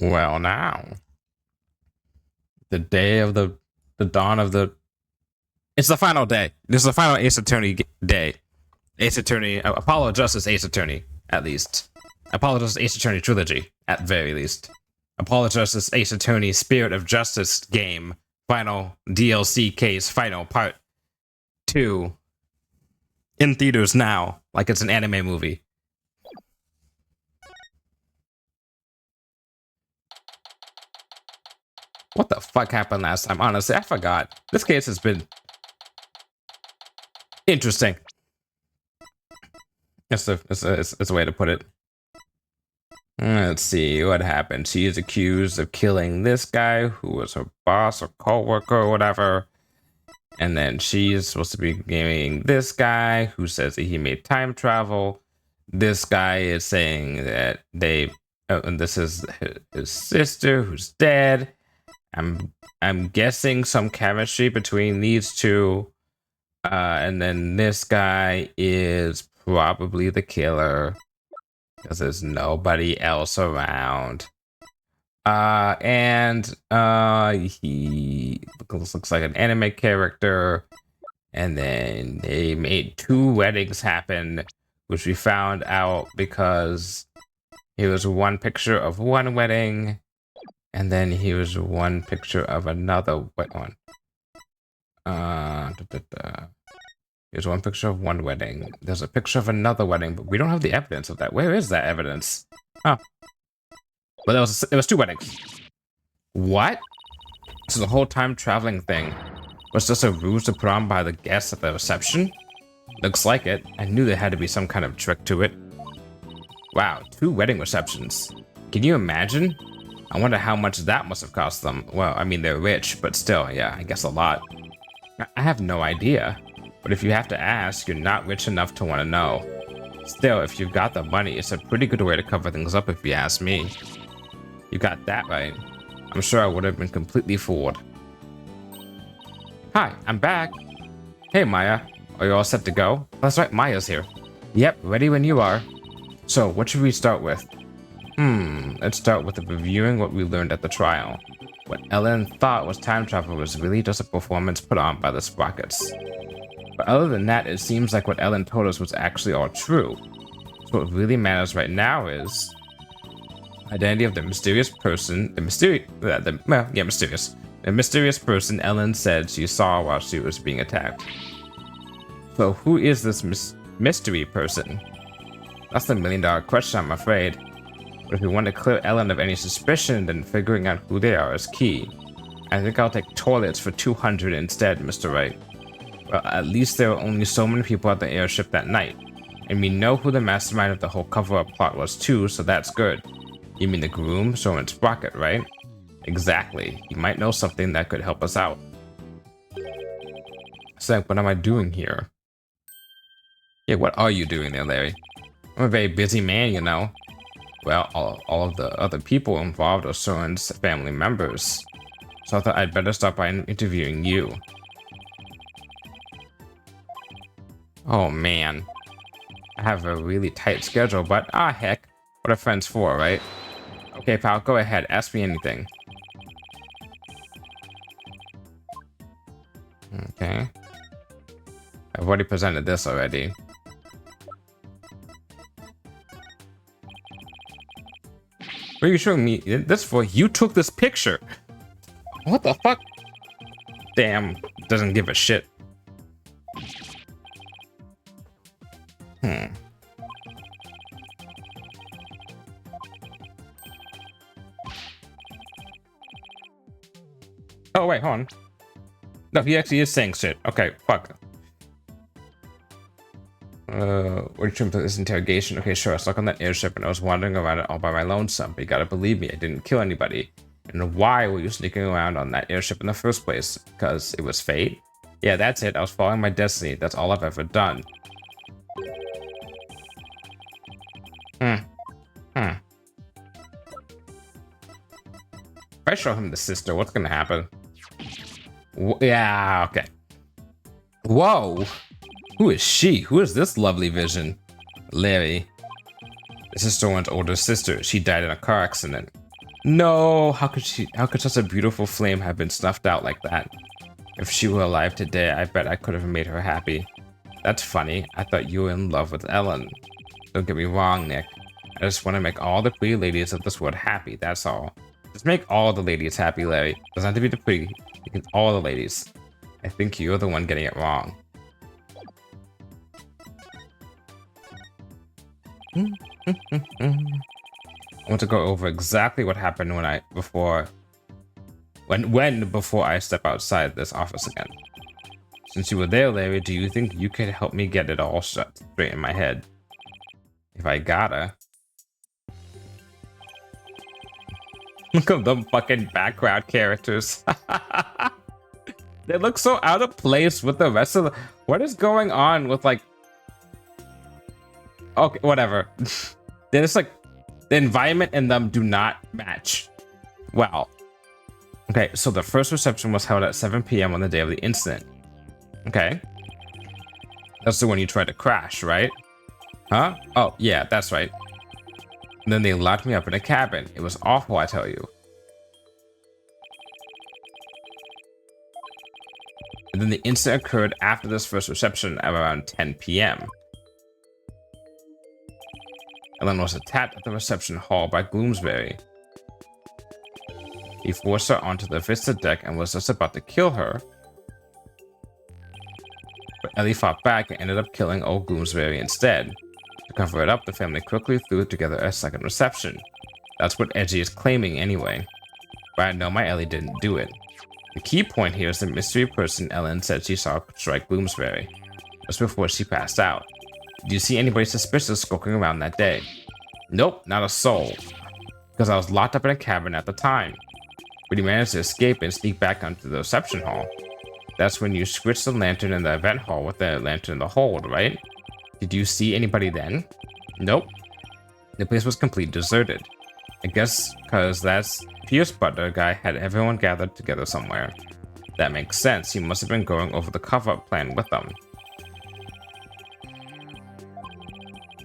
Well, now the day of the dawn of the. It's the final day. This is the final Ace Attorney day. Ace Attorney, Apollo Justice Ace Attorney, at least. Apollo Justice Ace Attorney trilogy, at very least. Apollo Justice Ace Attorney Spirit of Justice game, final DLC case, final part 2. In theaters now, like it's an anime movie. What the fuck happened last time? Honestly, I forgot. This case has been interesting. It's a way to put it. Let's see what happened. She is accused of killing this guy who was her boss or co-worker or whatever. And then she's supposed to be gaming this guy who says that he made time travel. This guy is saying that and this is his sister who's dead. I'm guessing some chemistry between these two. And then this guy is probably the killer because there's nobody else around. He looks like an anime character. And then they made 2 weddings happen, which we found out because here was one picture of one wedding, and then here was one picture of another one. Here's one picture of one wedding. There's a picture of another wedding, but we don't have the evidence of that. Where is that evidence? Oh. But it was 2 weddings. What? So the whole time traveling thing was just a ruse to put on by the guests at the reception? Looks like it. I knew there had to be some kind of trick to it. Wow, 2 wedding receptions. Can you imagine? I wonder how much that must have cost them. Well, I mean, they're rich, but still, yeah, I guess a lot. I have no idea. But if you have to ask, you're not rich enough to want to know. Still, if you've got the money, it's a pretty good way to cover things up if you ask me. You got that right. I'm sure I would have been completely fooled. Hi, I'm back. Hey, Maya. Are you all set to go? That's right, Maya's here. Yep, ready when you are. So, what should we start with? Let's start with reviewing what we learned at the trial. What Ellen thought was time travel was really just a performance put on by the Sprockets. But other than that, it seems like what Ellen told us was actually all true. So what really matters right now is identity of the mysterious person, the mysterious person Ellen said she saw while she was being attacked. So who is this mystery person? That's the $1 million question, I'm afraid. But if we want to clear Ellen of any suspicion, then figuring out who they are is key. I think I'll take toilets for 200 instead, Mr. Wright. Well, at least there were only so many people at the airship that night. And we know who the mastermind of the whole cover-up plot was too, so that's good. You mean the groom, Soren Sprocket, right? Exactly. He might know something that could help us out. So, what am I doing here? Yeah, what are you doing there, Larry? I'm a very busy man, you know. Well, all of the other people involved are Soren's family members. So I thought I'd better start by interviewing you. Oh man. I have a really tight schedule, but heck. What are friends for, right? Okay, pal, go ahead. Ask me anything. Okay. I've already presented this already. What are you showing me this for? You took this picture. What the fuck? Damn, doesn't give a shit. Oh wait, hold on. No, he actually is saying shit. Okay, fuck. What are you doing for this interrogation? Okay, sure. I was stuck on that airship and I was wandering around it all by my lonesome. But you gotta believe me, I didn't kill anybody. And why were you sneaking around on that airship in the first place? Because it was fate? Yeah, that's it. I was following my destiny. That's all I've ever done. If I show him the sister, what's gonna happen? Yeah, okay. Whoa! Who is she? Who is this lovely vision? Larry. This is Soren's older sister. She died in a car accident. No, how could such a beautiful flame have been snuffed out like that? If she were alive today, I bet I could have made her happy. That's funny. I thought you were in love with Ellen. Don't get me wrong, Nick. I just want to make all the pretty ladies of this world happy, that's all. Just make all the ladies happy, Larry. Doesn't have to be the pretty. You can all the ladies. I think you're the one getting it wrong. I want to go over exactly what happened before I step outside this office again. Since you were there, Larry, do you think you could help me get it all straight in my head? If I gotta. Look at the fucking background characters. They look so out of place with the rest of the... What is going on with, like... Okay, whatever. They're just like... The environment and them do not match. Wow. Okay, so the first reception was held at 7 p.m. on the day of the incident. Okay. That's the one you tried to crash, right? Huh? Oh, yeah, that's right. And then they locked me up in a cabin. It was awful, I tell you. And then the incident occurred after this first reception at around 10 p.m. Ellen was attacked at the reception hall by Gloomsbury. He forced her onto the Vista deck and was just about to kill her. But Ellie fought back and ended up killing old Gloomsbury instead. To cover it up, the family quickly threw together a second reception. That's what Edgy is claiming anyway. But I know my Ellie didn't do it. The key point here is the mystery person Ellen said she saw strike Bloomsbury, just before she passed out. Did you see anybody suspicious skulking around that day? Nope, not a soul. Because I was locked up in a cabin at the time. But he managed to escape and sneak back onto the reception hall. That's when you switched the lantern in the event hall with the lantern in the hold, right? Did you see anybody then? Nope. The place was completely deserted. I guess because that's Pierce Butler guy had everyone gathered together somewhere. That makes sense. He must have been going over the cover-up plan with them.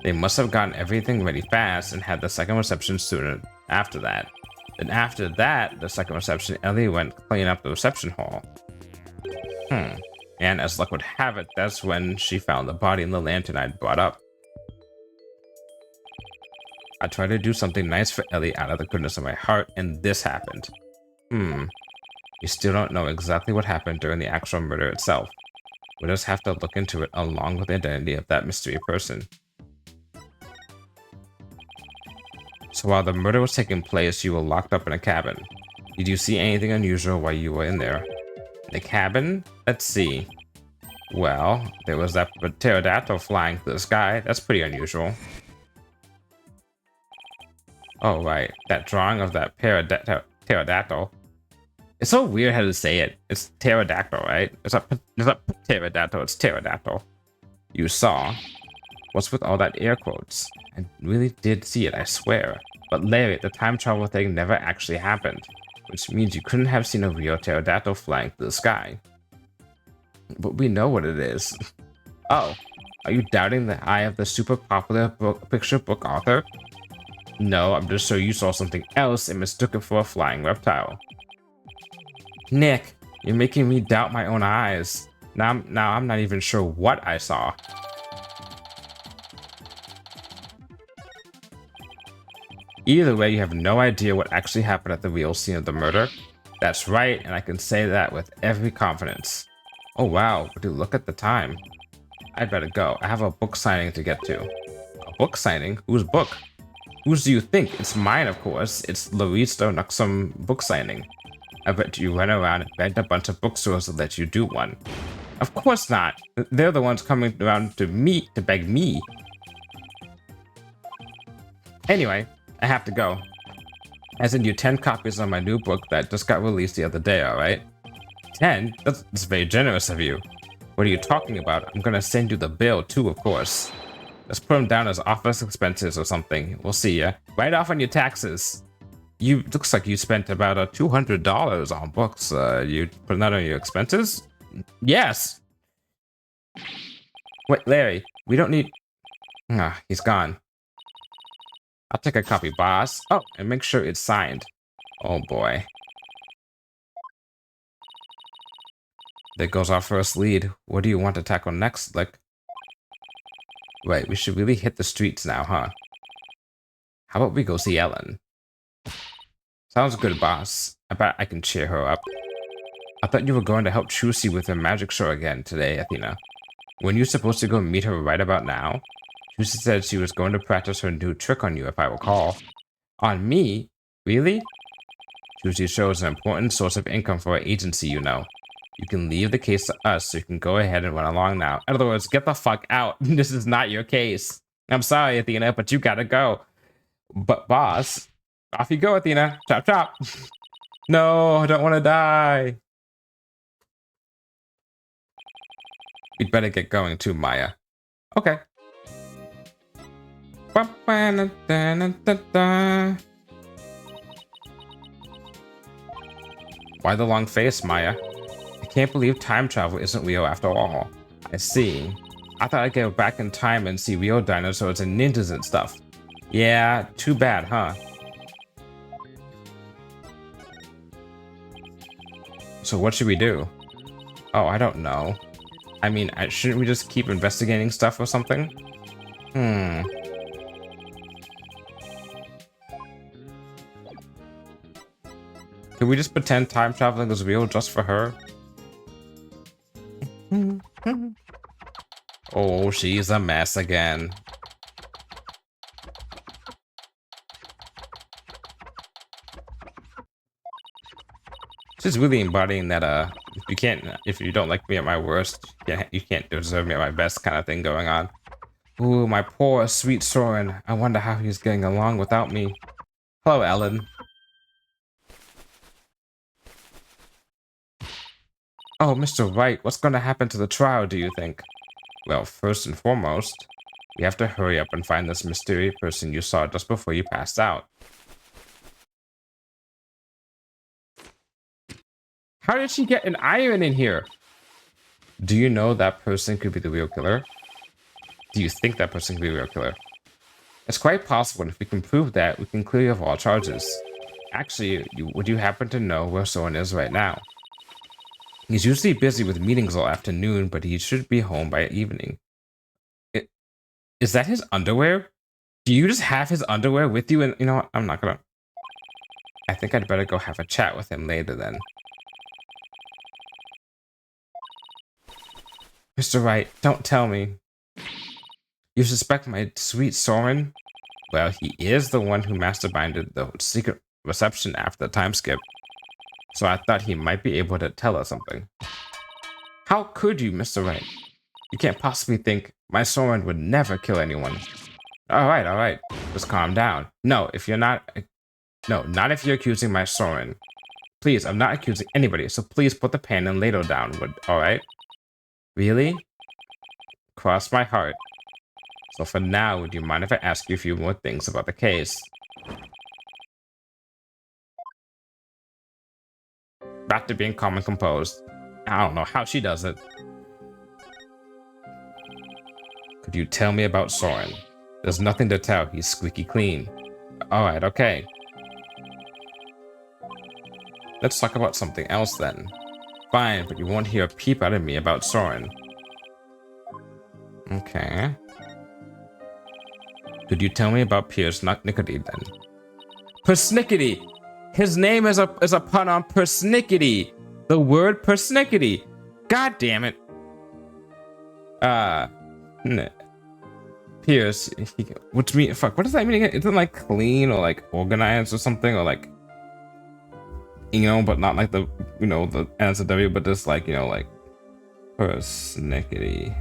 They must have gotten everything ready fast and had the second reception sooner after that. Then after that, the second reception, Ellie went clean up the reception hall. And as luck would have it, that's when she found the body in the lantern I'd brought up. I tried to do something nice for Ellie out of the goodness of my heart, and this happened. We still don't know exactly what happened during the actual murder itself. We'll just have to look into it along with the identity of that mystery person. So while the murder was taking place, you were locked up in a cabin. Did you see anything unusual while you were in there? In the cabin? Let's see. Well, there was that pterodactyl flying through the sky. That's pretty unusual. Oh, right. That drawing of that pterodactyl. It's so weird how to say it. It's pterodactyl, right? It's not pterodactyl, it's pterodactyl. You saw. What's with all that air quotes? I really did see it, I swear. But Larry, the time travel thing never actually happened. Which means you couldn't have seen a real pterodactyl flying through the sky. But we know what it is. Oh, are you doubting the eye of the super popular picture book author? No, I'm just sure you saw something else and mistook it for a flying reptile. Nick, you're making me doubt my own eyes. Now I'm not even sure what I saw. Either way, you have no idea what actually happened at the real scene of the murder. That's right, and I can say that with every confidence. Oh wow, but look at the time. I'd better go. I have a book signing to get to. A book signing? Whose book? Whose do you think? It's mine, of course. It's Louise Stonuxum book signing. I bet you went around and begged a bunch of bookstores to let you do one. Of course not. They're the ones coming around to beg me. Anyway, I have to go. I sent you 10 copies of my new book that just got released the other day, alright? 10? That's very generous of you. What are you talking about? I'm gonna send you the bill too, of course. Just put them down as office expenses or something. We'll see ya. Write off on your taxes. Looks like you spent about $200 on books. You put that on your expenses? Yes! Wait, Larry, we don't need... Ah, he's gone. I'll take a copy, boss. Oh, and make sure it's signed. Oh boy. There goes our first lead. What do you want to tackle next, Lick? Right, we should really hit the streets now, huh? How about we go see Ellen? Sounds good, boss. I bet I can cheer her up. I thought you were going to help Trucy with her magic show again today, Athena. When you supposed to go meet her right about now? Trucy said she was going to practice her new trick on you, if I recall. On me? Really? Trucy's show is an important source of income for our agency, you know. You can leave the case to us, so you can go ahead and run along now. In other words, get the fuck out. This is not your case. I'm sorry, Athena, but you gotta go. But boss, off you go, Athena. Chop, chop. No, I don't want to die. We'd better get going too, Maya. Okay. Why the long face, Maya? I can't believe time travel isn't real after all. I see. I thought I'd go back in time and see real dinosaurs and ninjas and stuff. Yeah, too bad, huh? So what should we do? Oh, I don't know. I mean, shouldn't we just keep investigating stuff or something? Can we just pretend time traveling is real just for her? Oh, she's a mess again. She's really embodying that if you don't like me at my worst, you can't deserve me at my best kind of thing going on. Ooh, my poor sweet Soren. I wonder how he's getting along without me. Hello, Ellen. Oh, Mr. Wright, what's going to happen to the trial, do you think? Well, first and foremost, we have to hurry up and find this mysterious person you saw just before you passed out. How did she get an iron in here? Do you know that person could be the real killer? Do you think that person could be the real killer? It's quite possible, and if we can prove that, we can clear you of all charges. Actually, would you happen to know where Soren is right now? He's usually busy with meetings all afternoon, but he should be home by evening. Is that his underwear? Do you just have his underwear with you? And you know what? I'm not gonna... I think I'd better go have a chat with him later then. Mr. Wright, don't tell me. You suspect my sweet Soren? Well, he is the one who masterminded the secret reception after the time skip. So I thought he might be able to tell us something. How could you, Mr. Wright? You can't possibly think my Soren would never kill anyone. All right. Just calm down. No, if you're not... No, not if you're accusing my Soren. Please, I'm not accusing anybody, so please put the pen and ladle down, all right? Really? Cross my heart. So for now, would you mind if I ask you a few more things about the case? Back to being calm and composed. I don't know how she does it. Could you tell me about Soren? There's nothing to tell. He's squeaky clean. Alright, okay. Let's talk about something else then. Fine, but you won't hear a peep out of me about Soren. Okay. Could you tell me about Piers Nickety then? Persnickety! His name is a pun on persnickety. The word persnickety. God damn it. Piers, which mean fuck, what does that mean again? Isn't like clean or like organized or something, or like, you know, but not like the, you know, the NSW, but just like, you know, like persnickety.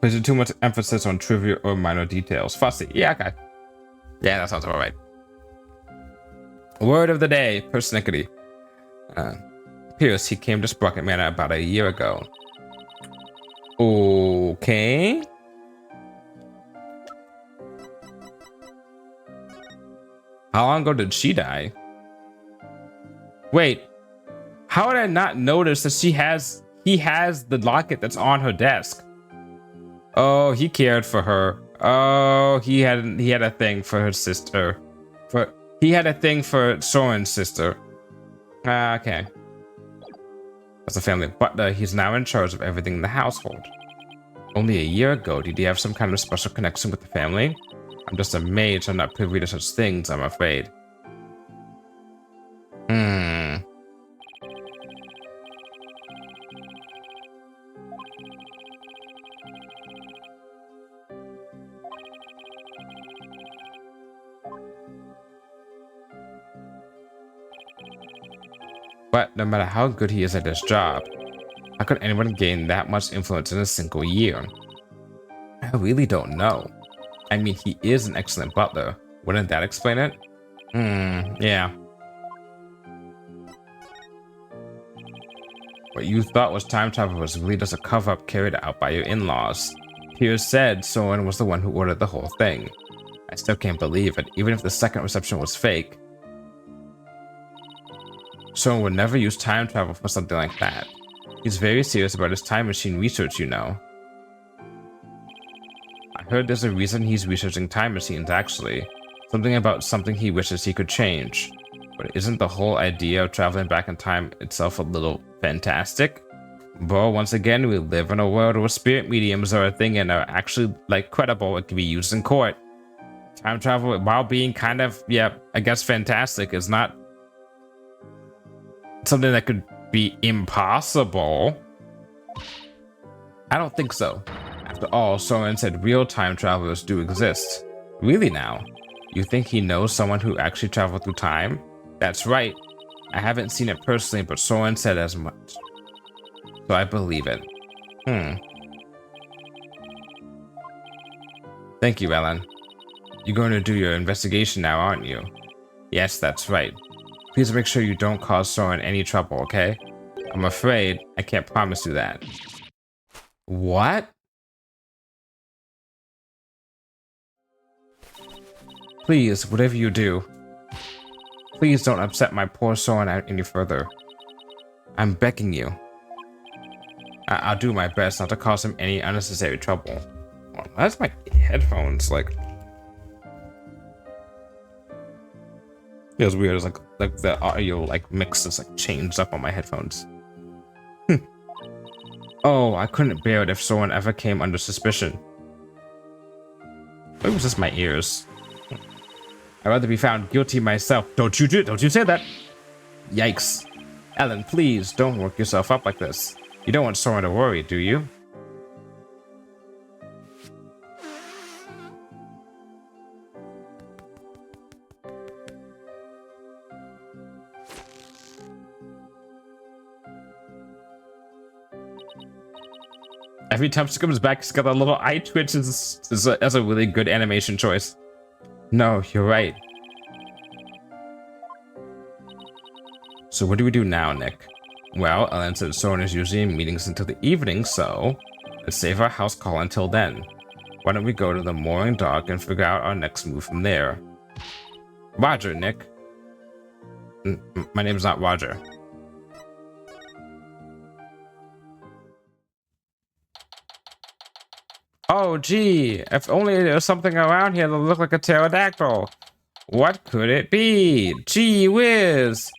Places too much emphasis on trivia or minor details. Fussy. Yeah, okay. Yeah, that sounds about right. Word of the day, persnickety. Pierce, he came to Sprocket Manor about a year ago. Okay. How long ago did she die? Wait, how did I not notice that he has the locket that's on her desk? Oh, he cared for her. Oh, he had a thing for her sister. For he had a thing for Soren's sister. Ah, okay. As a family butler, he's now in charge of everything in the household. Only a year ago, did he have some kind of special connection with the family? I'm just a maid, so I'm not privy to such things, I'm afraid. But no matter how good he is at his job, how could anyone gain that much influence in a single year? I really don't know. I mean, he is an excellent butler. Wouldn't that explain it? Yeah. What you thought was time travel was really just a cover-up carried out by your in-laws. Piers said Soren was the one who ordered the whole thing. I still can't believe it, even if the second reception was fake. Soren would never use time travel for something like that. He's very serious about his time machine research, you know. I heard there's a reason he's researching time machines, actually. Something about something he wishes he could change. But isn't the whole idea of traveling back in time itself a little fantastic? Bro, once again, we live in a world where spirit mediums are a thing and are actually, like, credible. It can be used in court. Time travel, while being kind of, yeah, I guess fantastic, is not something that could be impossible. I don't think so. After all, Soren said real time travelers do exist. Really now? You think he knows someone who actually traveled through time? That's right. I haven't seen it personally, but Soren said as much. So I believe it. Thank you, Ellen. You're going to do your investigation now, aren't you? Yes, that's right. Please make sure you don't cause Soren any trouble, okay? I'm afraid I can't promise you that. What? Please, whatever you do, please don't upset my poor Soren any further. I'm begging you. I'll do my best not to cause him any unnecessary trouble. Oh, that's my headphones, like... It was weird, it's like the audio like mix is like changed up on my headphones. Oh, I couldn't bear it if Soren ever came under suspicion. It was just my ears. I'd rather be found guilty myself. Don't you say that. Yikes. Ellen, please don't work yourself up like this. You don't want Soren to worry, do you? Every time she comes back, she's got that little eye twitch. That's a really good animation choice. No, you're right. So what do we do now, Nick? Well, Ellen said Soren is usually in meetings until the evening, so let's save our house call until then. Why don't we go to the mooring dock and figure out our next move from there? Roger, Nick. My name's not Roger. Oh, gee, if only there was something around here that looked like a pterodactyl. What could it be? Gee whiz.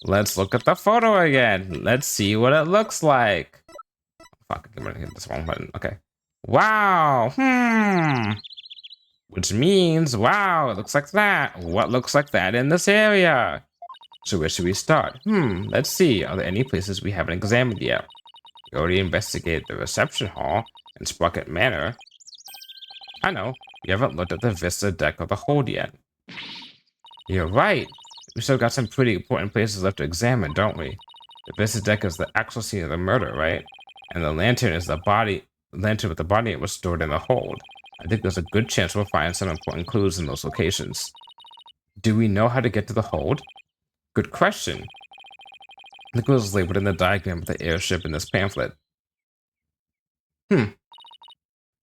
Let's look at the photo again. Let's see what it looks like. Fuck, I'm gonna hit this wrong button. Okay. Wow. Which means, wow, it looks like that. What looks like that in this area? So where should we start? Let's see. Are there any places we haven't examined yet? We already investigated the reception hall and Sprocket Manor. I know, we haven't looked at the Vista deck of the hold yet. You're right. We still got some pretty important places left to examine, don't we? The Vista deck is the actual scene of the murder, right? And the lantern is the lantern with the body it was stored in the hold. I think there's a good chance we'll find some important clues in those locations. Do we know how to get to the hold? Good question. The clue is labeled in the diagram of the airship in this pamphlet. There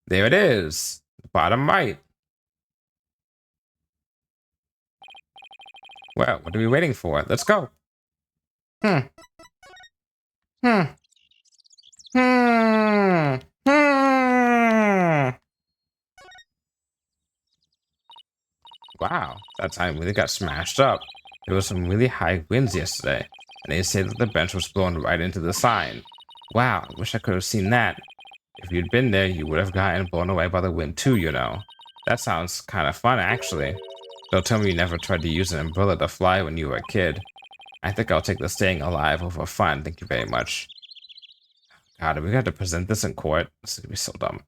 it is. Bottom right. Well, what are we waiting for? Let's go. Wow, that time really got smashed up. There was some really high winds yesterday, and they say that the bench was blown right into the sign. Wow, I wish I could have seen that. If you'd been there, you would have gotten blown away by the wind too, you know. That sounds kind of fun, actually. Don't tell me you never tried to use an umbrella to fly when you were a kid. I think I'll take the staying alive over fun, thank you very much. God, we got to present this in court. This is gonna be so dumb.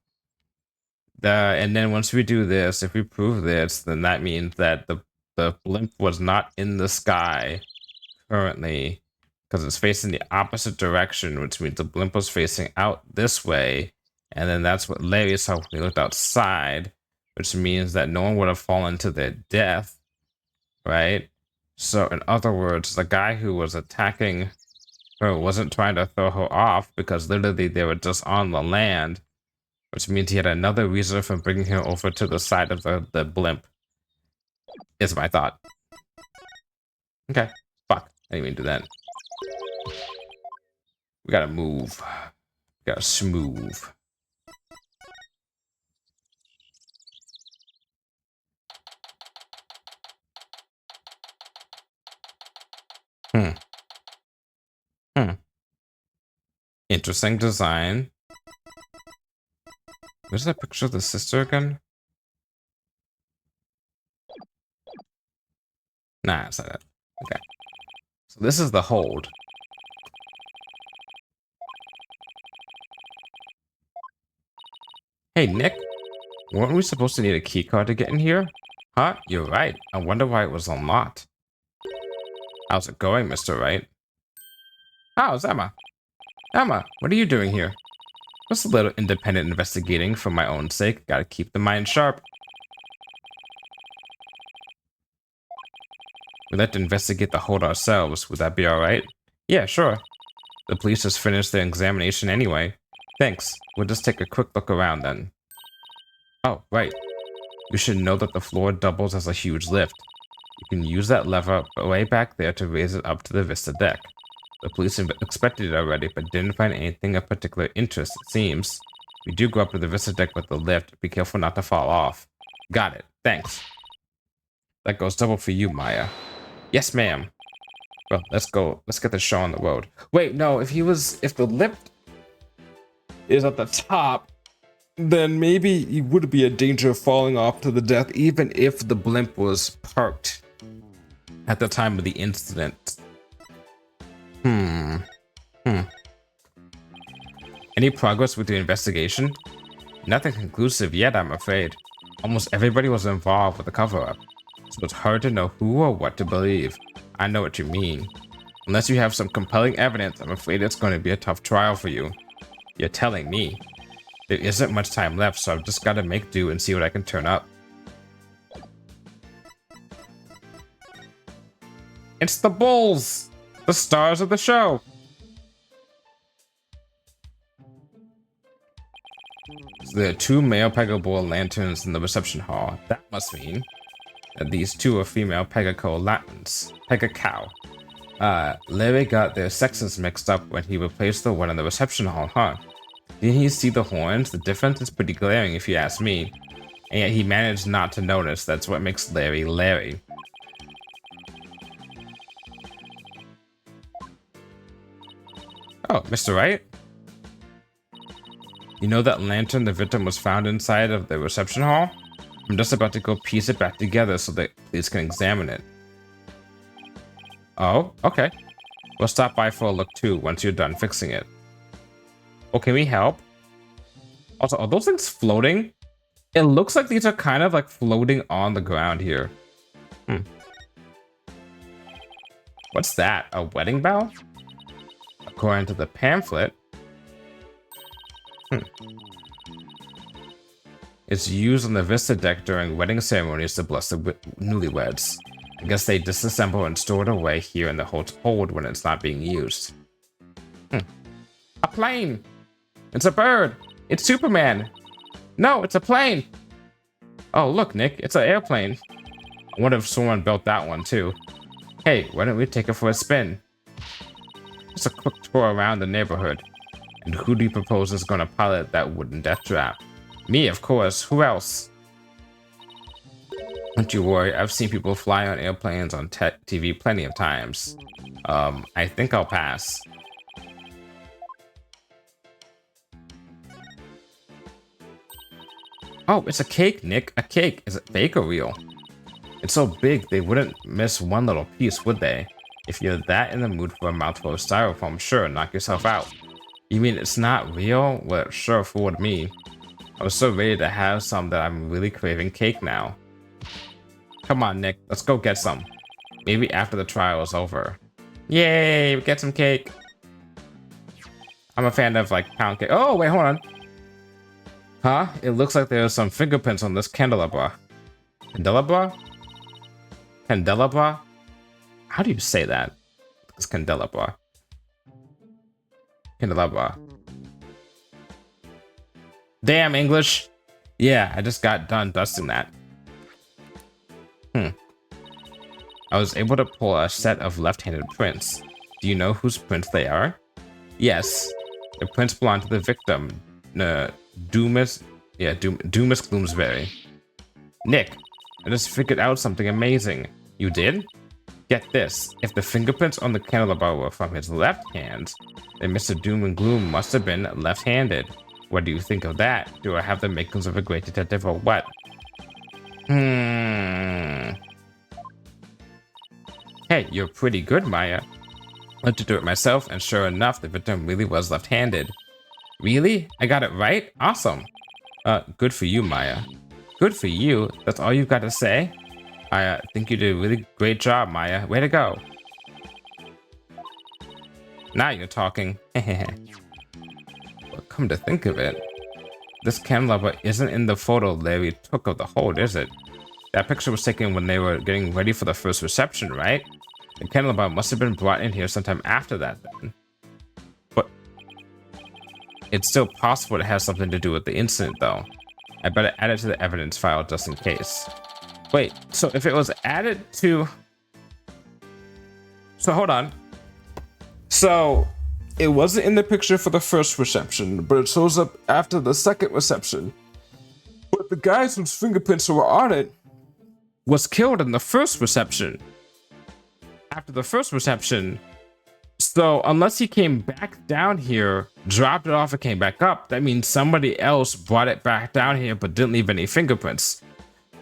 And then once we do this, if we prove this, then that means that the blimp was not in the sky currently, because it's facing the opposite direction, which means the blimp was facing out this way. And then that's what Larry saw when he looked outside, which means that no one would have fallen to their death, right? So in other words, the guy who was attacking her wasn't trying to throw her off, because literally they were just on the land, which means he had another reason for bringing her over to the side of the blimp, is my thought. Okay, fuck, I didn't even do that. We gotta move. We gotta smooth. Hmm. Interesting design. Where's that picture of the sister again? Nah, it's not that. Okay. So this is the hold. Hey, Nick. Weren't we supposed to need a key card to get in here? Huh? You're right. I wonder why it was unlocked. How's it going, Mr. Wright? How's Emma? Emma, what are you doing here? Just a little independent investigating for my own sake. Gotta keep the mind sharp. We'd like to investigate the hold ourselves. Would that be alright? Yeah, sure. The police just finished their examination anyway. Thanks. We'll just take a quick look around then. Oh, right. You should know that the floor doubles as a huge lift. You can use that lever way back there to raise it up to the Vista deck. The police inspected it already, but didn't find anything of particular interest, it seems. We do go up to the Vista deck with the lift. Be careful not to fall off. Got it. Thanks. That goes double for you, Maya. Yes, ma'am. Well, let's go. Let's get the show on the road. Wait, no, if the lift is at the top, then maybe he would be a danger of falling off to the death, even if the blimp was parked at the time of the incident. Any progress with the investigation? Nothing conclusive yet, I'm afraid. Almost everybody was involved with the cover-up, so it's hard to know who or what to believe. I know what you mean. Unless you have some compelling evidence, I'm afraid it's going to be a tough trial for you. You're telling me. There isn't much time left, so I've just got to make do and see what I can turn up. It's the Bulls! The stars of the show! So there are two male Pega-Bull lanterns in the reception hall. That must mean that these two are female Pega-Co lanterns. Pega-Cow. Larry got their sexes mixed up when he replaced the one in the reception hall, huh? Didn't he see the horns? The difference is pretty glaring if you ask me. And yet he managed not to notice. That's what makes Larry Larry. Oh, Mr. Wright? You know that lantern the victim was found inside of the reception hall? I'm just about to go piece it back together so that police can examine it. Oh, okay. We'll stop by for a look too once you're done fixing it. Oh, can we help? Also, are those things floating? It looks like these are kind of like floating on the ground here. What's that? A wedding bell? According to the pamphlet. It's used on the Vista deck during wedding ceremonies to bless the newlyweds. I guess they disassemble and store it away here in the hold when it's not being used. A plane! It's a bird! It's Superman! No, it's a plane! Oh, look, Nick, it's an airplane. I wonder if someone built that one, too. Hey, why don't we take it for a spin? Just a quick tour around the neighborhood. And who do you propose is going to pilot that wooden death trap? Me, of course. Who else? Don't you worry, I've seen people fly on airplanes on TV plenty of times. I think I'll pass. Oh, it's a cake, Nick. A cake. Is it fake or real? It's so big, they wouldn't miss one little piece, would they? If you're that in the mood for a mouthful of styrofoam, sure, knock yourself out. You mean it's not real? Well, it sure fooled me. I was so ready to have some that I'm really craving cake now. Come on, Nick, let's go get some. Maybe after the trial is over. Yay, we get some cake. I'm a fan of, like, pound cake. Oh, wait, hold on. Huh? It looks like there's some fingerprints on this candelabra. Candelabra? Candelabra? How do you say that? It's candelabra. Candelabra. Damn, English. Yeah, I just got done dusting that. I was able to pull a set of left-handed prints. Do you know whose prints they are? Yes. The prints belong to the victim, Dumas Gloomsbury. Nick, I just figured out something amazing. You did? Get this. If the fingerprints on the candelabra were from his left hand, then Mr. Doom and Gloom must have been left-handed. What do you think of that? Do I have the makings of a great detective or what? Hey, you're pretty good, Maya. I had to do it myself, and sure enough, the victim really was left-handed. Really? I got it right? Awesome. Good for you, Maya. Good for you? That's all you've got to say? I think you did a really great job, Maya. Way to go. Now you're talking. But come to think of it, this candelabra isn't in the photo Larry took of the hold, is it? That picture was taken when they were getting ready for the first reception, right? The candelabra must have been brought in here sometime after that then. But it's still possible to have something to do with the incident, though. I better add it to the evidence file just in case. Wait, so if it was added to... So hold on. So it wasn't in the picture for the first reception, but it shows up after the second reception. But the guy whose fingerprints were on it was killed in the first reception. After the first reception. So unless he came back down here, dropped it off and came back up, that means somebody else brought it back down here but didn't leave any fingerprints.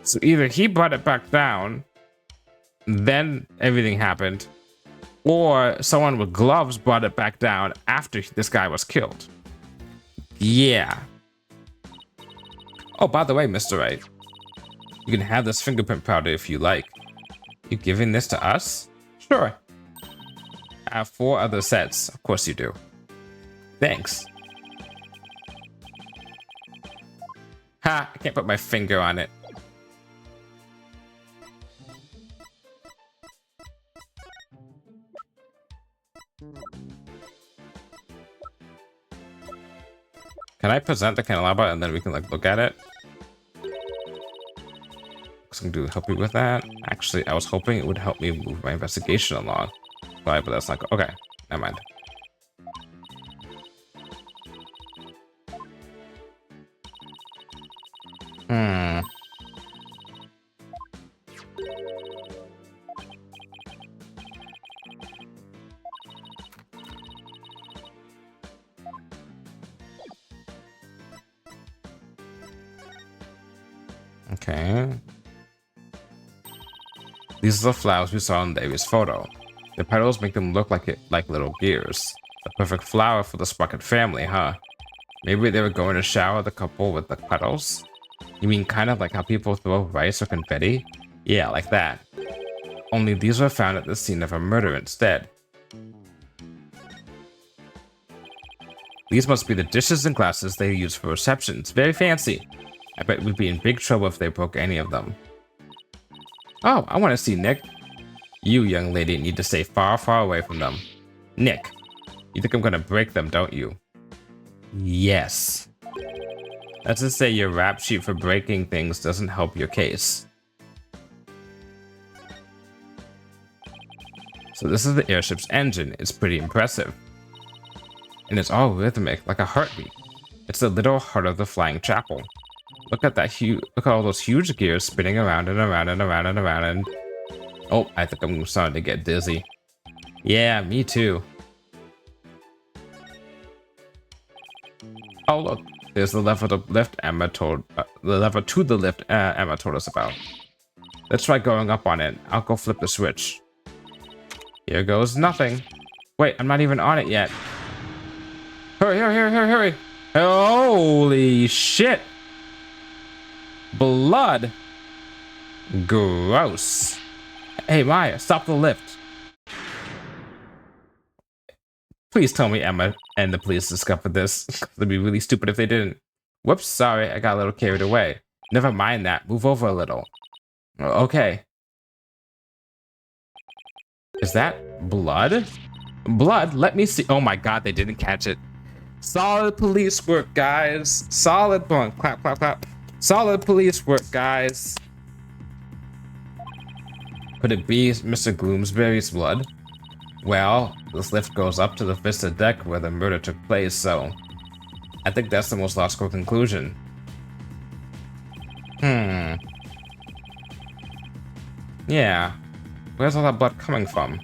So either he brought it back down, then everything happened, or someone with gloves brought it back down after this guy was killed. Yeah. Oh, by the way, Mr. Wright, you can have this fingerprint powder if you like. You giving this to us? Sure. I have 4 other sets. Of course you do. Thanks. Ha! I can't put my finger on it. Can I present the candelabra and then we can like look at it? Something to help you with that? Actually, I was hoping it would help me move my investigation along. But that's not okay. Never mind. Okay. These are the flowers we saw in Davy's photo. The petals make them look like little gears. The perfect flower for the Sprocket family, huh? Maybe they were going to shower the couple with the petals? You mean kind of like how people throw rice or confetti? Yeah, like that. Only these were found at the scene of a murder instead. These must be the dishes and glasses they use for receptions. Very fancy. I bet we'd be in big trouble if they broke any of them. Oh, I want to see Nick. You, young lady, need to stay far, far away from them. Nick, you think I'm gonna break them, don't you? Yes. Let's just say your rap sheet for breaking things doesn't help your case. So this is the airship's engine. It's pretty impressive. And it's all rhythmic, like a heartbeat. It's the little heart of the flying chapel. Look at that huge, look at all those huge gears spinning around and around and around and around and... Oh, I think I'm starting to get dizzy. Yeah, me too. Oh, look. There's the lever to the lift Emma told... the lever to the lift Emma told us about. Let's try going up on it. I'll go flip the switch. Here goes nothing. Wait, I'm not even on it yet. Hurry, hurry, hurry, hurry, hurry. Holy shit. Blood. Gross. Hey, Maya, stop the lift. Please tell me Emma and the police discovered this. It'd be really stupid if they didn't. Whoops, sorry, I got a little carried away. Never mind that. Move over a little. Okay. Is that blood? Blood? Let me see. Oh my god, they didn't catch it. Solid police work, guys. Solid one. Clap, clap, clap. Solid police work, guys. Could it be Mr. Gloomsbury's blood? Well, this lift goes up to the Vista deck where the murder took place, so I think that's the most logical conclusion. Yeah. Where's all that blood coming from?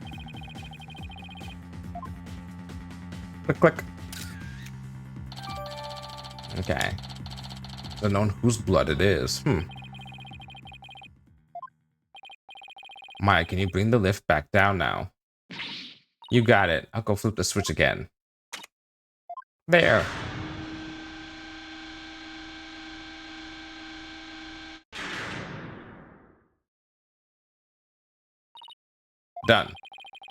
Click, click. Okay. It's unknown whose blood it is. Maya, can you bring the lift back down now? You got it. I'll go flip the switch again. There. Done.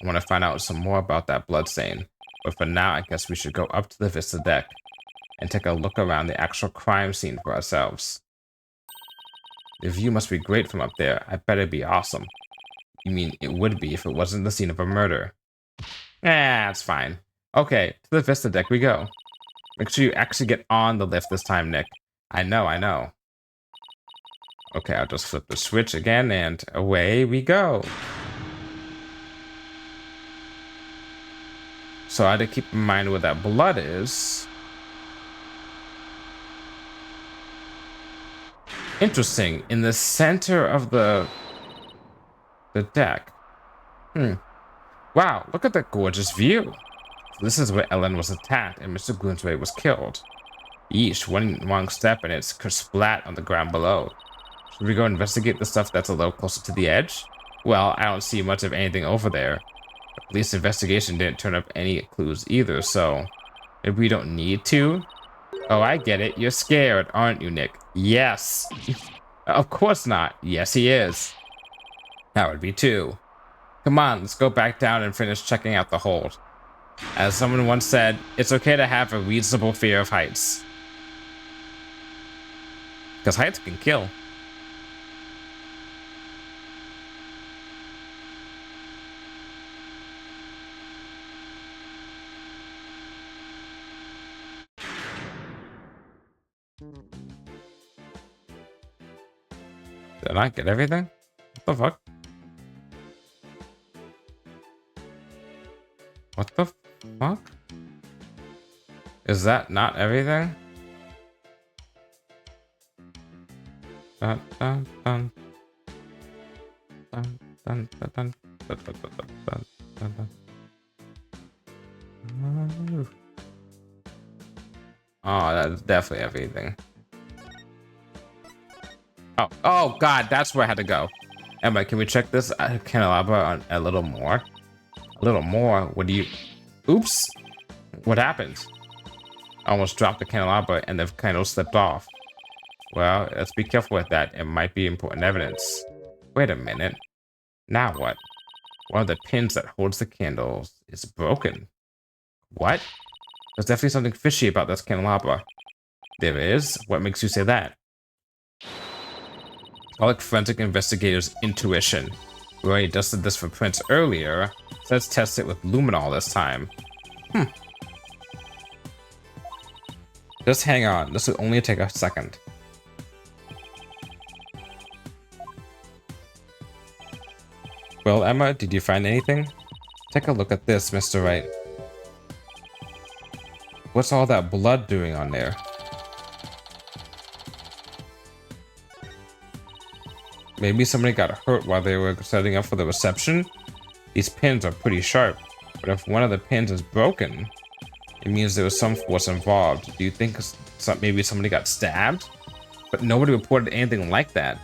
I want to find out some more about that blood stain. But for now, I guess we should go up to the Vista deck and take a look around the actual crime scene for ourselves. The view must be great from up there. I bet it'd be awesome. You mean it would be if it wasn't the scene of a murder? That's fine. Okay, to the Vista deck we go. Make sure you actually get on the lift this time, Nick. I know, I know. Okay, I'll just flip the switch again and away we go. So I had to keep in mind where that blood is. Interesting. In the center of the deck. Wow, look at that gorgeous view. This is where Ellen was attacked and Mr. Gloomsbury was killed. Yeesh, one wrong step and it's splat on the ground below. Should we go investigate the stuff that's a little closer to the edge? Well, I don't see much of anything over there. The police investigation didn't turn up any clues either, so maybe we don't need to? Oh, I get it. You're scared, aren't you, Nick? Yes. Of course not. Yes, he is. That would be too. Come on, let's go back down and finish checking out the hold. As someone once said, it's okay to have a reasonable fear of heights. Because heights can kill. Did I get everything? What the fuck? What the fuck? Is that not everything? Dun, dun, dun. Dun, dun, dun, dun, dun, dun, dun, dun, dun. Oh, that's definitely everything. Oh god, that's where I had to go. Emma, can we check this candelabra on a little more? A little more? What do you... Oops! What happened? I almost dropped the candelabra and the candle slipped off. Well, let's be careful with that. It might be important evidence. Wait a minute. Now what? One of the pins that holds the candles is broken. What? There's definitely something fishy about this candelabra. There is? What makes you say that? I like forensic investigators' intuition. We already dusted this for prints earlier, so let's test it with luminol this time. Just hang on, this will only take a second. Well, Emma, did you find anything? Take a look at this, Mr. Wright. What's all that blood doing on there? Maybe somebody got hurt while they were setting up for the reception. These pins are pretty sharp, but if one of the pins is broken, it means there was some force involved. Do you think maybe somebody got stabbed? But nobody reported anything like that.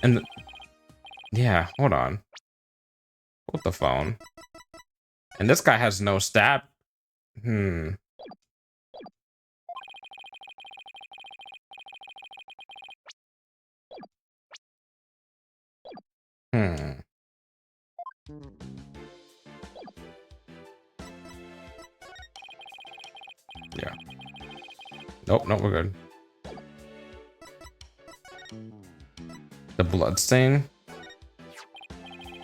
And yeah, hold on. Hold the phone. And this guy has no stab. Hmm. Hmm. Yeah. Nope, we're good. The blood stain?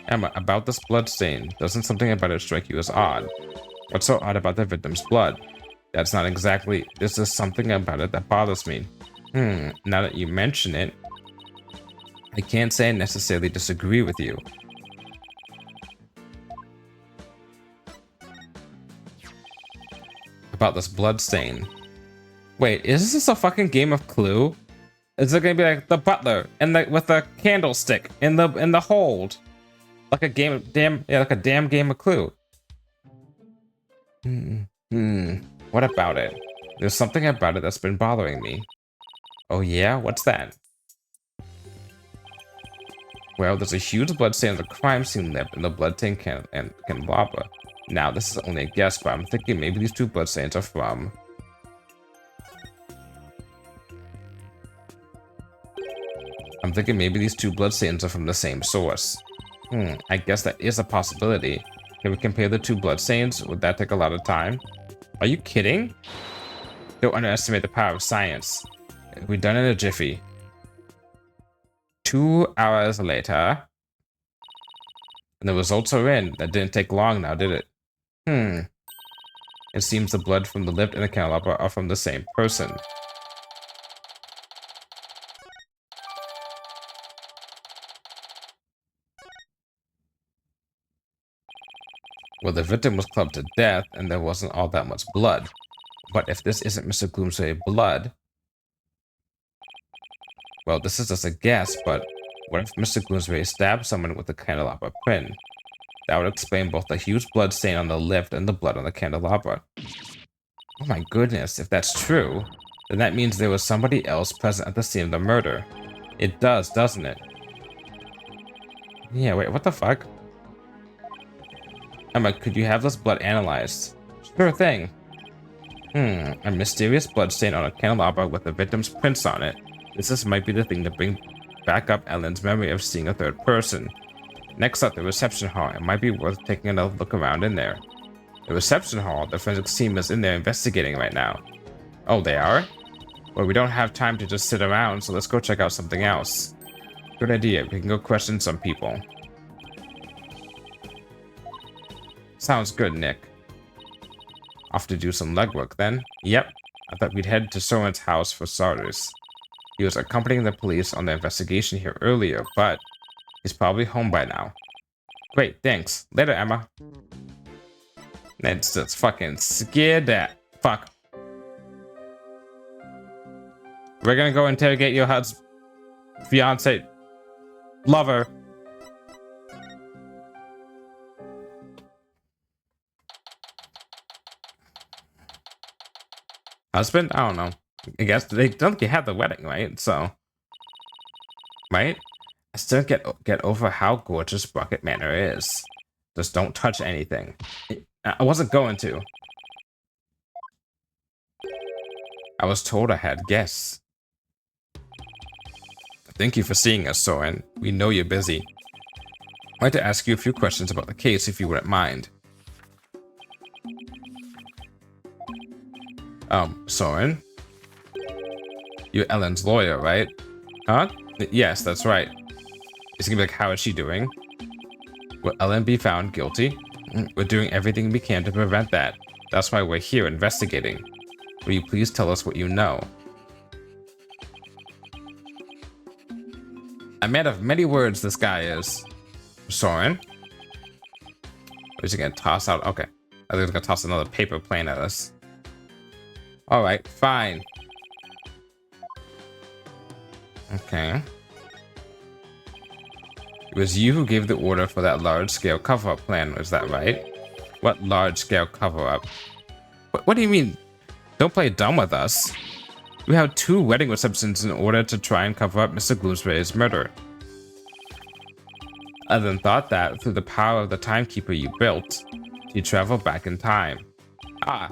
Emma, about this blood stain, doesn't something about it strike you as odd? What's so odd about the victim's blood? That's not exactly... This is something about it that bothers me. Now that you mention it, I can't say I necessarily disagree with you. About this blood stain. Wait, is this a fucking game of Clue? Is it gonna be like the butler and with the candlestick in the hold? Like a game of like a damn game of Clue. What about it? There's something about it that's been bothering me. Oh yeah? What's that? Well, there's a huge blood stain on the crime scene lip in the blood-stained candelabra. Now, this is only a guess, but I'm thinking maybe these two blood stains are from... the same source. I guess that is a possibility. Can we compare the two blood stains? Would that take a lot of time? Are you kidding? Don't underestimate the power of science. We're done in a jiffy. 2 hours later. And the results are in. That didn't take long now, did it? It seems the blood from the lip and the candelabra are from the same person. Well, the victim was clubbed to death, and there wasn't all that much blood. But if this isn't Mr. Gloomsay's blood... Well, this is just a guess, but what if Mr. Gloomsay stabbed someone with a candelabra pin? That would explain both the huge blood stain on the lip and the blood on the candelabra. Oh my goodness, if that's true, then that means there was somebody else present at the scene of the murder. It does, doesn't it? Yeah, wait, what the fuck? Emma, could you have this blood analyzed? Sure thing. A mysterious blood stain on a candelabra with the victim's prints on it. This might be the thing to bring back up Ellen's memory of seeing a third person. Next up, the reception hall. It might be worth taking another look around in there. The reception hall, the forensics team is in there investigating right now. Oh, they are? Well, we don't have time to just sit around, so let's go check out something else. Good idea. We can go question some people. Sounds good, Nick. Off to do some legwork then. Yep. I thought we'd head to Soren's house for starters. He was accompanying the police on the investigation here earlier, but he's probably home by now. Great, thanks. Later, Emma. It's just fucking scared that. Fuck. We're gonna go interrogate your husband, fiance, lover. Husband? I don't know. I guess they don't have the wedding, right? So, right? I still get over how gorgeous Bucket Manor is. Just don't touch anything. I wasn't going to. I was told I had guests. Thank you for seeing us, Soren. We know you're busy. I'd like to ask you a few questions about the case, if you wouldn't mind. Soren? You're Ellen's lawyer, right? Huh? Yes, that's right. It's gonna be like, how is she doing? Will Ellen be found guilty? We're doing everything we can to prevent that. That's why we're here investigating. Will you please tell us what you know? A man of many words, this guy is. Soren? What is he gonna toss out? Okay. I think he's gonna toss another paper plane at us. Alright, fine. Okay. was you who gave the order for that large-scale cover-up plan, is that right? What large-scale cover-up? What do you mean? Don't play dumb with us. We have 2 wedding receptions in order to try and cover up Mr. Gloomsbury's murder. I then thought that through the power of the timekeeper you built, you travel back in time. Ah,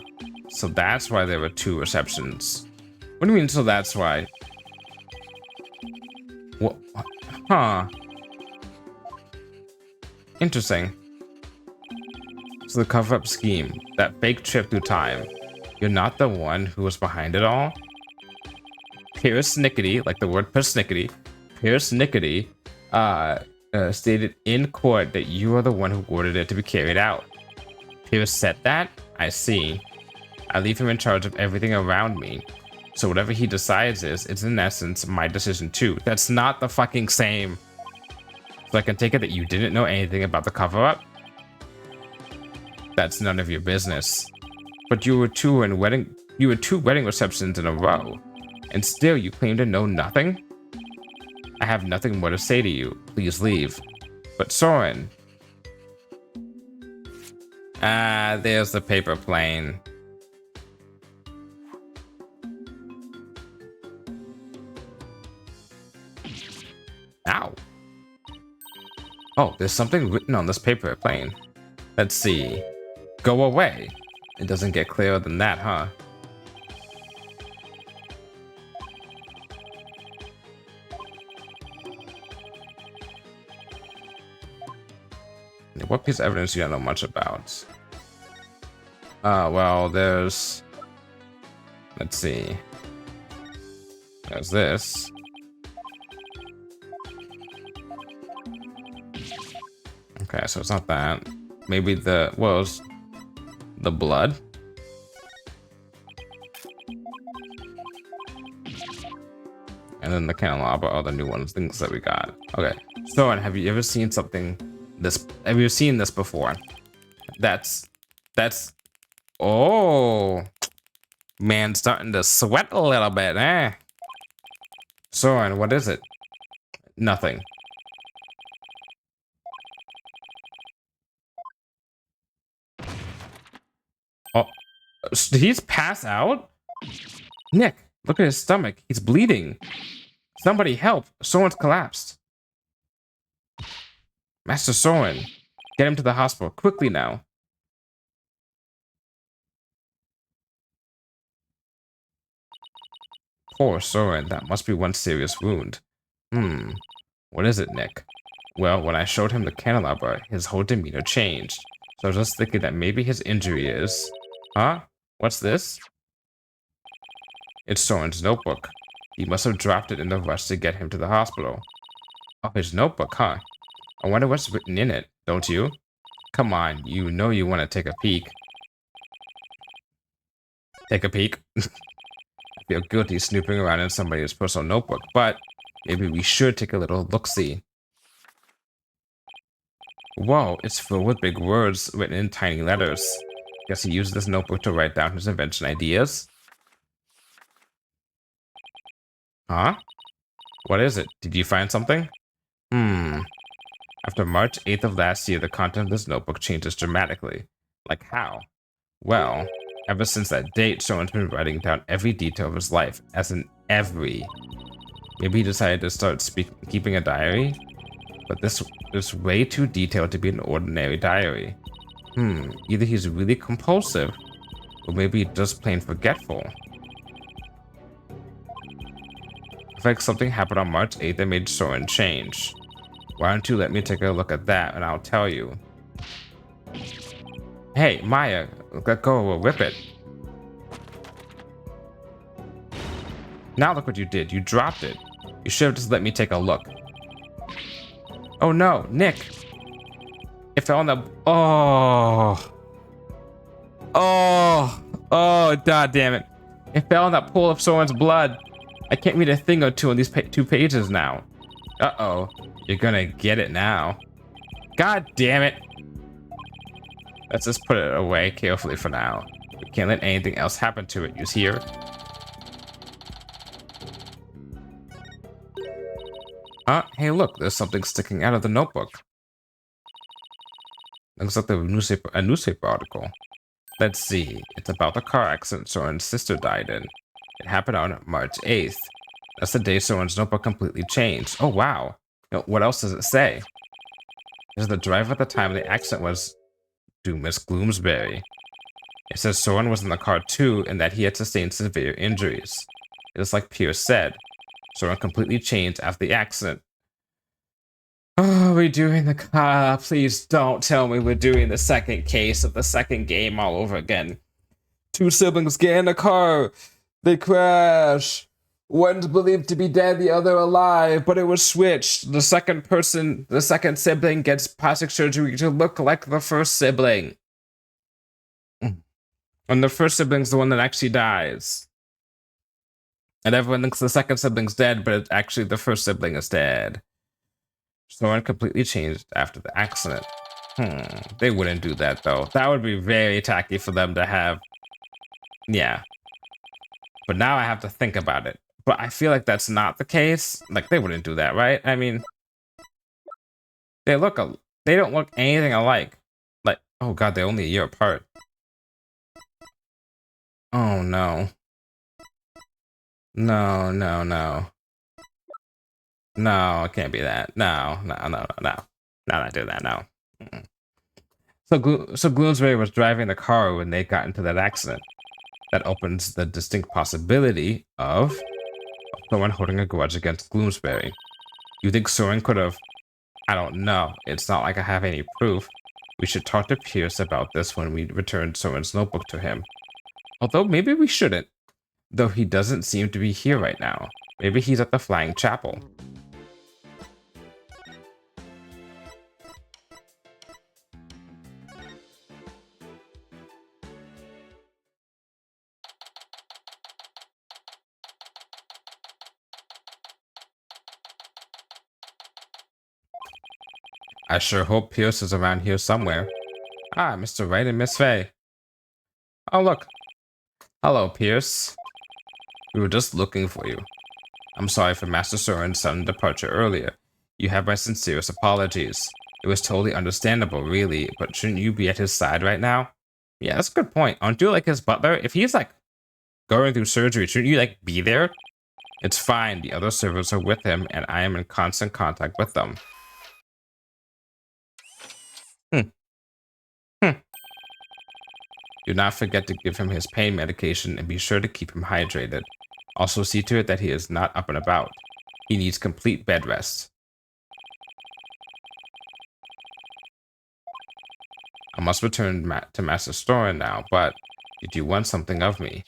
so that's why there were 2 receptions. What do you mean, so that's why? What? Huh. Interesting. So the cover-up scheme, that fake trip through time, you're not the one who was behind it all? Persnickety, like the word persnickety, Persnickety, stated in court that you are the one who ordered it to be carried out. Pierce said that? I see. I leave him in charge of everything around me. So whatever he decides it's in essence my decision too. That's not the fucking same. So I can take it that you didn't know anything about the cover-up? That's none of your business. But you were 2 wedding receptions in a row, and still you claim to know nothing? I have nothing more to say to you. Please leave. But Soren. Ah, there's the paper plane. Ow. Oh, there's something written on this paper plane. Let's see. Go away. It doesn't get clearer than that, huh? What piece of evidence you don't know much about? Well, there's... Let's see. There's this. Okay, so it's not that. Maybe the... Well, it's the blood? And then the candelabra are the new ones, things that we got. Okay, so have you ever seen something... Have you seen this before? That's oh, man, starting to sweat a little bit, eh? Soren, what is it? Nothing. Oh, did he just pass out? Nick, look at his stomach. He's bleeding. Somebody help. Soren's collapsed. Master Soren, get him to the hospital quickly now. Poor Soren, that must be one serious wound. What is it, Nick? Well, when I showed him the candelabra, his whole demeanor changed. So I was just thinking that maybe his injury is... Huh? What's this? It's Soren's notebook. He must have dropped it in the rush to get him to the hospital. Oh, his notebook, huh? I wonder what's written in it, don't you? Come on, you know you want to take a peek. Take a peek? I feel guilty snooping around in somebody's personal notebook, but maybe we should take a little look-see. Whoa, it's filled with big words written in tiny letters. Guess he used this notebook to write down his invention ideas? Huh? What is it? Did you find something? After March 8th of last year, the content of this notebook changes dramatically. Like how? Well, ever since that date, Soren's been writing down every detail of his life, as in every. Maybe he decided to start keeping a diary? But this is way too detailed to be an ordinary diary. Either he's really compulsive, or maybe just plain forgetful. I feel like something happened on March 8th that made Soren change. Why don't you let me take a look at that and I'll tell you. Hey, Maya, let go or rip it. Now look what you did. You dropped it. You should have just let me take a look. Oh no, Nick. It fell in the... Oh. Oh, god damn it. It fell in that pool of Soren's blood. I can't read a thing or two on these 2 pages now. Uh-oh. You're gonna get it now. God damn it. Let's just put it away carefully for now. We can't let anything else happen to it, you hear? Hey look, there's something sticking out of the notebook. Looks like a newspaper article. Let's see. It's about the car accident Soren's sister died in. It happened on March 8th. That's the day Soren's notebook completely changed. Oh, wow. What else does it say? Is the driver at the time of the accident was Miss Gloomsbury. It says Soren was in the car too and that he had sustained severe injuries. It is like Pierce said. Soren completely changed after the accident. Oh, we're doing the car. Please don't tell me we're doing the second case of the second game all over again. Two siblings get in a car. They crash. One's believed to be dead, the other alive, but it was switched. The second sibling gets plastic surgery to look like the first sibling. And the first sibling's the one that actually dies. And everyone thinks the second sibling's dead, but actually the first sibling is dead. Soren completely changed after the accident. They wouldn't do that, though. That would be very tacky for them to have. Yeah. But now I have to think about it. But I feel like that's not the case. Like, they wouldn't do that, right? I mean, they don't look anything alike. Like, oh god, they're only a year apart. Oh no. No. No, it can't be that. No. Not do that, no. So Gloomsbury was driving the car when they got into that accident. That opens the distinct possibility of someone holding a grudge against Gloomsbury. You think Soren could have? I don't know. It's not like I have any proof. We should talk to Pierce about this when we return Soren's notebook to him. Although maybe we shouldn't. Though he doesn't seem to be here right now. Maybe he's at the Flying Chapel. I sure hope Pierce is around here somewhere. Ah, Mr. Wright and Miss Fay. Oh, look. Hello, Pierce. We were just looking for you. I'm sorry for Master Soren's sudden departure earlier. You have my sincerest apologies. It was totally understandable, really, but shouldn't you be at his side right now? Yeah, that's a good point. Aren't you like his butler? If he's like going through surgery, shouldn't you like be there? It's fine. The other servants are with him, and I am in constant contact with them. Do not forget to give him his pain medication and be sure to keep him hydrated. Also see to it that he is not up and about. He needs complete bed rest. I must return to Master Soren now, but did you want something of me?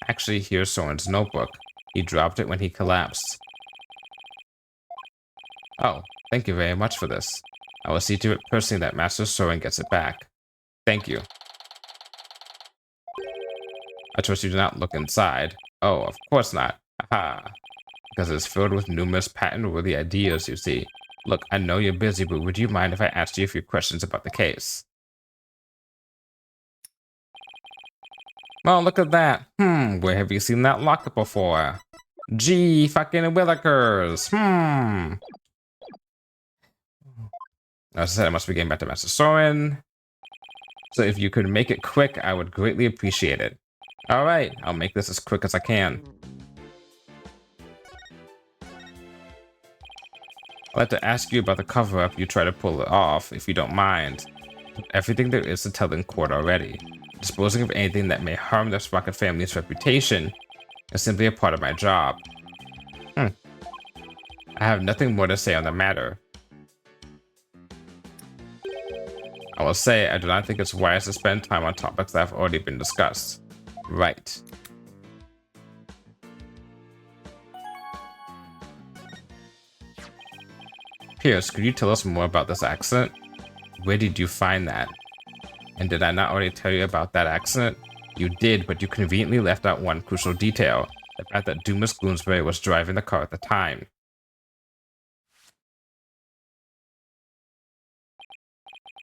Actually, here's Soren's notebook. He dropped it when he collapsed. Oh, thank you very much for this. I will see to it personally that Master Soren gets it back. Thank you. I trust you do not look inside. Oh, of course not. Haha. Because it's filled with numerous patent-worthy ideas, you see. Look, I know you're busy, but would you mind if I asked you a few questions about the case? Oh, look at that. Where have you seen that locket before? Gee, fucking Willikers. As I said, I must be getting back to Master Soren. So if you could make it quick, I would greatly appreciate it. Alright, I'll make this as quick as I can. I'd like to ask you about the cover-up you try to pull it off, if you don't mind. Everything there is to tell in court already. Disposing of anything that may harm the Sprocket family's reputation is simply a part of my job. I have nothing more to say on the matter. I will say I do not think it's wise to spend time on topics that have already been discussed. Right. Pierce, could you tell us more about this accident? Where did you find that? And did I not already tell you about that accident? You did, but you conveniently left out one crucial detail. The fact that Miss Gloomsbury was driving the car at the time.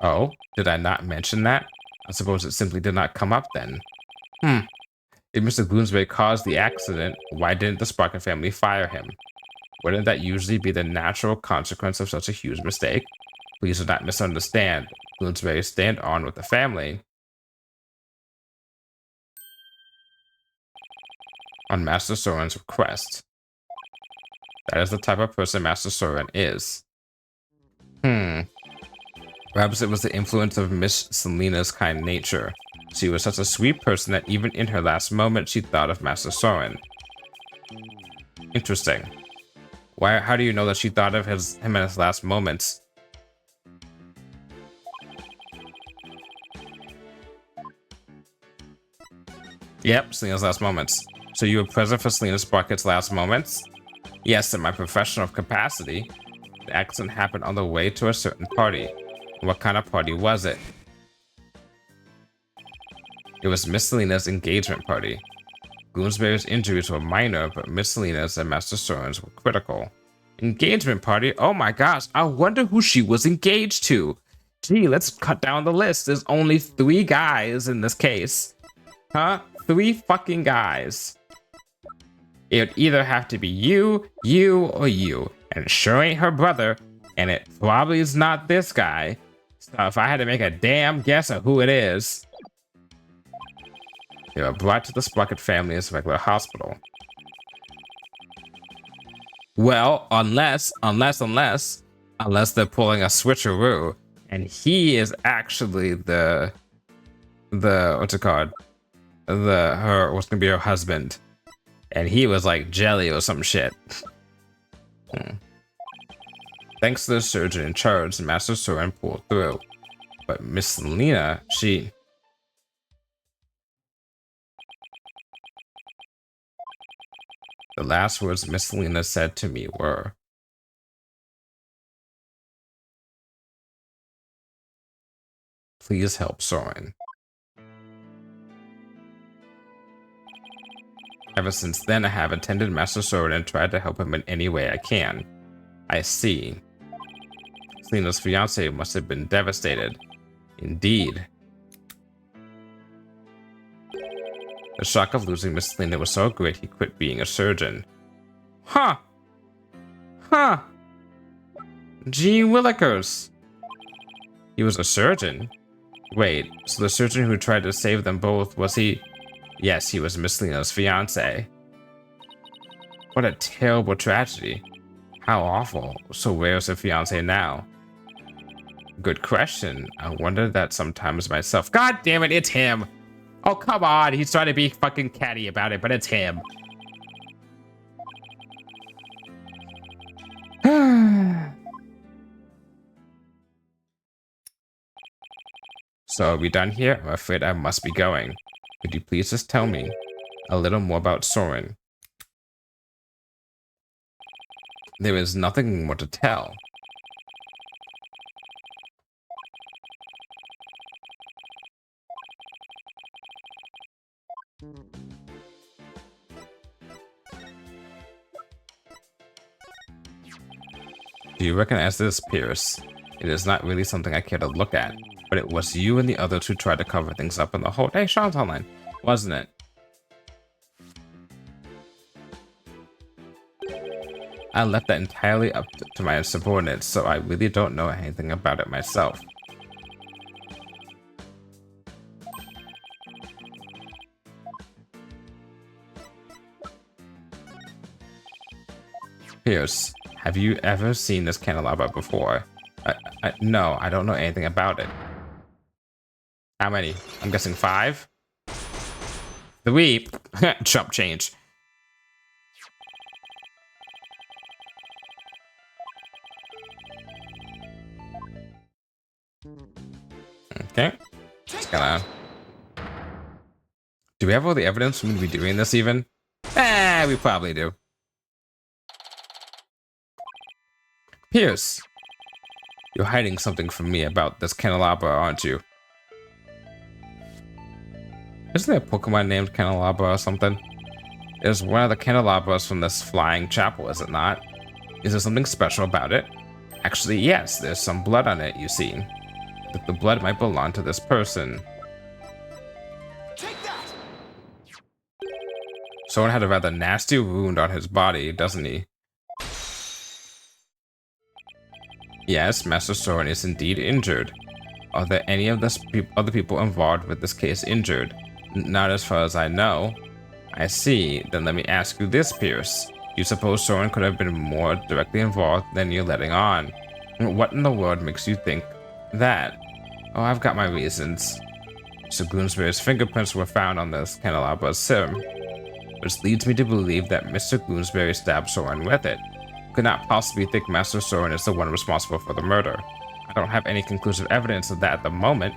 Oh, did I not mention that? I suppose it simply did not come up then. If Mr. Gloomsbury caused the accident, why didn't the Sprocket family fire him? Wouldn't that usually be the natural consequence of such a huge mistake? Please do not misunderstand. Bloomsbury stand on with the family. On Master Soren's request. That is the type of person Master Soren is. Perhaps it was the influence of Miss Selena's kind nature. She was such a sweet person that even in her last moment she thought of Master Soren. Interesting. How do you know that she thought of him in his last moments? Yep, Selena's last moments. So you were present for Selena Sprocket's last moments? Yes, in my professional capacity. The accident happened on the way to a certain party. What kind of party was it? It was Miss Selena's engagement party. Bloomsbury's injuries were minor, but Miss Selena's and Master Soren's were critical. Engagement party? Oh my gosh, I wonder who she was engaged to. Gee, let's cut down the list. There's only 3 guys in this case. Huh? 3 fucking guys. It would either have to be you, or you. And it sure ain't her brother, and it probably is not this guy. So if I had to make a damn guess at who it is. They were brought to the Sprocket family's regular hospital. Well, unless they're pulling a switcheroo, and he is actually the what's it called? What's gonna be her husband, and he was like jelly or some shit. Thanks to the surgeon in charge, Master Soren pulled through. But Miss Selena, she... The last words Miss Selena said to me were, "Please help Soren." Ever since then, I have attended Master Soren and tried to help him in any way I can. I see. Selena's fiancé must have been devastated. Indeed. The shock of losing Miss Selena was so great he quit being a surgeon. Huh! Huh! Gee willikers! He was a surgeon? Wait, so the surgeon who tried to save them both, was he... Yes, he was Miss Selena's fiancé. What a terrible tragedy. How awful. So where's her fiancé now? Good question. I wonder that sometimes myself. God damn it, it's him! Oh, come on. He's trying to be fucking catty about it, but it's him. So are we done here? I'm afraid I must be going. Could you please just tell me a little more about Soren? There is nothing more to tell. Do you recognize this, Pierce? It is not really something I care to look at, but it was you and the others who tried to cover things up in the whole... Hey, Sean's online, wasn't it? I left that entirely up to my subordinates, so I really don't know anything about it myself. Pierce, have you ever seen this candelabra before? No, I don't know anything about it. How many? I'm guessing 5? 3? Chump change. Okay. Just gonna... Do we have all the evidence for me to be doing this even? We probably do. Pierce, you're hiding something from me about this candelabra, aren't you? Isn't there a Pokemon named Candelabra or something? It's one of the candelabras from this flying chapel, is it not? Is there something special about it? Actually, yes, there's some blood on it, you see. But the blood might belong to this person. Take that! Someone had a rather nasty wound on his body, doesn't he? Yes, Master Soren is indeed injured. Are there any of the other people involved with this case injured? Not as far as I know. I see. Then let me ask you this, Pierce. You suppose Soren could have been more directly involved than you're letting on? What in the world makes you think that? Oh, I've got my reasons. Mr. Gloomsbury's fingerprints were found on this candelabra's sim, which leads me to believe that Mr. Gloomsbury stabbed Soren with it. Could not possibly think Master Soren is the one responsible for the murder. I don't have any conclusive evidence of that at the moment,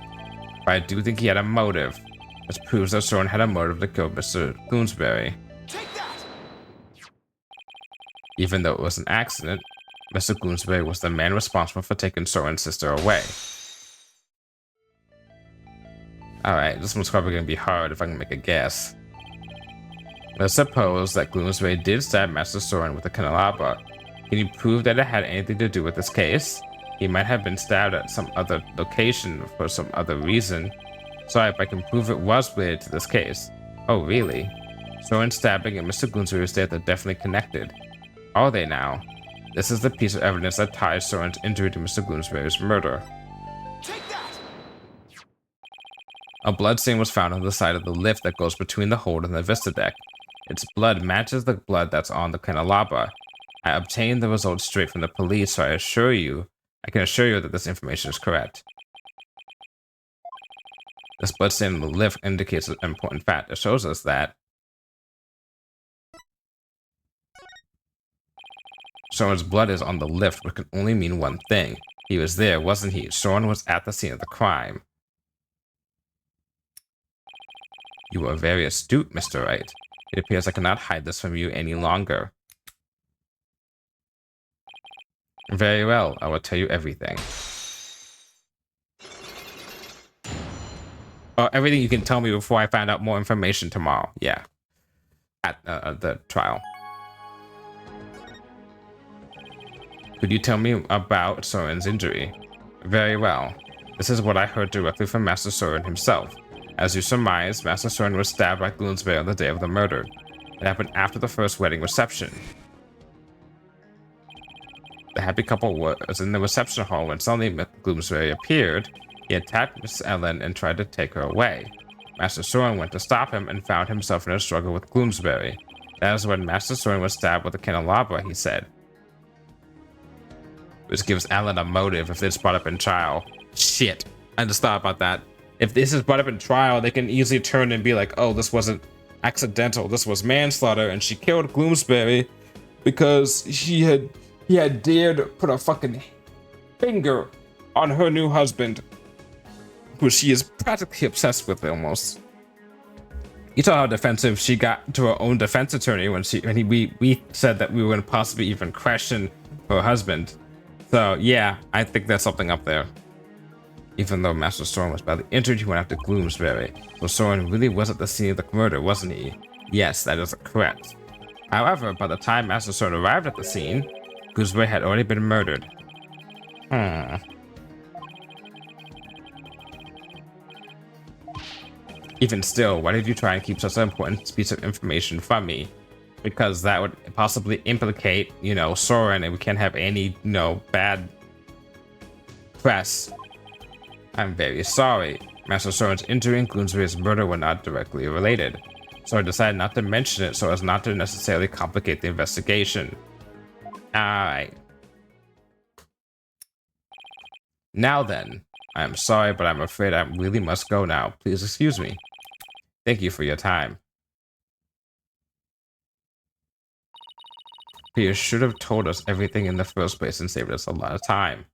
but I do think he had a motive. This proves that Soren had a motive to kill Mr. Gloomsbury. Take that! Even though it was an accident, Mr. Gloomsbury was the man responsible for taking Soren's sister away. Alright, this one's probably going to be hard if I can make a guess. Let's suppose that Gloomsbury did stab Master Soren with a candelabra. Can you prove that it had anything to do with this case? He might have been stabbed at some other location for some other reason. Sorry, if I can prove it was related to this case. Oh, really? Soren's stabbing and Mr. Gloomsbury's death are definitely connected. Are they now? This is the piece of evidence that ties Soren's injury to Mr. Gloomsbury's murder. Take that! A bloodstain was found on the side of the lift that goes between the hold and the Vista deck. Its blood matches the blood that's on the candelabra. I obtained the results straight from the police, so I can assure you that this information is correct. This bloodstain on the lift indicates an important fact. It shows us that Soren's blood is on the lift, which can only mean one thing. He was there, wasn't he? Soren was at the scene of the crime. You are very astute, Mr. Wright. It appears I cannot hide this from you any longer. Very well, I will tell you everything. Everything you can tell me before I find out more information tomorrow. Yeah. At the trial. Could you tell me about Soren's injury? Very well. This is what I heard directly from Master Soren himself. As you surmised, Master Soren was stabbed by Gloomsbury on the day of the murder. It happened after the first wedding reception. The happy couple was in the reception hall when suddenly Gloomsbury appeared. He attacked Miss Ellen and tried to take her away. Master Soren went to stop him and found himself in a struggle with Gloomsbury. That is when Master Soren was stabbed with a candelabra, he said. Which gives Ellen a motive if it's brought up in trial. Shit. I just thought about that. If this is brought up in trial, they can easily turn and be like, oh, this wasn't accidental. This was manslaughter, and she killed Gloomsbury because he had dared put a fucking finger on her new husband, who she is practically obsessed with almost. You saw how defensive she got to her own defense attorney when we said that we were going to possibly even question her husband. So yeah, I think there's something up there. Even though Master Soren was badly injured, he went after Gloomsbury. So Soren really was at the scene of the murder, wasn't he? Yes, that is correct. However, by the time Master Soren arrived at the scene, Gloomsbury had already been murdered. Even still, why did you try and keep such an important piece of information from me? Because that would possibly implicate, Soren, and we can't have any, bad press. I'm very sorry. Master Soren's injury and Gloomsbury's murder were not directly related, so I decided not to mention it so as not to necessarily complicate the investigation. Alright. Now then, I'm sorry, but I'm afraid I really must go now. Please excuse me. Thank you for your time. Pierce should have told us everything in the first place and saved us a lot of time.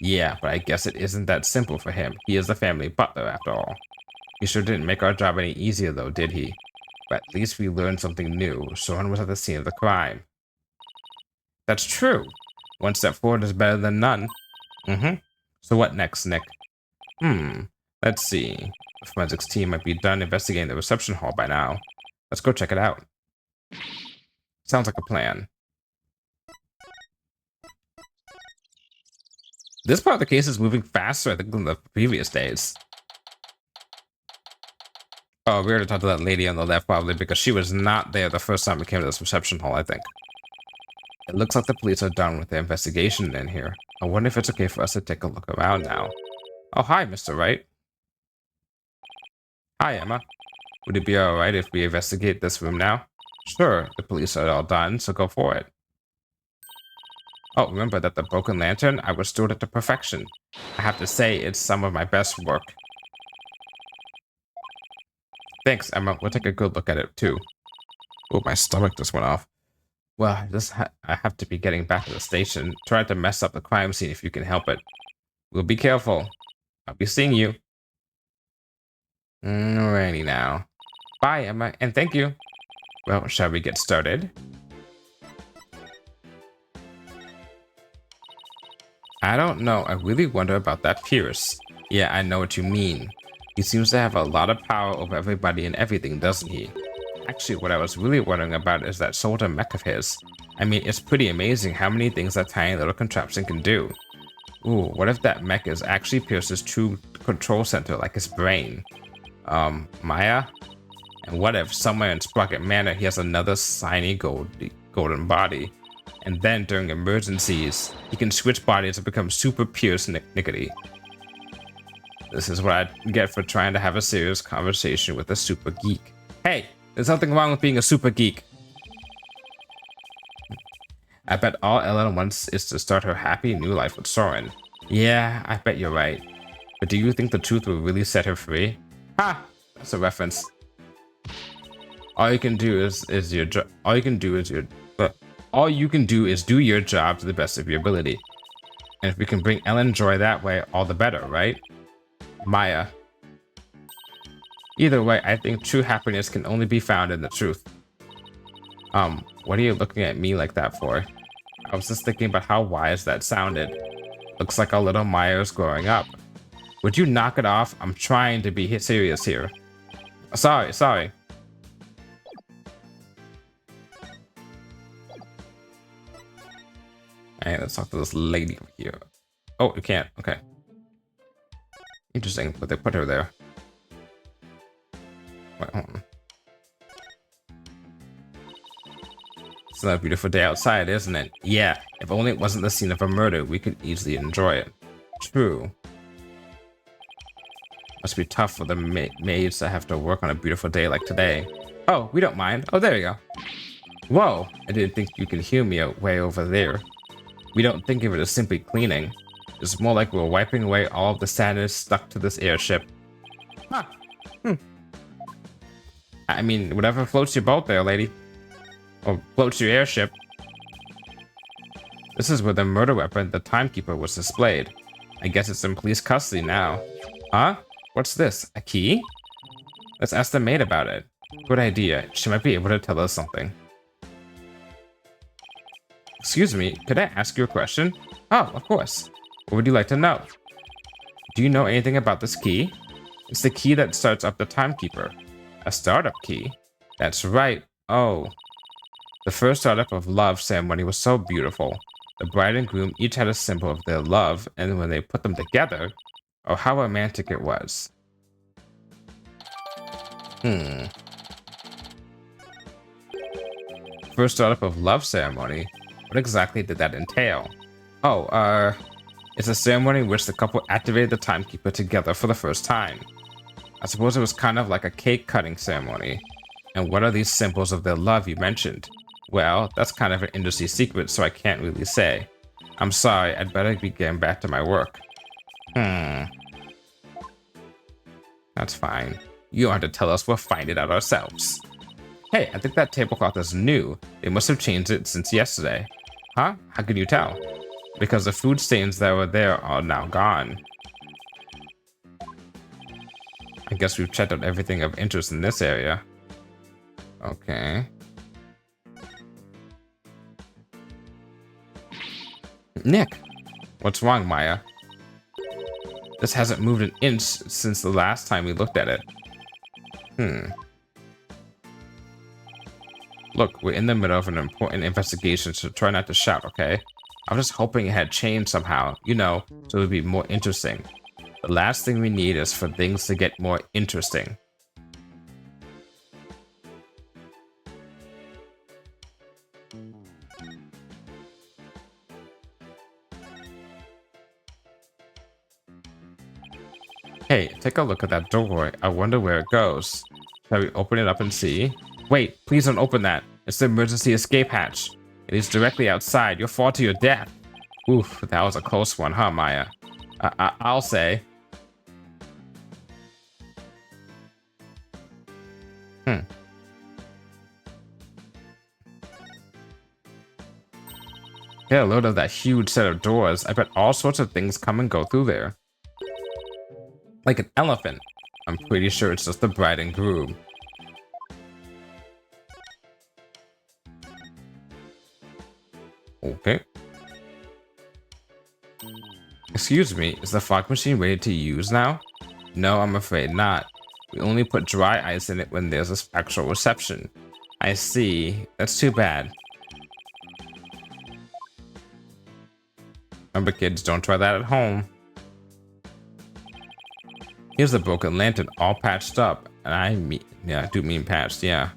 Yeah, but I guess it isn't that simple for him. He is the family butler, after all. He sure didn't make our job any easier, though, did he? But at least we learned something new. Soren was at the scene of the crime. That's true. One step forward is better than none. So what next, Nick? Let's see. The forensics team might be done investigating the reception hall by now. Let's go check it out. Sounds like a plan. This part of the case is moving faster, I think, than the previous days. Oh, we already talked to that lady on the left, probably, because she was not there the first time we came to this reception hall, I think. It looks like the police are done with their investigation in here. I wonder if it's okay for us to take a look around now. Oh, hi, Mr. Wright. Hi, Emma. Would it be alright if we investigate this room now? Sure, the police are all done, so go for it. Oh, remember that the broken lantern? I restored it to perfection. I have to say, it's some of my best work. Thanks, Emma. We'll take a good look at it, too. Oh, my stomach just went off. Well, I have to be getting back to the station. Try to mess up the crime scene if you can help it. We'll be careful. I'll be seeing you. Alrighty now. Bye, Emma, and thank you. Well, shall we get started? I don't know. I really wonder about that Pierce. Yeah, I know what you mean. He seems to have a lot of power over everybody and everything, doesn't he? Actually, what I was really wondering about is that shoulder mech of his. I mean, it's pretty amazing how many things that tiny little contraption can do. Ooh, what if that mech is actually Pierce's true control center, like his brain? Maya? And what if somewhere in Sprocket Manor he has another shiny golden body? And then during emergencies, he can switch bodies and become Super Pierce Nickety. This is what I get for trying to have a serious conversation with a super geek. Hey, there's nothing wrong with being a super geek. I bet all Ellen wants is to start her happy new life with Soren. Yeah, I bet you're right. But do you think the truth will really set her free? Ha! That's a reference. All you can do is do your job to the best of your ability. And if we can bring Ellen joy that way, all the better, right? Maya. Either way, I think true happiness can only be found in the truth. What are you looking at me like that for? I was just thinking about how wise that sounded. Looks like our little Maya is growing up. Would you knock it off? I'm trying to be serious here. Sorry. Alright, let's talk to this lady over here. Oh, you can't. Okay. Interesting, but they put her there. Wait, hold on. It's a beautiful day outside, isn't it? Yeah, if only it wasn't the scene of a murder, we could easily enjoy it. True. Must be tough for the maids to have to work on a beautiful day like today. Oh, we don't mind. Oh, there you go. Whoa, I didn't think you could hear me way over there. We don't think of it as simply cleaning. It's more like we're wiping away all of the sadness stuck to this airship. Huh. I mean, whatever floats your boat there, lady. Or floats your airship. This is where the murder weapon, the timekeeper, was displayed. I guess it's in police custody now. Huh? What's this? A key? Let's ask the maid about it. Good idea. She might be able to tell us something. Excuse me, could I ask you a question? Oh, of course. What would you like to know? Do you know anything about this key? It's the key that starts up the timekeeper. A startup key? That's right. Oh. The first startup of love ceremony was so beautiful. The bride and groom each had a symbol of their love, and when they put them together, oh, how romantic it was. First startup of love ceremony? What exactly did that entail? Oh, it's a ceremony in which the couple activated the timekeeper together for the first time. I suppose it was kind of like a cake cutting ceremony. And what are these symbols of their love you mentioned? Well, that's kind of an industry secret, so I can't really say. I'm sorry, I'd better be getting back to my work. That's fine. You don't have to tell us, we'll find it out ourselves. Hey, I think that tablecloth is new. They must have changed it since yesterday. Huh? How can you tell? Because the food stains that were there are now gone. I guess we've checked out everything of interest in this area. Okay. Nick! What's wrong, Maya? This hasn't moved an inch since the last time we looked at it. Look, we're in the middle of an important investigation, so try not to shout, okay? I was just hoping it had changed somehow, you know, so it would be more interesting. The last thing we need is for things to get more interesting. Hey, take a look at that door. I wonder where it goes. Shall we open it up and see? Wait, please don't open that. It's the emergency escape hatch. It is directly outside. You'll fall to your death. Oof, that was a close one, huh, Maya? I'll say. Hmm. Get a load of that huge set of doors. I bet all sorts of things come and go through there. Like an elephant. I'm pretty sure it's just the bride and groom. Okay. Excuse me, is the fog machine ready to use now? No, I'm afraid not. We only put dry ice in it when there's an actual reception. I see. That's too bad. Remember, kids, don't try that at home. Here's the broken lantern, all patched up. And I do mean patched, yeah.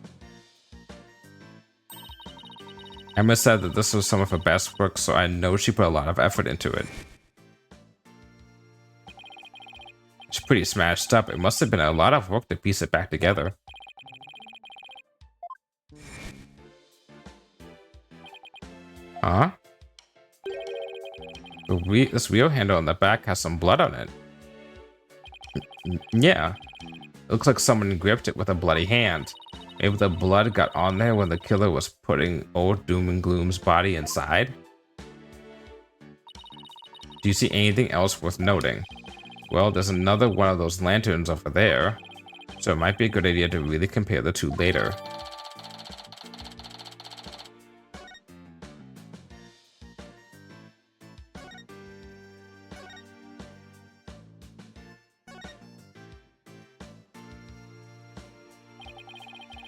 Emma said that this was some of her best work, so I know she put a lot of effort into it. It's pretty smashed up. It must have been a lot of work to piece it back together. Huh? This wheel handle on the back has some blood on it. Yeah. It looks like someone gripped it with a bloody hand. Maybe the blood got on there when the killer was putting old Doom and Gloom's body inside? Do you see anything else worth noting? Well, there's another one of those lanterns over there, so it might be a good idea to really compare the two later.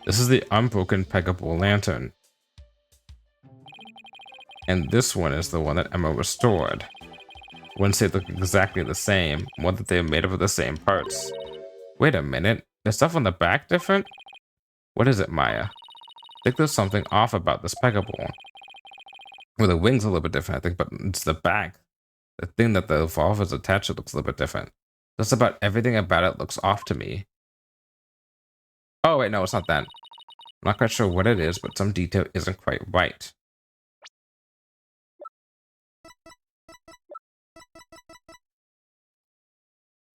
This is the unbroken peggable lantern. And this one is the one that Emma restored. Wouldn't say they look exactly the same, more that they're made up of the same parts. Wait a minute, the stuff on the back different? What is it, Maya? I think there's something off about this peggable. Well, the wing's a little bit different, I think, but it's the back. The thing that the valve is attached to looks a little bit different. Just about everything about it looks off to me. Oh, wait, no, it's not that. I'm not quite sure what it is, but some detail isn't quite right.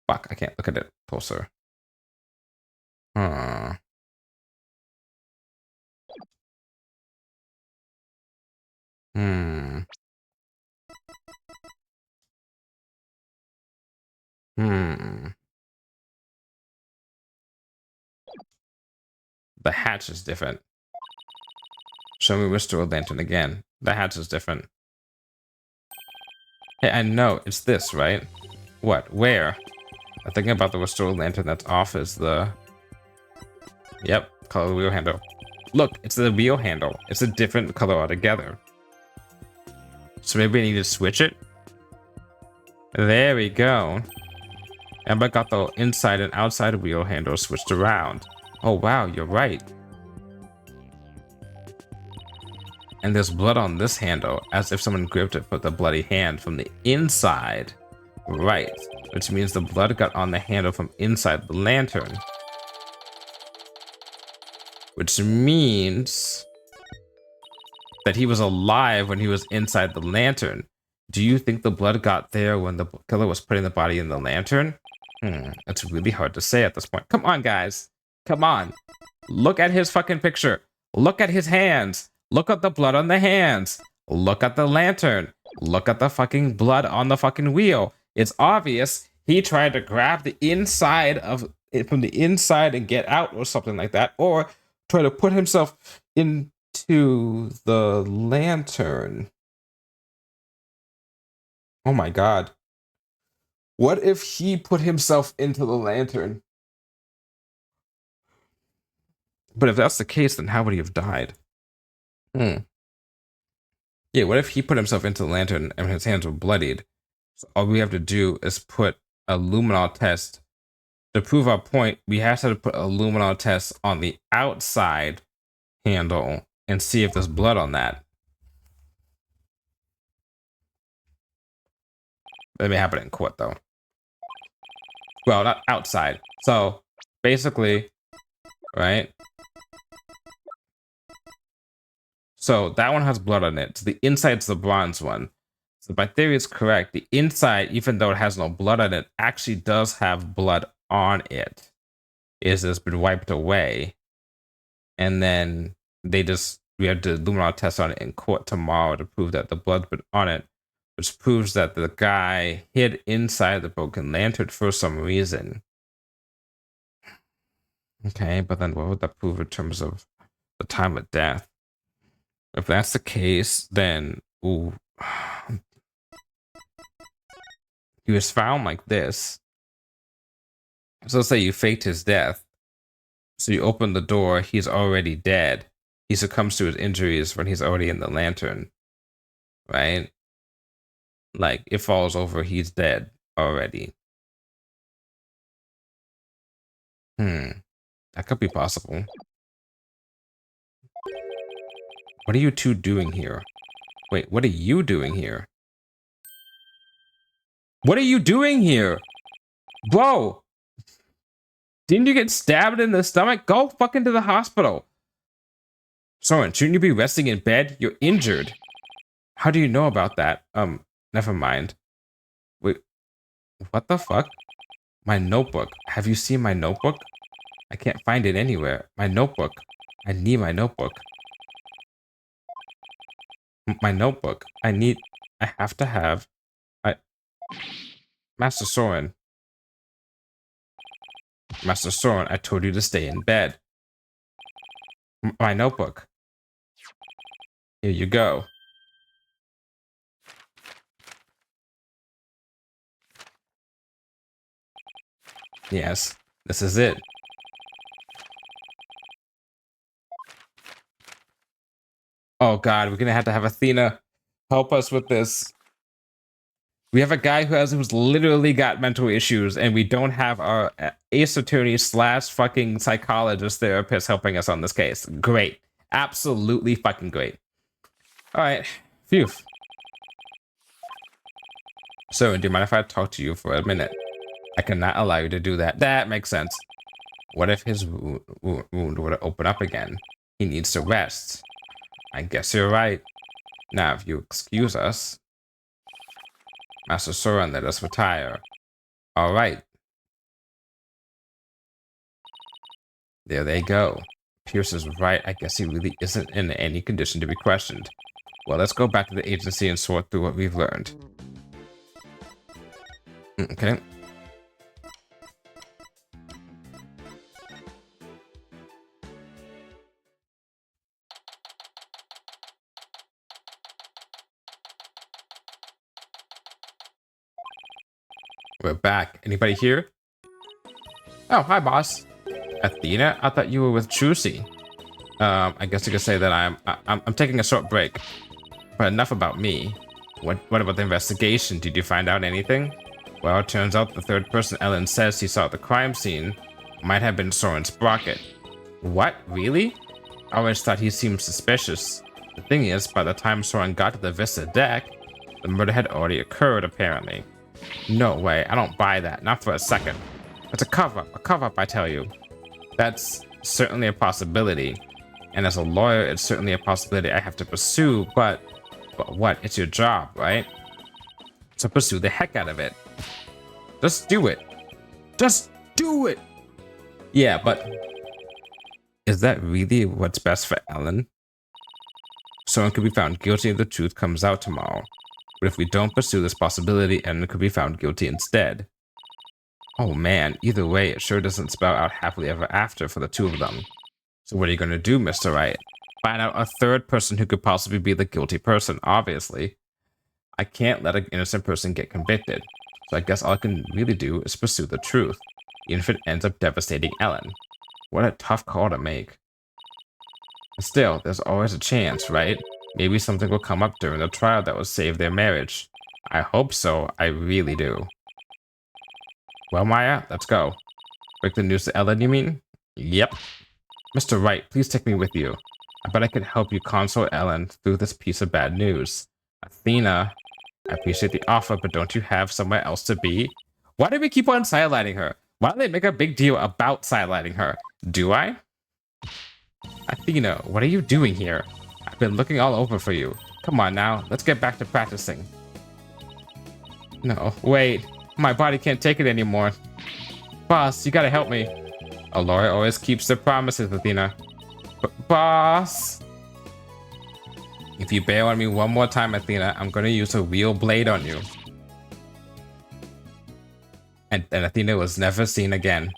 Fuck, I can't look at it closer. Huh. Hmm. Hmm. The hatch is different. Show me restore lantern again. The hatch is different. Hey, I know, it's this, right? What? Where? I'm thinking about the restore lantern that's off is the... Yep, color the wheel handle. Look, it's the wheel handle. It's a different color altogether. So maybe I need to switch it? There we go. Emma got the inside and outside wheel handle switched around. Oh wow, you're right. And there's blood on this handle, as if someone gripped it with a bloody hand from the inside. Right, which means the blood got on the handle from inside the lantern. Which means that he was alive when he was inside the lantern. Do you think the blood got there when the killer was putting the body in the lantern? It's really hard to say at this point. Come on, guys. Come on. Look at his fucking picture. Look at his hands. Look at the blood on the hands. Look at the lantern. Look at the fucking blood on the fucking wheel. It's obvious he tried to grab the inside of it from the inside and get out or something like that, or try to put himself into the lantern. Oh my god. What if he put himself into the lantern? But if that's the case, then how would he have died? Yeah, what if he put himself into the lantern and his hands were bloodied? So all we have to do is put a luminol test. To prove our point, we have to put a luminol test on the outside handle and see if there's blood on that. That may happen in court, though. Well, not outside. So basically, right? So that one has blood on it. So the inside's the bronze one. So my theory is correct. The inside, even though it has no blood on it, actually does have blood on it. It's been wiped away. And then we have to luminol test on it in court tomorrow to prove that the blood's been on it, which proves that the guy hid inside the broken lantern for some reason. Okay, but then what would that prove in terms of the time of death? If that's the case, then ooh, he was found like this. So let's say you faked his death. So you open the door, he's already dead. He succumbs to his injuries when he's already in the lantern, right? Like it falls over, he's dead already. That could be possible. What are you two doing here? Wait, what are you doing here? What are you doing here? Bro! Didn't you get stabbed in the stomach? Go fucking to the hospital. Soren, shouldn't you be resting in bed? You're injured. How do you know about that? Never mind. Wait, what the fuck? My notebook. Have you seen my notebook? I can't find it anywhere. My notebook. I need my notebook. My notebook. I have to have. Master Soren. Master Soren, I told you to stay in bed. My notebook. Here you go. Yes, this is it. Oh god, we're gonna have to have Athena help us with this. We have a guy who's literally got mental issues, and we don't have our ace attorney / fucking psychologist therapist helping us on this case. Great. Absolutely fucking great. Alright. Phew. So, do you mind if I talk to you for a minute? I cannot allow you to do that. That makes sense. What if his wound were to open up again? He needs to rest. I guess you're right. Now, if you excuse us, Master Soren, let us retire. All right. There they go. Pierce is right. I guess he really isn't in any condition to be questioned. Well, let's go back to the agency and sort through what we've learned. Okay. We're back. Anybody here? Oh, hi, boss. Athena? I thought you were with Trucy. I guess you could say that I'm taking a short break. But enough about me. What about the investigation? Did you find out anything? Well, it turns out the third person Ellen says he saw at the crime scene might have been Soren Sprocket. What? Really? I always thought he seemed suspicious. The thing is, by the time Soren got to the Vista deck, the murder had already occurred, apparently. No way, I don't buy that, not for a second. It's a cover-up, I tell you. That's certainly a possibility. And as a lawyer, it's certainly a possibility I have to pursue, but what? It's your job, right? So pursue the heck out of it. Just do it. Just do it! Yeah, but is that really what's best for Ellen? Someone could be found guilty and the truth comes out tomorrow. But if we don't pursue this possibility, Ellen could be found guilty instead. Oh man, either way, it sure doesn't spell out happily ever after for the two of them. So what are you going to do, Mr. Wright? Find out a third person who could possibly be the guilty person, obviously. I can't let an innocent person get convicted. So I guess all I can really do is pursue the truth, even if it ends up devastating Ellen. What a tough call to make. But still, there's always a chance, right? Maybe something will come up during the trial that will save their marriage. I hope so, I really do. Well, Maya, let's go. Break the news to Ellen, you mean? Yep. Mr. Wright, please take me with you. I bet I can help you console Ellen through this piece of bad news. Athena, I appreciate the offer, but don't you have somewhere else to be? Why do we keep on sidelining her? Why do they make a big deal about sidelining her? Do I? Athena, what are you doing here? I've been looking all over for you. Come on now, let's get back to practicing. No, wait. My body can't take it anymore. Boss, you gotta help me. Alora always keeps their promises, Athena. Boss! If you bail on me one more time, Athena, I'm gonna use a real blade on you. And Athena was never seen again.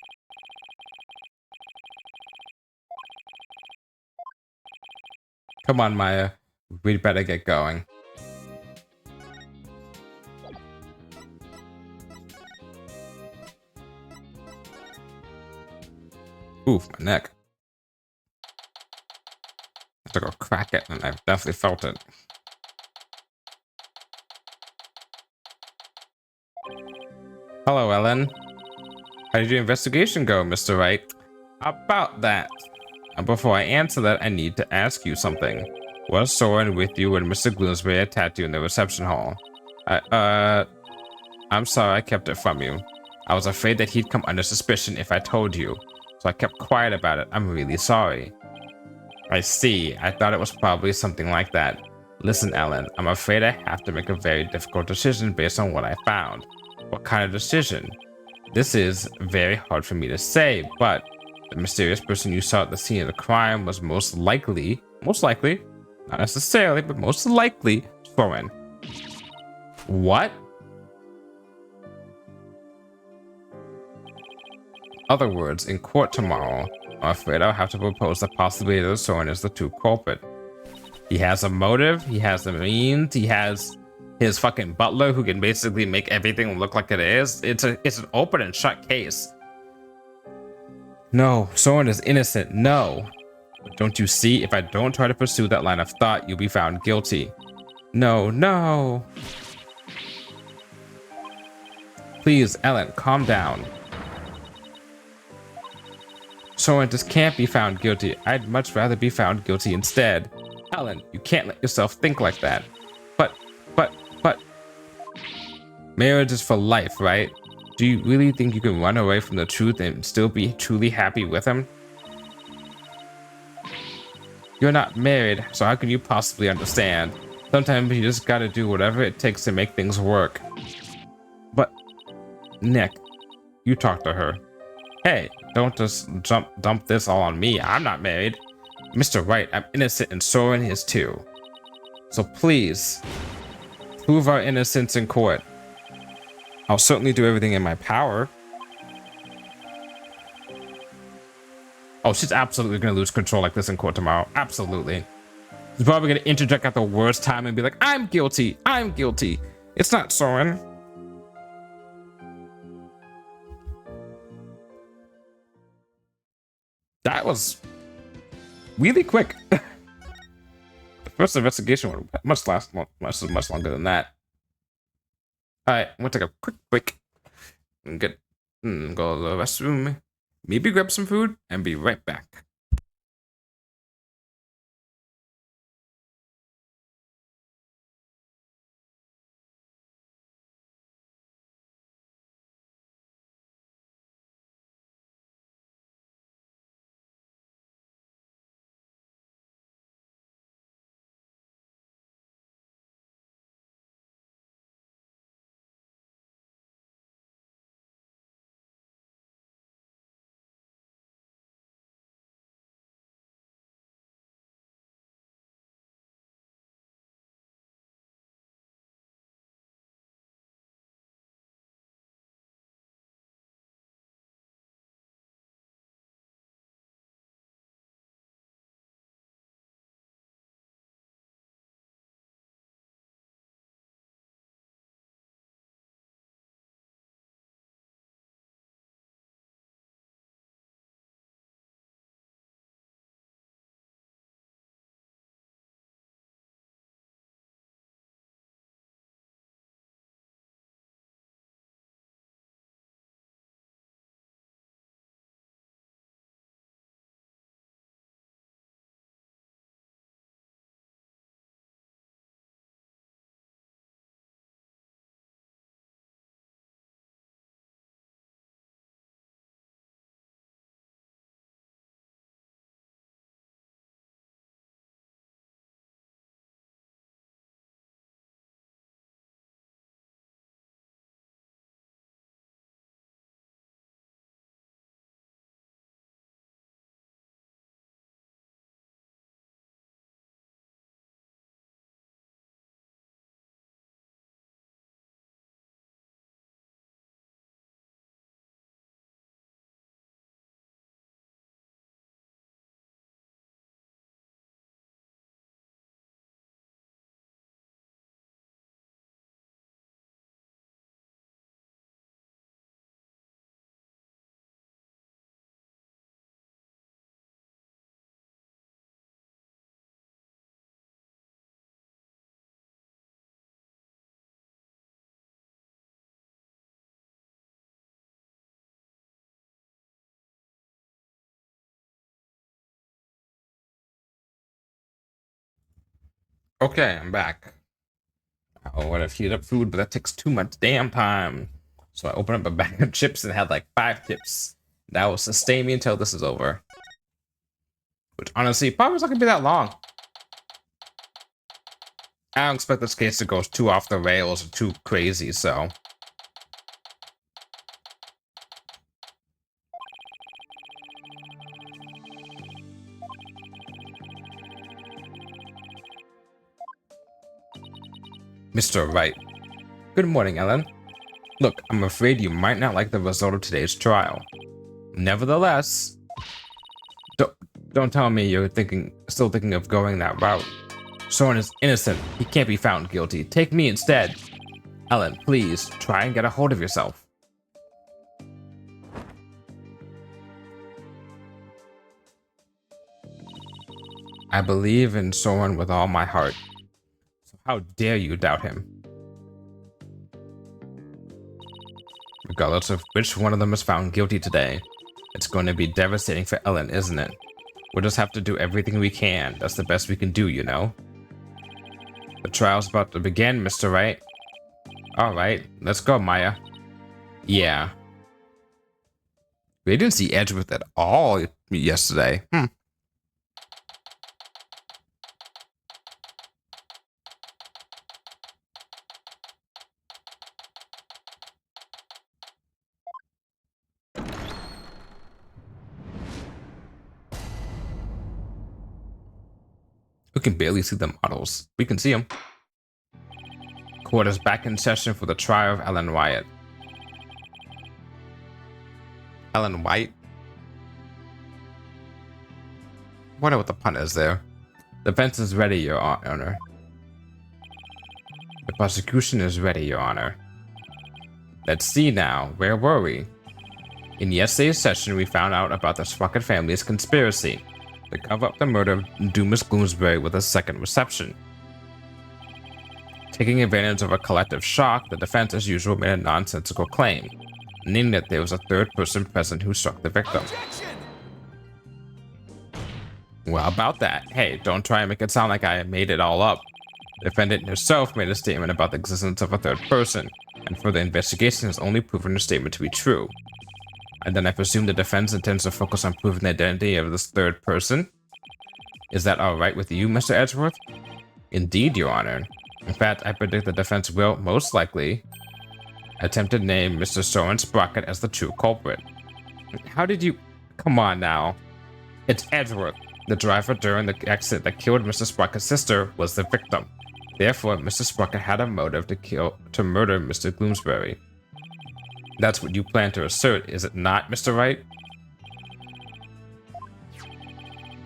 Come on, Maya. We'd better get going. Oof, my neck. I took a crack at it and I've definitely felt it. Hello, Ellen. How did your investigation go, Mr. Wright? About that. Before I answer that, I need to ask you something. Was Soren with you when Mr. Gloomsbury attacked you in the reception hall? I'm sorry I kept it from you. I was afraid that he'd come under suspicion if I told you, so I kept quiet about it. I'm really sorry. I see. I thought it was probably something like that. Listen, Ellen, I'm afraid I have to make a very difficult decision based on what I found. What kind of decision? This is very hard for me to say, but the mysterious person you saw at the scene of the crime was most likely, not necessarily, but most likely, Soren. What? Other words, in court tomorrow, I'm afraid I'll have to propose the possibility that Soren is the true culprit. He has a motive, he has the means, he has his fucking butler who can basically make everything look like it is. It's an open and shut case. No, Soren is innocent, no. But don't you see, if I don't try to pursue that line of thought, you'll be found guilty. No, no. Please, Ellen, calm down. Soren just can't be found guilty. I'd much rather be found guilty instead. Ellen, you can't let yourself think like that. But... Marriage is for life, right? Do you really think you can run away from the truth and still be truly happy with him? You're not married, so how can you possibly understand? Sometimes you just gotta do whatever it takes to make things work. But, Nick, you talk to her. Hey, don't just dump this all on me. I'm not married. Mr. Wright, I'm innocent and Soren is too. So please, prove our innocence in court. I'll certainly do everything in my power. Oh, she's absolutely gonna lose control like this in court tomorrow. Absolutely. She's probably gonna interject at the worst time and be like, I'm guilty. I'm guilty. It's not Soren. That was really quick. The first investigation was much longer than that. All right, I'm gonna take a quick break and go to the restroom, maybe grab some food, and be right back. Okay, I'm back. I would have heated up food, but that takes too much damn time. So I opened up a bag of chips and had like 5 chips. That will sustain me until this is over. Which honestly, probably not gonna be that long. I don't expect this case to go too off the rails or too crazy, so. Mr. Wright. Good morning, Ellen. Look, I'm afraid you might not like the result of today's trial. Nevertheless, don't tell me you're still thinking of going that route. Soren is innocent. He can't be found guilty. Take me instead. Ellen, please, try and get a hold of yourself. I believe in Soren with all my heart. So how dare you doubt him? Regardless of which one of them is found guilty today, it's going to be devastating for Ellen, isn't it? We'll just have to do everything we can. That's the best we can do, you know? The trial's about to begin, Mr. Wright. Alright, let's go, Maya. Yeah. We didn't see Edgeworth at all yesterday. We can barely see the models. We can see them. Court is back in session for the trial of Ellen Wyatt. Ellen White? Wonder what the pun is there. Defense is ready, Your Honor. The prosecution is ready, Your Honor. Let's see now. Where were we? In yesterday's session, we found out about the Sprocket family's conspiracy to cover up the murder of Dumas Gloomsbury with a second reception. Taking advantage of a collective shock, the defense, as usual, made a nonsensical claim, meaning that there was a third person present who struck the victim. Objection! Well, about that, hey, don't try and make it sound like I made it all up. The defendant herself made a statement about the existence of a third person, and further investigation has only proven her statement to be true. And then I presume the defense intends to focus on proving the identity of this third person? Is that alright with you, Mr. Edgeworth? Indeed, Your Honor. In fact, I predict the defense will, most likely, attempt to name Mr. Soren Sprocket as the true culprit. How did you... Come on now. It's Edgeworth. The driver during the accident that killed Mr. Sprocket's sister was the victim. Therefore, Mr. Sprocket had a motive to murder Mr. Gloomsbury. That's what you plan to assert, is it not, Mr. Wright?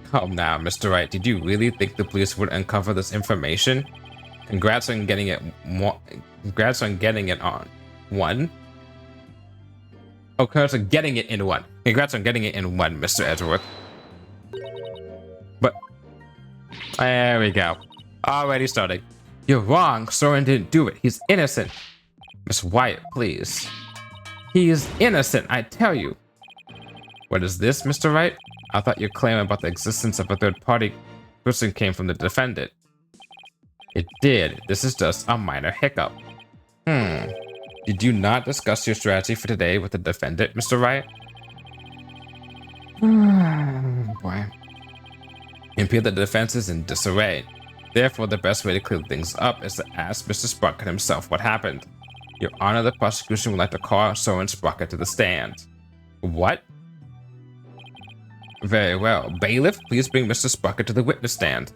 Come now, Mr. Wright, did you really think the police would uncover this information? Congrats on getting it. Congrats on getting it on one. Oh, congrats on getting it in one. Congrats on getting it in one, Mr. Edgeworth. But there we go. Already starting. You're wrong. Soren didn't do it. He's innocent. Miss Wyatt, please. He is innocent, I tell you. What is this, Mr. Wright? I thought your claim about the existence of a third-party person came from the defendant. It did. This is just a minor hiccup. Did you not discuss your strategy for today with the defendant, Mr. Wright? Boy. It appears that the defense is in disarray. Therefore, the best way to clear things up is to ask Mr. Sprocket himself what happened. Your Honor, the prosecution would like to call Soren Sprocket to the stand. What? Very well. Bailiff, please bring Mr. Sprocket to the witness stand.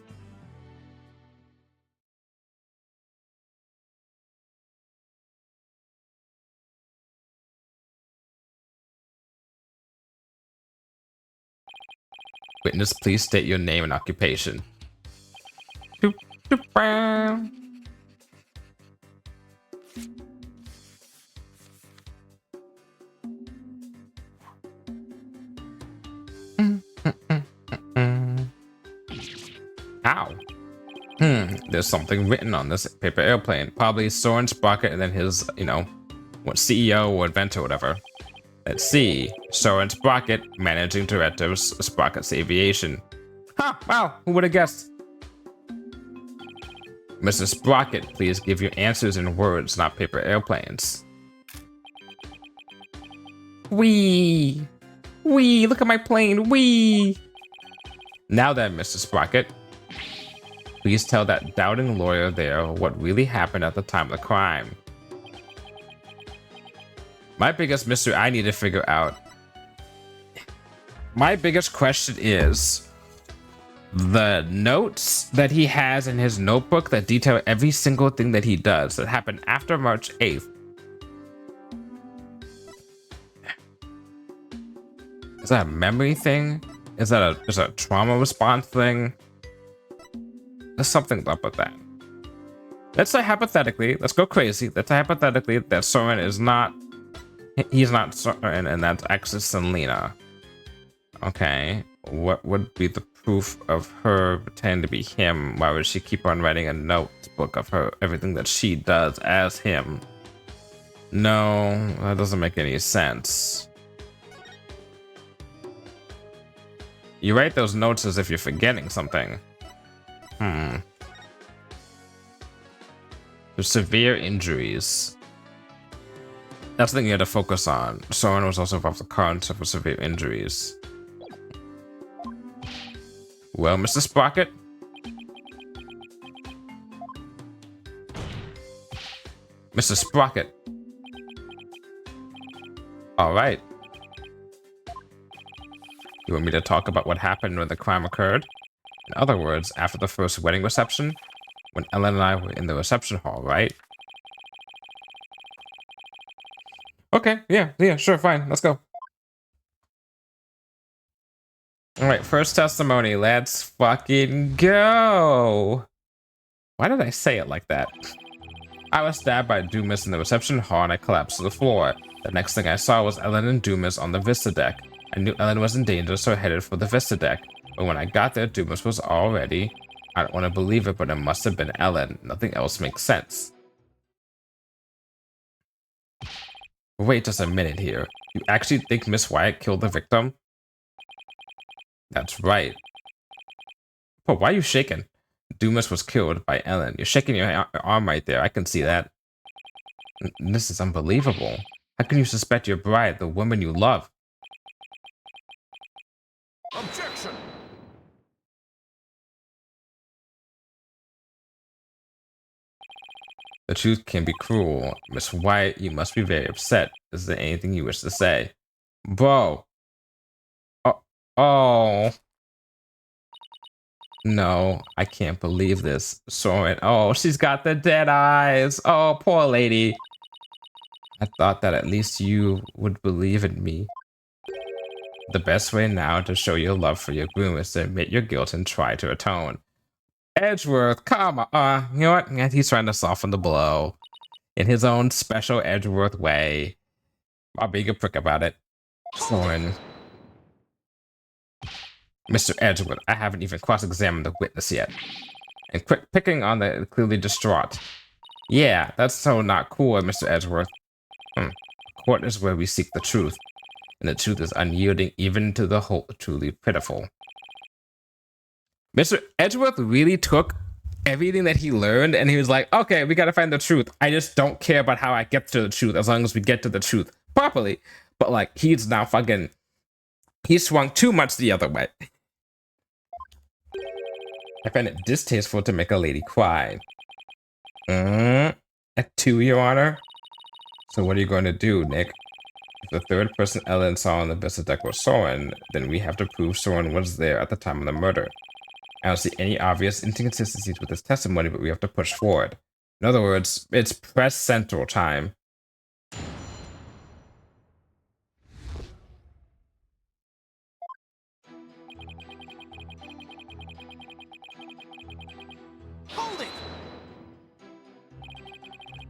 Witness, please state your name and occupation. Doop, doop, bow. Ow. There's something written on this paper airplane. Probably Soren Sprocket and then his, what CEO or inventor or whatever. Let's see. Soren Sprocket, Managing Director of Sprocket's Aviation. Huh, wow, who would have guessed? Mr. Sprocket, please give your answers in words, not paper airplanes. Wee! Wee! Look at my plane! Wee! Now then, Mr. Sprocket, please tell that doubting lawyer there what really happened at the time of the crime. My biggest mystery I need to figure out. My biggest question is the notes that he has in his notebook that detail every single thing that he does that happened after March 8th. Is that a memory thing? Is that a trauma response thing? There's something up with that. Let's say hypothetically, let's go crazy. Let's say hypothetically that Soren is not, he's not Soren, and that's actually Selena. Okay, what would be the proof of her pretending to be him? Why would she keep on writing a notebook of her, everything that she does as him? No, that doesn't make any sense. You write those notes as if you're forgetting something. There's severe injuries. That's the thing you had to focus on. Soren was also involved with the car and suffered severe injuries. Well, Mr. Sprocket? Mr. Sprocket. All right. You want me to talk about what happened when the crime occurred? In other words, after the first wedding reception, when Ellen and I were in the reception hall, right? Okay, yeah, sure, fine, let's go. All right, first testimony, let's fucking go. Why did I say it like that? I was stabbed by Dumas in the reception hall and I collapsed to the floor. The next thing I saw was Ellen and Dumas on the Vista deck. I knew Ellen was in danger, so I headed for the Vista deck. But when I got there, Dumas was already... I don't want to believe it, but it must have been Ellen. Nothing else makes sense. Wait just a minute here. You actually think Miss Wyatt killed the victim? That's right. But why are you shaking? Dumas was killed by Ellen. You're shaking your arm right there. I can see that. This is unbelievable. How can you suspect your bride, the woman you love? Objection! The truth can be cruel. Miss Wyatt, you must be very upset. Is there anything you wish to say? Bro. Oh. No, I can't believe this. Soren. Oh, she's got the dead eyes. Oh, poor lady. I thought that at least you would believe in me. The best way now to show your love for your groom is to admit your guilt and try to atone. Edgeworth, come on. You know what? He's trying to soften the blow in his own special Edgeworth way. I'll be a prick about it. Soren. Mr. Edgeworth, I haven't even cross-examined the witness yet. And quit picking on the clearly distraught. Yeah, that's so not cool, Mr. Edgeworth. Court is where we seek the truth. And the truth is unyielding even to the whole truly pitiful. Mr. Edgeworth really took everything that he learned and he was like, okay, we gotta find the truth. I just don't care about how I get to the truth as long as we get to the truth properly. But like, he's now fucking, he swung too much the other way. I find it distasteful to make a lady cry. At 2, Your Honor? So what are you going to do, Nick? If the third person Ellen saw on the Vista deck was Soren, then we have to prove Soren was there at the time of the murder. I don't see any obvious inconsistencies with his testimony, but we have to push forward. In other words, it's press central time. Hold it!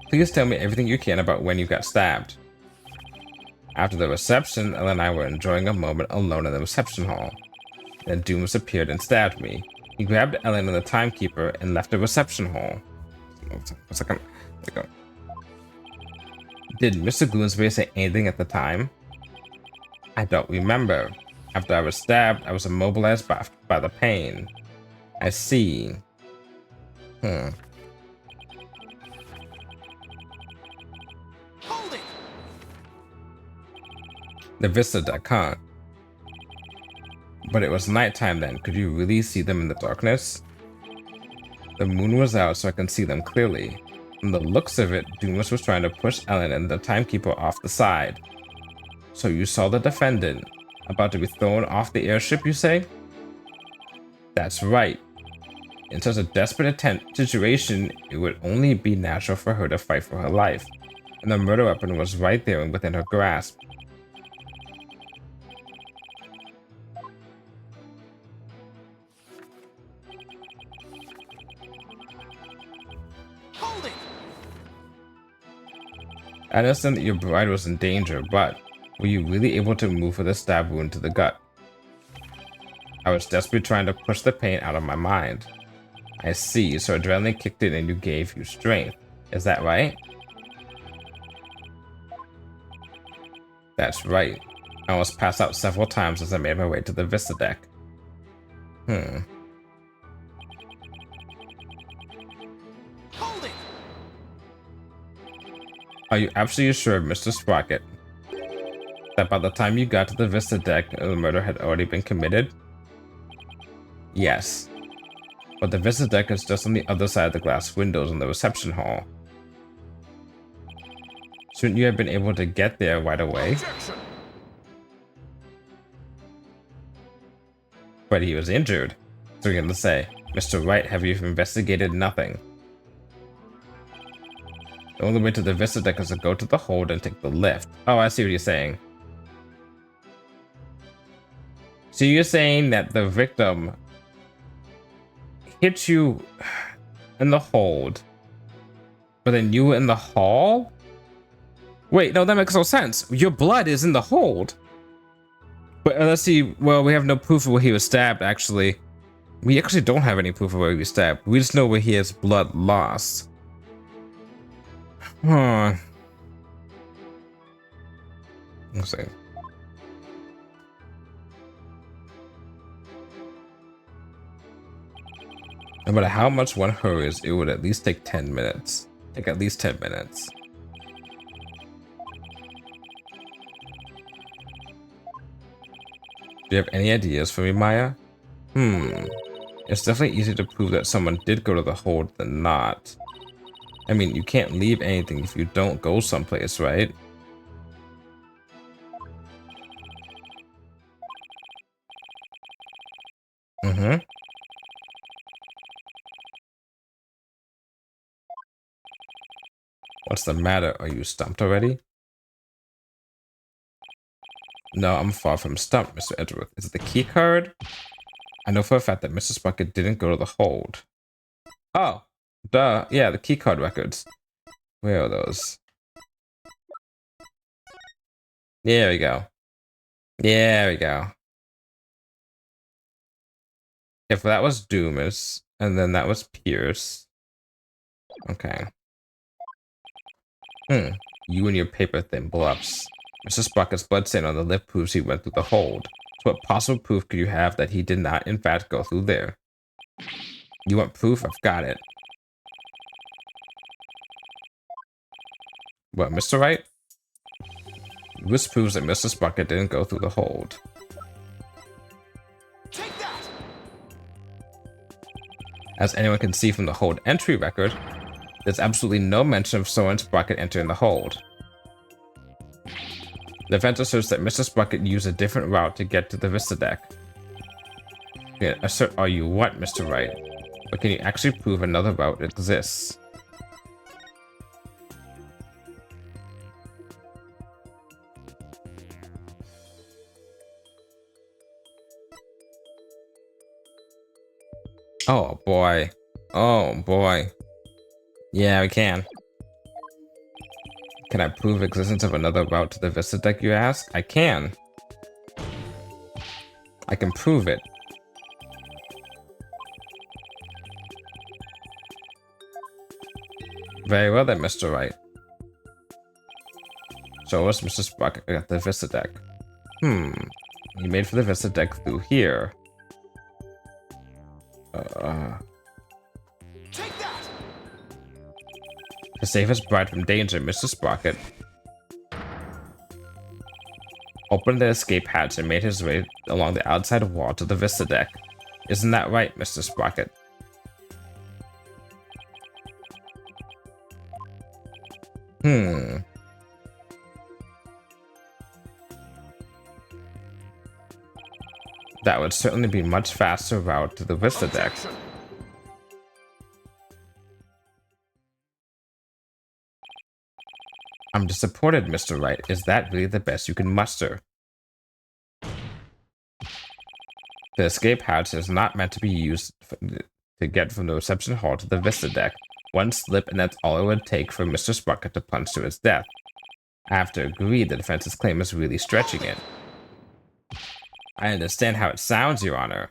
Please tell me everything you can about when you got stabbed. After the reception, Ellen and I were enjoying a moment alone in the reception hall. Then Dumas appeared and stabbed me. He grabbed Ellen and the timekeeper and left the reception hall. A second. There we go. Did Mr. Gloomsbury say anything at the time? I don't remember. After I was stabbed, I was immobilized by the pain. I see. The vista deck, huh? But it was nighttime then. Could you really see them in the darkness? The moon was out, so I can see them clearly. From the looks of it, Dumas was trying to push Ellen and the timekeeper off the side. So you saw the defendant about to be thrown off the airship, you say? That's right. In such a desperate situation, it would only be natural for her to fight for her life. And the murder weapon was right there and within her grasp. Holding! I understand that your bride was in danger, but were you really able to move with a stab wound to the gut? I was desperately trying to push the pain out of my mind. I see, so adrenaline kicked in and you gave you strength. Is that right? That's right. I almost passed out several times as I made my way to the vista deck. Holding! Are you absolutely sure, Mr. Sprocket, that by the time you got to the vista deck, the murder had already been committed? Yes. But the vista deck is just on the other side of the glass windows in the reception hall. Shouldn't you have been able to get there right away? Objection! But he was injured. So you're gonna say, Mr. Wright, have you investigated nothing? The only way to the vista deck is to go to the hold and take the lift. Oh, I see what you're saying. So you're saying that the victim hit you in the hold, but then you were in the hall? Wait, no, that makes no sense. Your blood is in the hold. But let's see, well, we have no proof of where he was stabbed, actually. We actually don't have any proof of where he was stabbed. We just know where he has blood lost. Huh. Let's see. No matter how much one hurries, it would at least take 10 minutes. Take at least 10 minutes. Do you have any ideas for me, Maya? It's definitely easier to prove that someone did go to the hold than not. I mean, you can't leave anything if you don't go someplace, right? What's the matter? Are you stumped already? No, I'm far from stumped, Mr. Edgeworth. Is it the key card? I know for a fact that Mr. Sprocket didn't go to the hold. Oh, duh. Yeah, the key card records. Where are those? There we go. There we go. If that was Doomis, and then that was Pierce. Okay. You and your paper thin bluffs. Mr. Sprocket's bloodstain on the lift proves he went through the hold. So what possible proof could you have that he did not, in fact, go through there? You want proof? I've got it. What, Mr. Wright? This proves that Mr. Sprocket didn't go through the hold. Take that! As anyone can see from the hold entry record, there's absolutely no mention of Soren Sprocket entering the hold. The event asserts that Mr. Sprocket used a different route to get to the vista deck. Yeah, assert all you want, Mr. Wright, but can you actually prove another route exists? Oh boy. Oh boy. Yeah, we can. Can I prove existence of another route to the vista deck, you ask? I can. I can prove it. Very well then, Mr. Wright. So what's Mr. Sprocket at the vista deck? He made for the vista deck through here. Take that! To save his bride from danger, Mr. Sprocket opened the escape hatch and made his way along the outside wall to the Vista deck. Isn't that right, Mr. Sprocket? That would certainly be much faster route to the Vista deck. I'm disappointed, Mr. Wright. Is that really the best you can muster? The escape hatch is not meant to be used to get from the reception hall to the Vista deck. One slip and that's all it would take for Mr. Sprocket to plunge to his death. I have to agree the defense's claim is really stretching it. I understand how it sounds, Your Honor.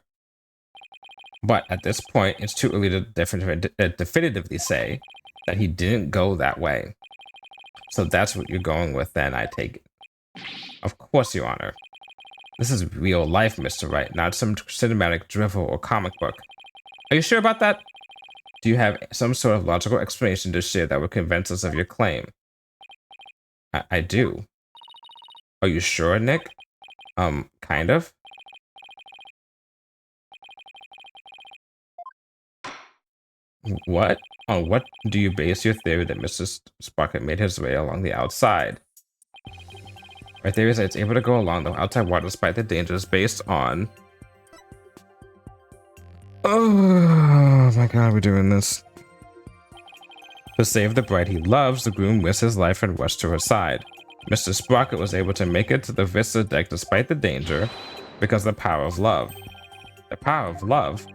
But at this point, it's too early to definitively say that he didn't go that way. So that's what you're going with then, I take it. Of course, Your Honor. This is real life, Mr. Wright, not some cinematic drivel or comic book. Are you sure about that? Do you have some sort of logical explanation to share that would convince us of your claim? I do. Are you sure, Nick? Kind of. What? On what do you base your theory that Mr. Sprocket made his way along the outside? My theory is that it's able to go along the outside wall despite the dangers based on... Oh my god, we're doing this. To save the bride he loves, the groom risked his life and rushed to her side. Mr. Sprocket was able to make it to the Vista deck despite the danger because of the power of love. The power of love?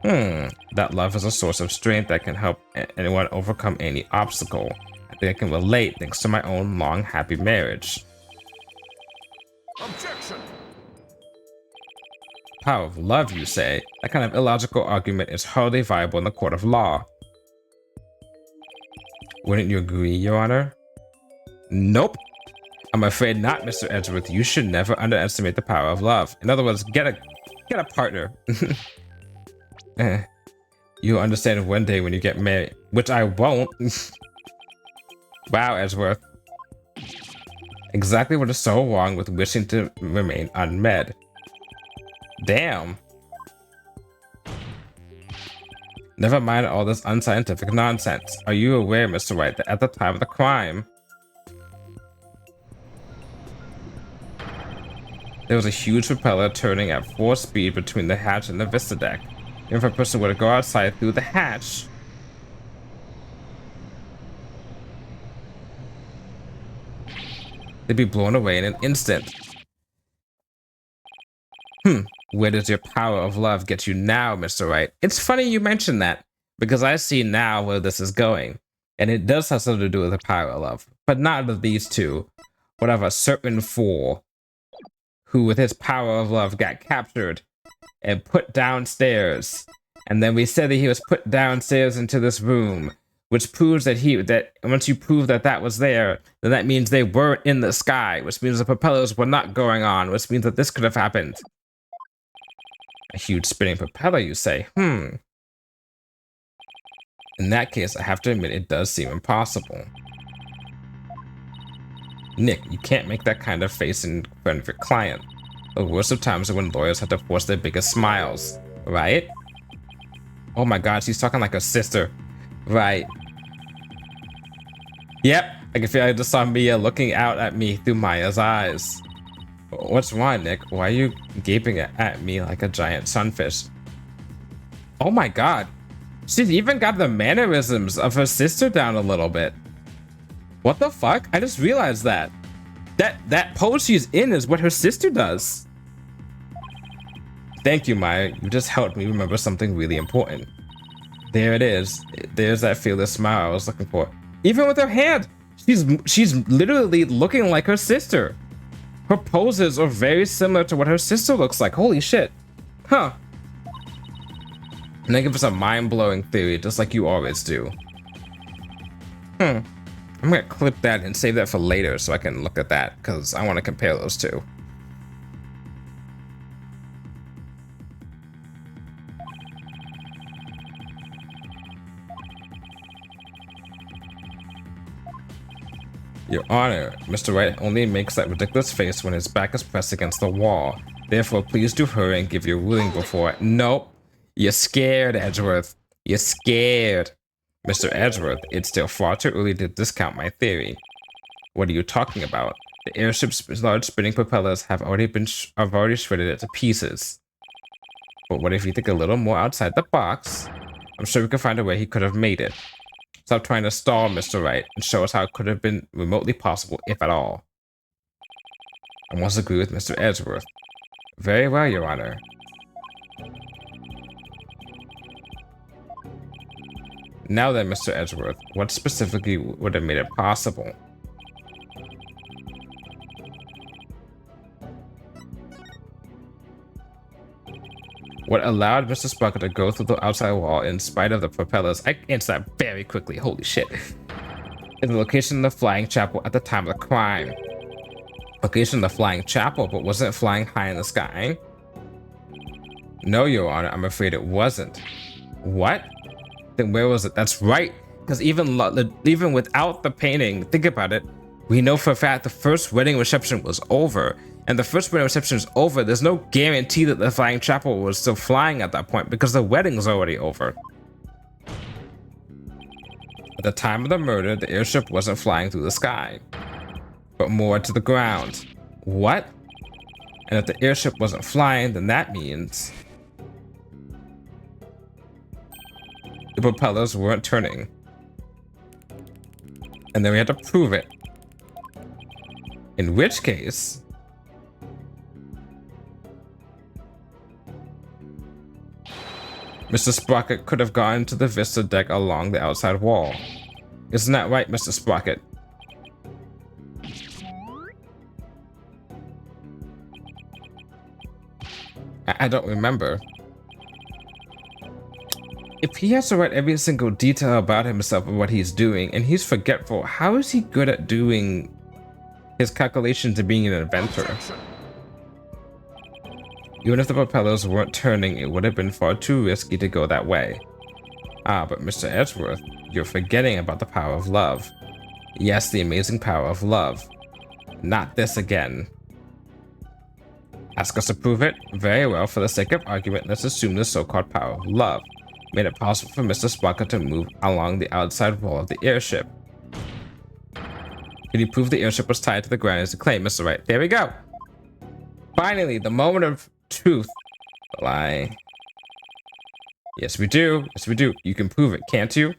That love is a source of strength that can help anyone overcome any obstacle. I think I can relate thanks to my own long, happy marriage. Objection! Power of love, you say? That kind of illogical argument is hardly viable in the court of law. Wouldn't you agree, Your Honor? Nope. I'm afraid not, Mr. Edgeworth. You should never underestimate the power of love. In other words, get a partner. You'll understand one day when you get married, which I won't. Wow, Edgeworth. Exactly what is so wrong with wishing to remain unmet? Damn. Never mind all this unscientific nonsense. Are you aware, Mr. Wright, that at the time of the crime, there was a huge propeller turning at 4 speed between the hatch and the Vista deck? If a person were to go outside through the hatch, they'd be blown away in an instant. Where does your power of love get you now, Mr. Wright? It's funny you mentioned that, because I see now where this is going. And it does have something to do with the power of love. But not with these two. But of a certain fool who, with his power of love, got captured and put downstairs. And then we said that he was put downstairs into this room, which proves that once you prove that that was there, then that means they weren't in the sky, which means the propellers were not going on, which means that this could have happened. A huge spinning propeller, you say? In that case, I have to admit it does seem impossible. Nick, you can't make that kind of face in front of your client. The worst of times are when lawyers have to force their biggest smiles, right? Oh my god, she's talking like her sister. Right. Yep, I can feel I just saw Mia looking out at me through Maya's eyes. What's wrong, Nick? Why are you gaping at me like a giant sunfish? Oh my god. She's even got the mannerisms of her sister down a little bit. What the fuck? I just realized that. That pose she's in is what her sister does. Thank you, Maya. You just helped me remember something really important. There it is. There's that fearless smile I was looking for. Even with her hand, she's literally looking like her sister. Her poses are very similar to what her sister looks like. Holy shit. Huh. And then give us a mind-blowing theory, just like you always do. I'm gonna clip that and save that for later so I can look at that, because I want to compare those two. Your Honor, Mr. Wright only makes that ridiculous face when his back is pressed against the wall. Therefore, please do hurry and give your ruling before... Nope. You're scared, Edgeworth. You're scared. Mr. Edgeworth, it's still far too early to discount my theory. What are you talking about? The airship's large spinning propellers have already shredded it to pieces. But what if you think a little more outside the box? I'm sure we can find a way he could have made it. Stop trying to stall, Mr. Wright, and show us how it could have been remotely possible, if at all. I must agree with Mr. Edgeworth. Very well, Your Honor. Now then, Mr. Edgeworth, what specifically would have made it possible? What allowed Mr. Sprocket to go through the outside wall in spite of the propellers? I answered that very quickly. Holy shit. In the location of the flying chapel at the time of the crime. Location of the flying chapel, but wasn't it flying high in the sky? No, Your Honor, I'm afraid it wasn't. What? Then where was it? That's right. Because even without the painting, think about it, we know for a fact the first wedding reception was over. And the first wedding reception is over. There's no guarantee that the flying chapel was still flying at that point because the wedding's already over. At the time of the murder, the airship wasn't flying through the sky, but more to the ground. What? And if the airship wasn't flying, then that means the propellers weren't turning. And then we had to prove it. In which case, Mr. Sprocket could have gone to the Vista deck along the outside wall. Isn't that right, Mr. Sprocket? I don't remember. If he has to write every single detail about himself and what he's doing, and he's forgetful, how is he good at doing his calculations and being an inventor? Even if the propellers weren't turning, it would have been far too risky to go that way. Ah, but Mr. Edgeworth, you're forgetting about the power of love. Yes, the amazing power of love. Not this again. Ask us to prove it? Very well, for the sake of argument, let's assume the so-called power of love made it possible for Mr. Sprocket to move along the outside wall of the airship. Can you prove the airship was tied to the ground as a claim, Mr. Wright? There we go! Finally, the moment of truth. Lie. Yes, we do. Yes, we do. You can prove it, can't you?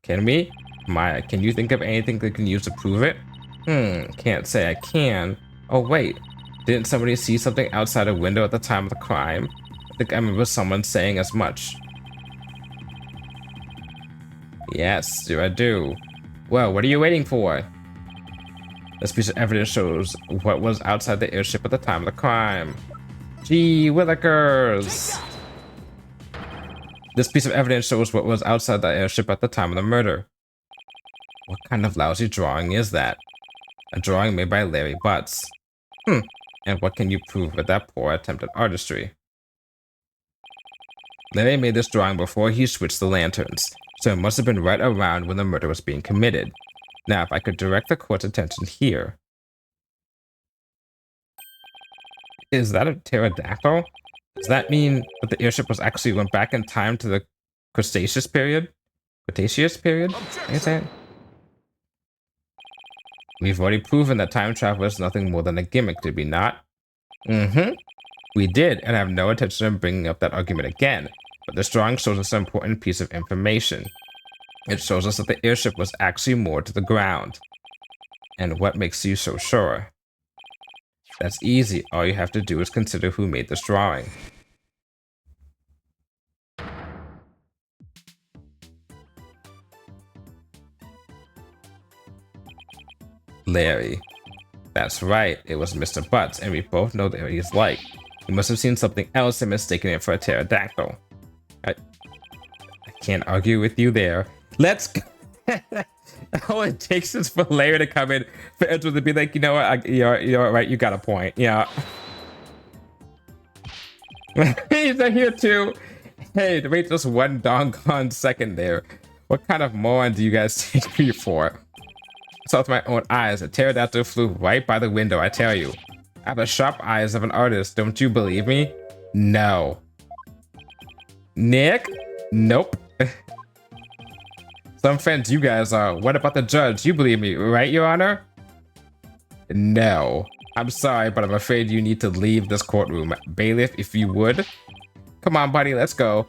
Can we? Maya, can you think of anything they can use to prove it? Can't say I can. Oh, wait. Didn't somebody see something outside a window at the time of the crime? I think I remember someone saying as much. Yes, I do. Well, what are you waiting for? This piece of evidence shows what was outside the airship at the time of the crime. Gee willikers! This piece of evidence shows what was outside the airship at the time of the murder. What kind of lousy drawing is that? A drawing made by Larry Butts. And what can you prove with that poor attempt at artistry? Larry made this drawing before he switched the lanterns, so it must have been right around when the murder was being committed. Now, if I could direct the court's attention here. Is that a pterodactyl? Does that mean that the airship was actually went back in time to the Cretaceous period? Cretaceous period? I guess that. We've already proven that time travel is nothing more than a gimmick, did we not? We did, and I have no intention of bringing up that argument again. But this drawing shows us an important piece of information. It shows us that the airship was actually moored to the ground. And what makes you so sure? That's easy. All you have to do is consider who made this drawing. Larry. That's right, it was Mr. Butts, and we both know that he's like. He must have seen something else and mistaken it for a pterodactyl. I can't argue with you there. Let's go. All it takes is for Larry to come in, for Edward to be like, you know what, you're right, you got a point. Yeah. He's here too. Hey, to wait just one doggone second there. What kind of moron do you guys take me for? saw with my own eyes. A pterodactyl flew right by the window, I tell you. I have the sharp eyes of an artist. Don't you believe me? No. Nick? Nope. Some fans you guys are. What about the judge? You believe me, right, Your Honor? No. I'm sorry, but I'm afraid you need to leave this courtroom. Bailiff, if you would. Come on, buddy, let's go.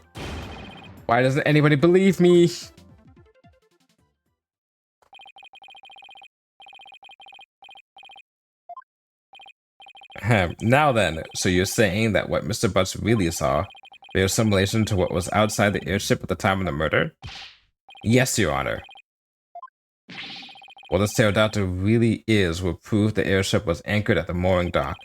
Why doesn't anybody believe me? Now then, so you're saying that what Mr. Butts really saw, there's some relation to what was outside the airship at the time of the murder? Yes, Your Honor. Well, this pterodactyl really is what proved the airship was anchored at the mooring dock.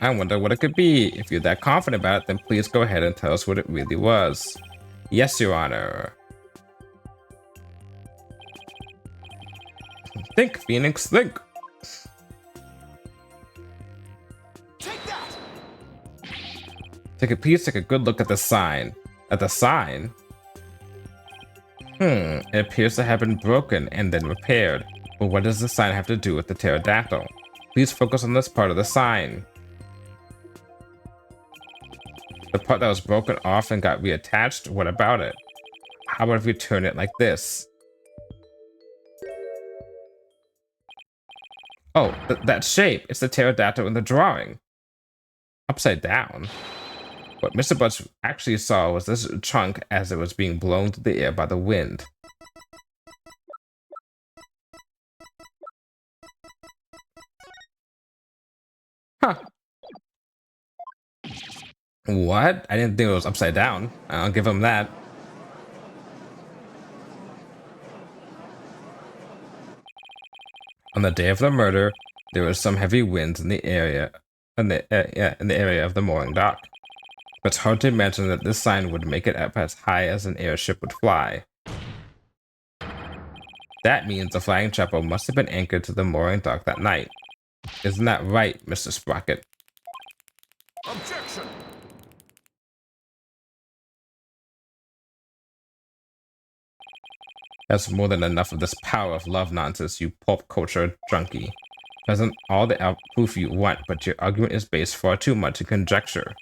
I wonder what it could be. If you're that confident about it, then please go ahead and tell us what it really was. Yes, Your Honor. Think, Phoenix, think. Take that! Please take a good look at the sign. At the sign? It appears to have been broken and then repaired. But what does the sign have to do with the pterodactyl? Please focus on this part of the sign. The part that was broken off and got reattached? What about it? How about if we turn it like this? Oh, that shape. It's the pterodactyl in the drawing. Upside down. What Mr. Butts actually saw was this chunk as it was being blown through the air by the wind. Huh. What? I didn't think it was upside down. I'll give him that. On the day of the murder, there was some heavy winds in the area, in the area of the mooring dock. It's hard to imagine that this sign would make it up as high as an airship would fly. That means the flying chapel must have been anchored to the mooring dock that night. Isn't that right, Mr. Sprocket? Objection! That's more than enough of this power of love nonsense, you pop culture junkie. Present all the proof you want, but your argument is based far too much in conjecture.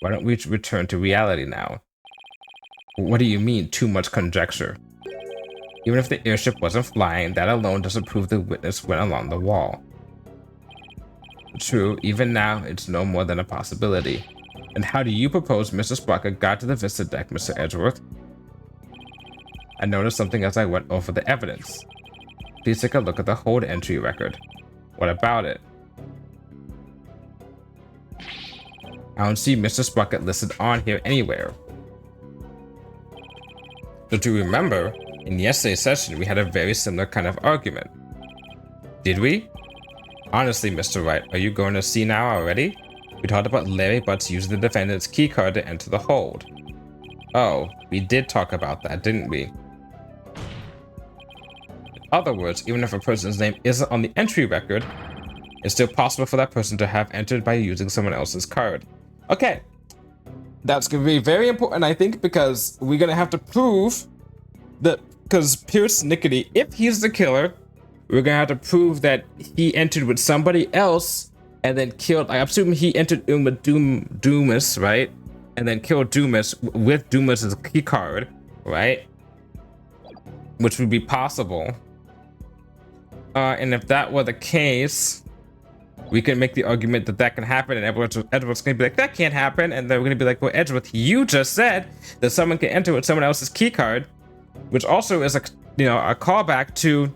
Why don't we return to reality now? What do you mean, too much conjecture? Even if the airship wasn't flying, that alone doesn't prove the witness went along the wall. True, even now, it's no more than a possibility. And how do you propose Mr. Sprocket got to the Vista deck, Mr. Edgeworth? I noticed something as I went over the evidence. Please take a look at the hold entry record. What about it? I don't see Mr. Sprocket listed on here anywhere. Don't you remember, in yesterday's session we had a very similar kind of argument. Did we? Honestly, Mr. Wright, are you going to see now already? We talked about Larry Butts using the defendant's keycard to enter the hold. Oh, we did talk about that, didn't we? In other words, even if a person's name isn't on the entry record, it's still possible for that person to have entered by using someone else's card. Okay, that's going to be very important, I think, because we're going to have to prove that, because Pierce Nickety, if he's the killer, we're going to have to prove that he entered with somebody else and then killed, I assume he entered in with Doomus, right? And then killed Doomus with Doomus's key card, right? Which would be possible. And if that were the case, we can make the argument that that can happen, and Edward's gonna be like, that can't happen, and then we're gonna be like, well, Edgeworth, you just said that someone can enter with someone else's key card, which also is a callback to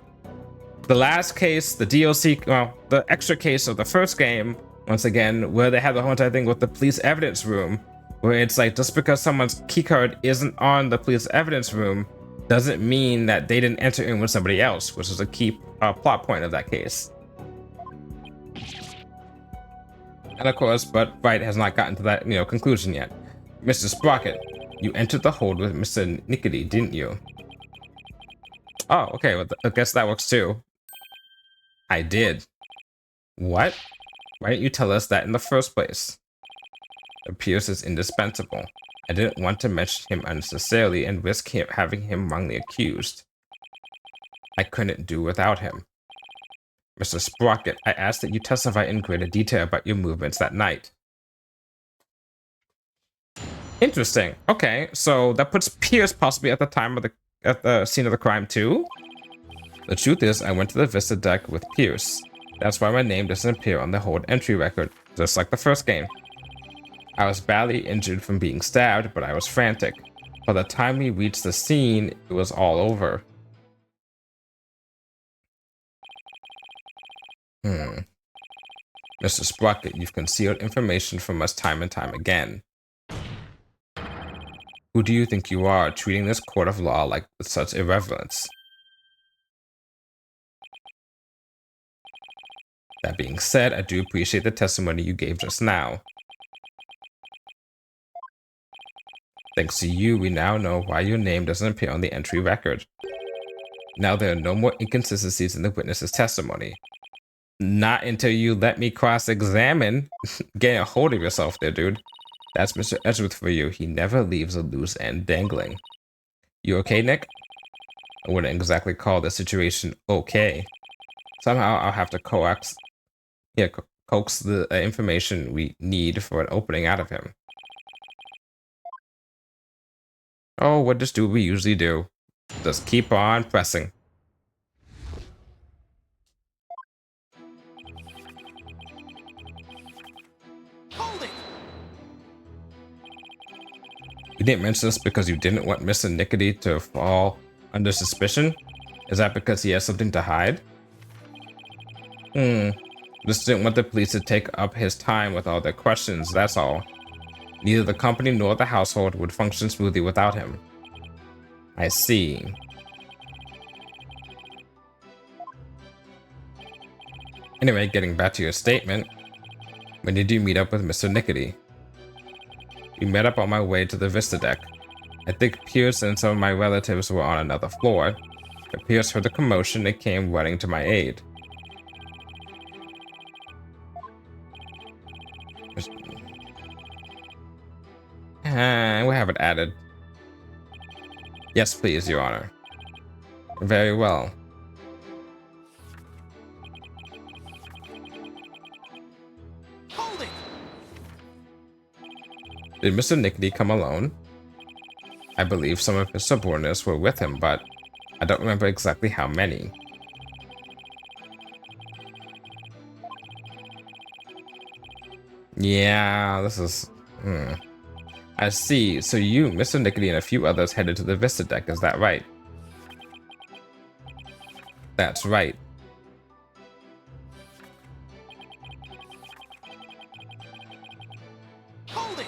the last case, the DLC, well, the extra case of the first game, once again, where they had the whole entire thing with the police evidence room, where it's like, just because someone's key card isn't on the police evidence room doesn't mean that they didn't enter in with somebody else, which is a key plot point of that case. And of course, but Wright has not gotten to that, conclusion yet. Mr. Sprocket, you entered the hold with Mr. Nickety, didn't you? Oh, okay, well, I guess that works too. I did. What? Why didn't you tell us that in the first place? Pierce is indispensable. I didn't want to mention him unnecessarily and risk having him wrongly accused. I couldn't do without him. Mr. Sprocket, I ask that you testify in greater detail about your movements that night. Interesting. Okay, so that puts Pierce possibly at the scene of the crime too? The truth is, I went to the Vista deck with Pierce. That's why my name doesn't appear on the hold entry record, just like the first game. I was badly injured from being stabbed, but I was frantic. By the time we reached the scene, it was all over. Mr. Sprocket, you've concealed information from us time and time again. Who do you think you are, treating this court of law like with such irreverence? That being said, I do appreciate the testimony you gave just now. Thanks to you, we now know why your name doesn't appear on the entry record. Now there are no more inconsistencies in the witness's testimony. Not until you let me cross-examine. Get a hold of yourself there, dude. That's Mr. Edgeworth for you. He never leaves a loose end dangling. You okay, Nick? I wouldn't exactly call the situation okay. Somehow I'll have to coax the information we need for an opening out of him. Oh, what do we usually do? Just keep on pressing. Hold it! You didn't mention this because you didn't want Mr. Nickety to fall under suspicion? Is that because he has something to hide? Just didn't want the police to take up his time with all their questions, that's all. Neither the company nor the household would function smoothly without him. I see. Anyway, getting back to your statement. When did you meet up with Mr. Nickety? We met up on my way to the Vista deck. I think Pierce and some of my relatives were on another floor, but Pierce heard the commotion and came running to my aid. We have it added. Yes, please, Your Honor. Very well. Hold it! Did Mr. Nickety come alone? I believe some of his subordinates were with him, but I don't remember exactly how many. Yeah, this is... I see. So you, Mr. Nickety, and a few others headed to the Vista deck, is that right? That's right. Hold it!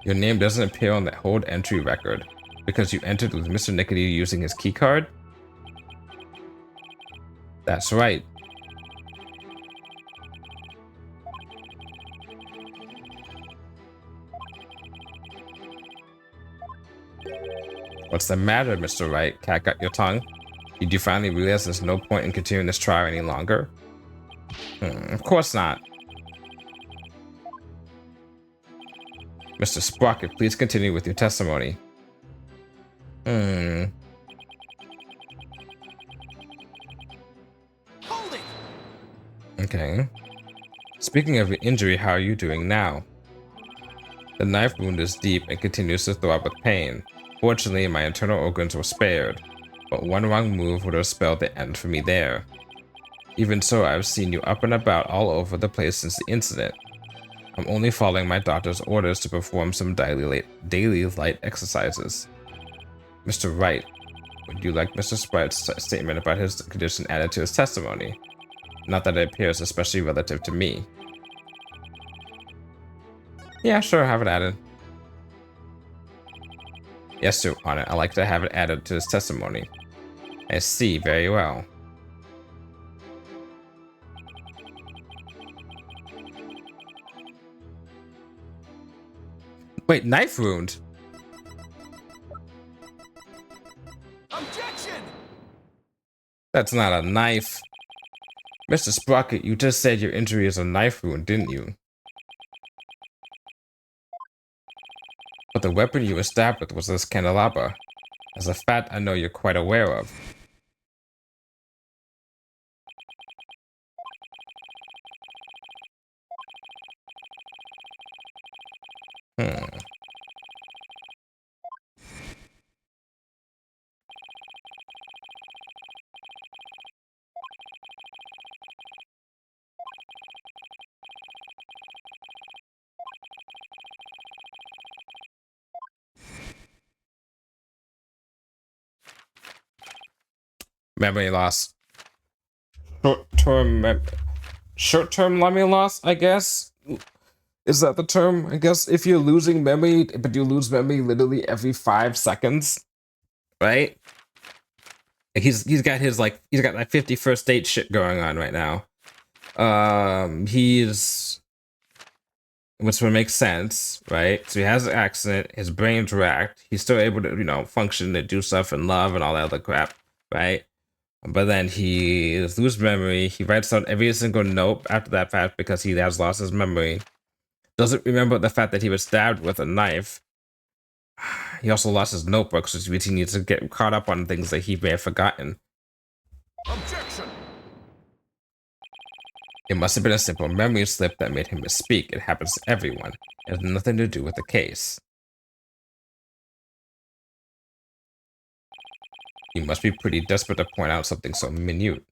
Your name doesn't appear on the hold entry record because you entered with Mr. Nickety using his keycard? That's right. What's the matter, Mr. Wright? Cat got your tongue? Did you finally realize there's no point in continuing this trial any longer? Of course not. Mr. Sprocket, please continue with your testimony. Hold it! Okay. Speaking of your injury, how are you doing now? The knife wound is deep and continues to throb with pain. Fortunately, my internal organs were spared, but one wrong move would have spelled the end for me there. Even so, I've seen you up and about all over the place since the incident. I'm only following my doctor's orders to perform some daily light exercises. Mr. Wright, would you like Mr. Sprite's statement about his condition added to his testimony? Not that it appears especially relative to me. Yeah, sure, have it added. Yes, Your Honor, I'd like to have it added to his testimony. I see, very well. Wait, knife wound? Objection! That's not a knife. Mr. Sprocket, you just said your injury is a knife wound, didn't you? the weapon you were stabbed with was this candelabra. As a fact I know you're quite aware of. Hmm. Memory loss. Short-term memory loss, I guess? Is that the term? I guess if you're losing memory, but you lose memory literally every 5 seconds, right? He's got his he's got that 51st date shit going on right now. Which would make sense, right? So he has an accident, his brain's racked, he's still able to, function and do stuff and love and all that other crap, right? But then he loses memory. He writes down every single note after that fact because he has lost his memory. Doesn't remember the fact that he was stabbed with a knife. He also lost his notebook, which means he needs to get caught up on things that he may have forgotten. Objection! It must have been a simple memory slip that made him misspeak. It happens to everyone. It has nothing to do with the case. You must be pretty desperate to point out something so minute.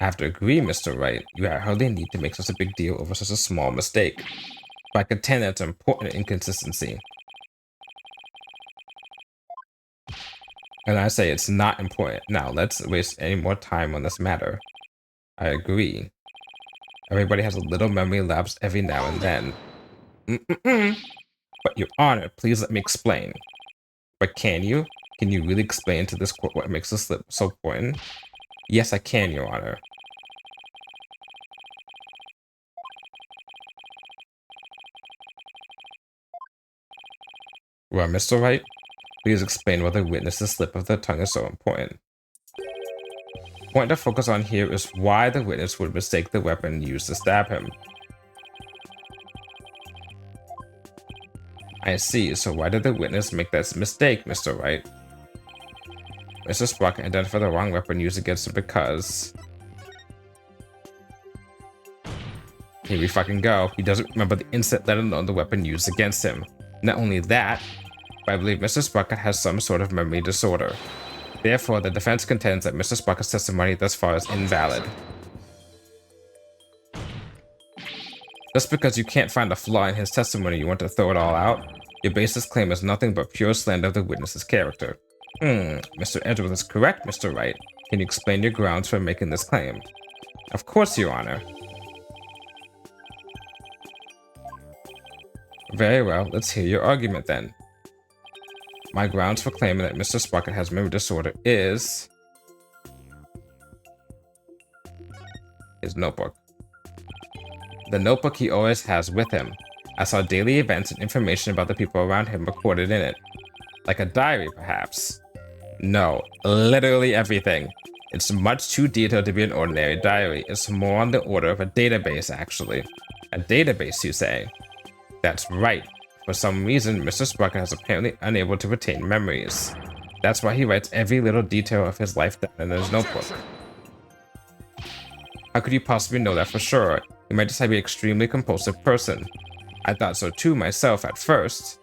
I have to agree, Mr. Wright. You hardly need to make such a big deal over such a small mistake. But I contend that's an important inconsistency. And I say it's not important. Now, let's waste any more time on this matter. I agree. Everybody has a little memory lapse every now and then. But Your Honor, please let me explain. But can you? Can you really explain to this court what makes this slip so important? Yes, I can, Your Honor. Well, Mr. Wright, please explain why the witness's slip of the tongue is so important. The point to focus on here is why the witness would mistake the weapon used to stab him. I see, so why did the witness make that mistake, Mr. Wright? Mr. Sprocket identified the wrong weapon used against him because... Here we fucking go. He doesn't remember the incident, let alone the weapon used against him. Not only that, but I believe Mr. Sprocket has some sort of memory disorder. Therefore, the defense contends that Mr. Sprocket's testimony thus far is invalid. Just because you can't find a flaw in his testimony, you want to throw it all out? Your baseless claim is nothing but pure slander of the witness's character. Mr. Edgeworth is correct, Mr. Wright. Can you explain your grounds for making this claim? Of course, Your Honor. Very well, let's hear your argument then. My grounds for claiming that Mr. Sprocket has memory disorder is... his notebook. The notebook he always has with him. I saw daily events and information about the people around him recorded in it. Like a diary, perhaps. No, literally everything. It's much too detailed to be an ordinary diary. It's more on the order of a database, actually. A database, you say? That's right. For some reason, Mr. Sprocket is apparently unable to retain memories. That's why he writes every little detail of his life down in his notebook. How could you possibly know that for sure? You might just be an extremely compulsive person. I thought so too myself at first.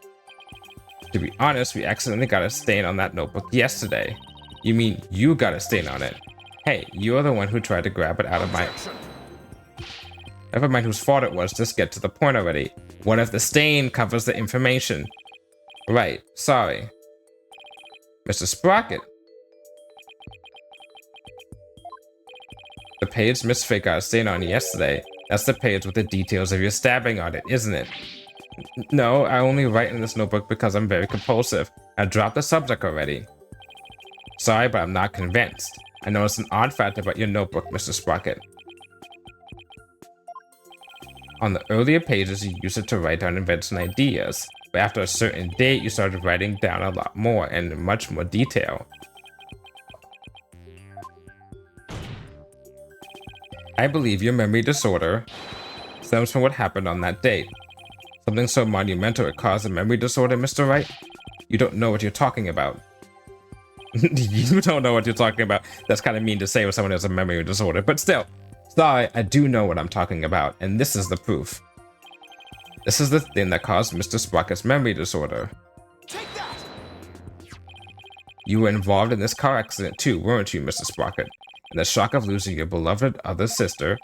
To be honest, we accidentally got a stain on that notebook yesterday. You mean you got a stain on it? Hey, you're the one who tried to grab it out of my... Never mind whose fault it was, just get to the point already. What if the stain covers the information? Right, sorry. Mr. Sprocket. The page Miss Fake got a stain on yesterday. That's the page with the details of your stabbing on it, isn't it? No, I only write in this notebook because I'm very compulsive. I dropped the subject already. Sorry, but I'm not convinced. I noticed an odd fact about your notebook, Mr. Sprocket. On the earlier pages, you used it to write down events and ideas, but after a certain date, you started writing down a lot more and in much more detail. I believe your memory disorder stems from what happened on that date. Something so monumental it caused a memory disorder, Mr. Wright? You don't know what you're talking about. You don't know what you're talking about. That's kind of mean to say when someone has a memory disorder, but still. Sorry, I do know what I'm talking about, and this is the proof. This is the thing that caused Mr. Sprocket's memory disorder. Take that! You were involved in this car accident too, weren't you, Mr. Sprocket? And the shock of losing your beloved older sister,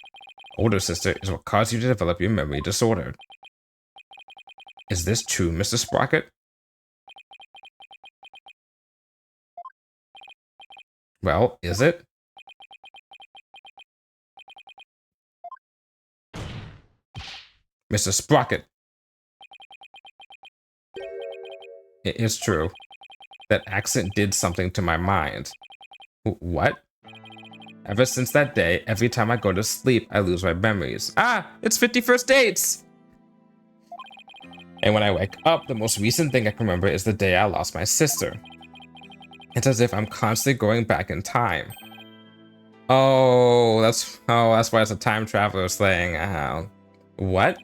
is what caused you to develop your memory disorder. Is this true, Mr. Sprocket? Well, is it? Mr. Sprocket. It is true. That accident did something to my mind. What? Ever since that day, every time I go to sleep, I lose my memories. Ah, it's 51st dates! And when I wake up, the most recent thing I can remember is the day I lost my sister. It's as if I'm constantly going back in time. Oh, that's why it's a time traveler's thing. What?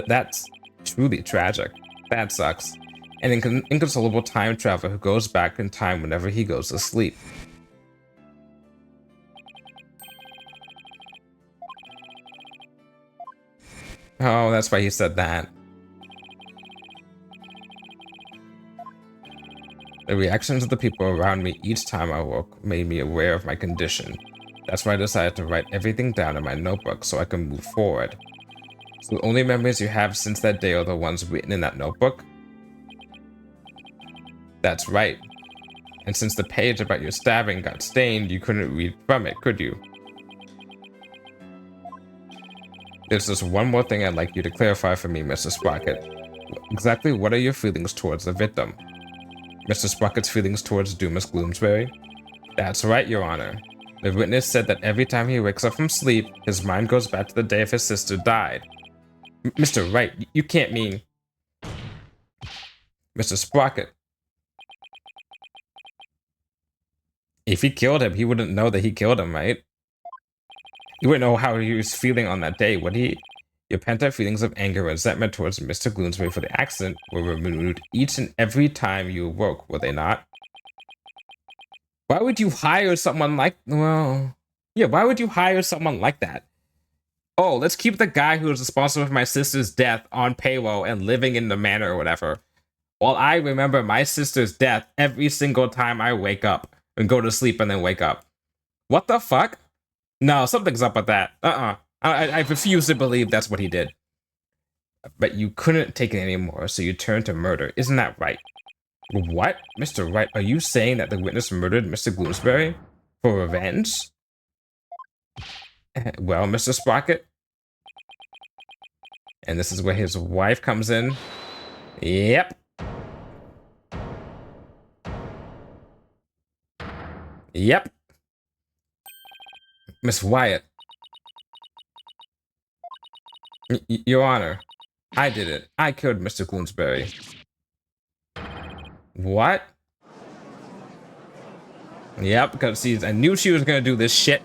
That's truly tragic. That sucks. An inconsolable time traveler who goes back in time whenever he goes to sleep. Oh, that's why he said that. The reactions of the people around me each time I woke made me aware of my condition. That's why I decided to write everything down in my notebook so I can move forward. So the only memories you have since that day are the ones written in that notebook? That's right. And since the page about your stabbing got stained, you couldn't read from it, could you? There's just one more thing I'd like you to clarify for me, Mr. Sprocket. Exactly what are your feelings towards the victim? Mr. Sprocket's feelings towards Dumas Gloomsbury? That's right, Your Honor. The witness said that every time he wakes up from sleep, his mind goes back to the day of his sister died. Mr. Wright, you can't mean... Mr. Sprocket. If he killed him, he wouldn't know that he killed him, right? He wouldn't know how he was feeling on that day, would he? Your pent-up feelings of anger and resentment towards Mr. Gloomsbury for the accident were removed each and every time you awoke, were they not? Why would you hire someone like... Well... Yeah, why would you hire someone like that? Oh, let's keep the guy who was responsible for my sister's death on payroll and living in the manor or whatever. While I remember my sister's death every single time I wake up and go to sleep and then wake up. What the fuck? No, something's up with that. I refuse to believe that's what he did. But you couldn't take it anymore, so you turned to murder. Isn't that right? What? Mr. Wright, are you saying that the witness murdered Mr. Gloomsbury? For revenge? Well, Mr. Sprocket? And this is where his wife comes in. Yep. Yep. Miss Wyatt. Your Honor, I did it. I killed Mr. Gloomsbury. What? Yep, because I knew she was gonna do this shit.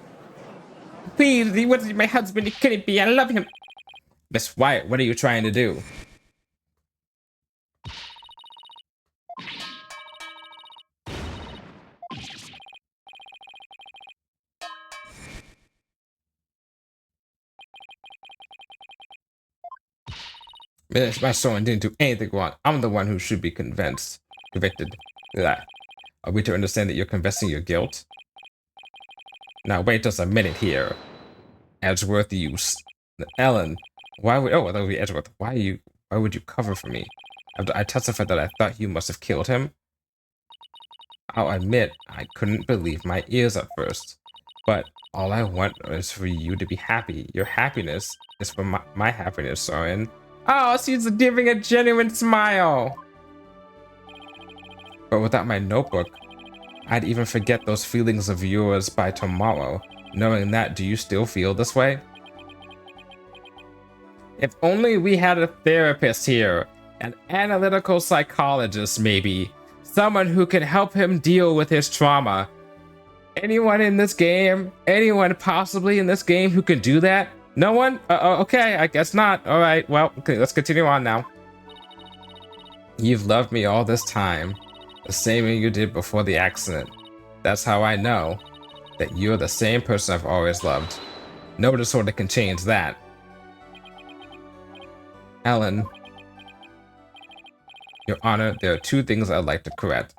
Please, he wasn't my husband. He couldn't be. I love him. Miss Wyatt, what are you trying to do? My son didn't do anything wrong. I'm the one who should be convicted. Are we to understand that you're confessing your guilt? Now wait just a minute here. Edgeworth, Ellen, why would... Oh, that would be Edgeworth. Why would you cover for me? I testified that I thought you must have killed him. I'll admit, I couldn't believe my ears at first. But all I want is for you to be happy. Your happiness is for my happiness, Soren. Oh, she's giving a genuine smile. But without my notebook, I'd even forget those feelings of yours by tomorrow. Knowing that, do you still feel this way? If only we had a therapist here, an analytical psychologist maybe, someone who could help him deal with his trauma. Anyone in this game, anyone possibly in this game who can do that? No one? Okay, I guess not. All right, well, okay, let's continue on now. You've loved me all this time, the same way you did before the accident. That's how I know that you're the same person I've always loved. No disorder can change that. Ellen, Your Honor, there are two things I'd like to correct.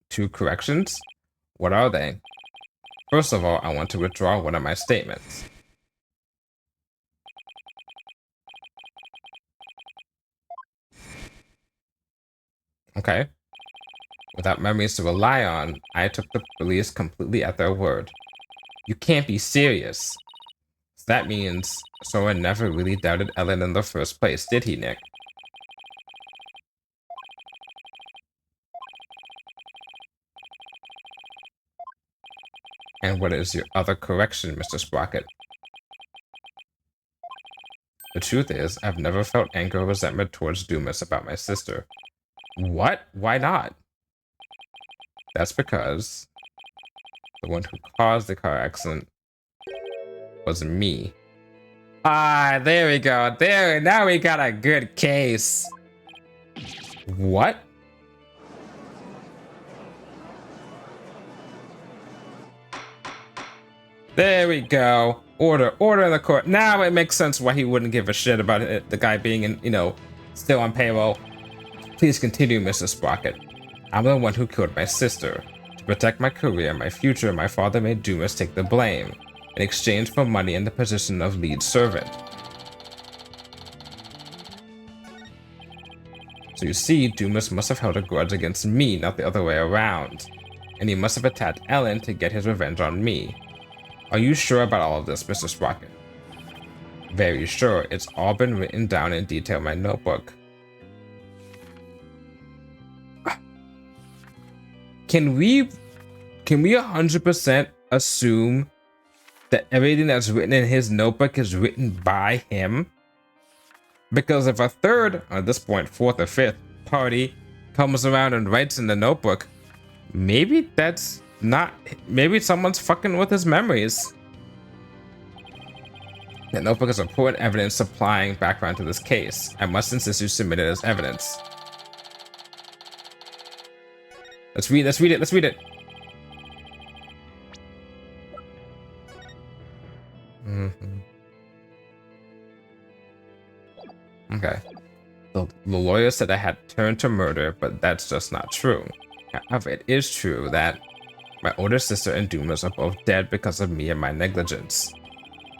Two corrections? What are they? First of all, I want to withdraw one of my statements. Okay. Without memories to rely on, I took the police completely at their word. You can't be serious. So that means someone never really doubted Ellen in the first place, did he, Nick? And what is your other correction, Mr. Sprocket? The truth is, I've never felt anger or resentment towards Dumas about my sister. What? Why not? That's because the one who caused the car accident was me. Ah, there we go. There, now we got a good case. What? There we go. Order in the court. Now it makes sense why he wouldn't give a shit about it, the guy being in, still on payroll. Please continue, Mr. Sprocket. I'm the one who killed my sister. To protect my career and my future, my father made Dumas take the blame in exchange for money and the position of lead servant. So you see, Dumas must have held a grudge against me, not the other way around. And he must have attacked Ellen to get his revenge on me. Are you sure about all of this, Mr. Sprocket? Very sure. It's all been written down in detail in my notebook. Can we 100% assume that everything that's written in his notebook is written by him? Because if a third, or at this point, fourth or fifth party comes around and writes in the notebook, maybe that's not, maybe someone's fucking with his memories. The notebook is important evidence supplying background to this case. I must insist you submit it as evidence. Let's read it. Okay. The lawyer said I had turned to murder, but that's just not true. However, it is true that my older sister and Dumas are both dead because of me and my negligence.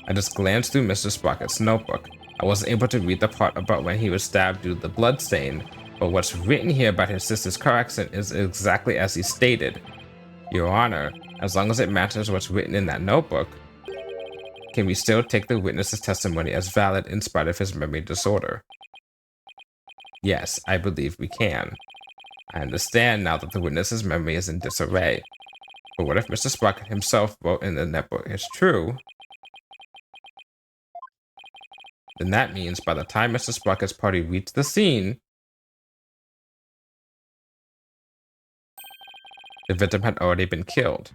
I just glanced through Mr. Sprocket's notebook. I wasn't able to read the part about when he was stabbed due to the blood stain, but what's written here about his sister's car accident is exactly as he stated. Your Honor, as long as it matches what's written in that notebook, can we still take the witness's testimony as valid in spite of his memory disorder? Yes, I believe we can. I understand now that the witness's memory is in disarray. But what if Mr. Sprocket himself wrote in the notebook is true? Then that means by the time Mr. Sprocket's party reached the scene, the victim had already been killed.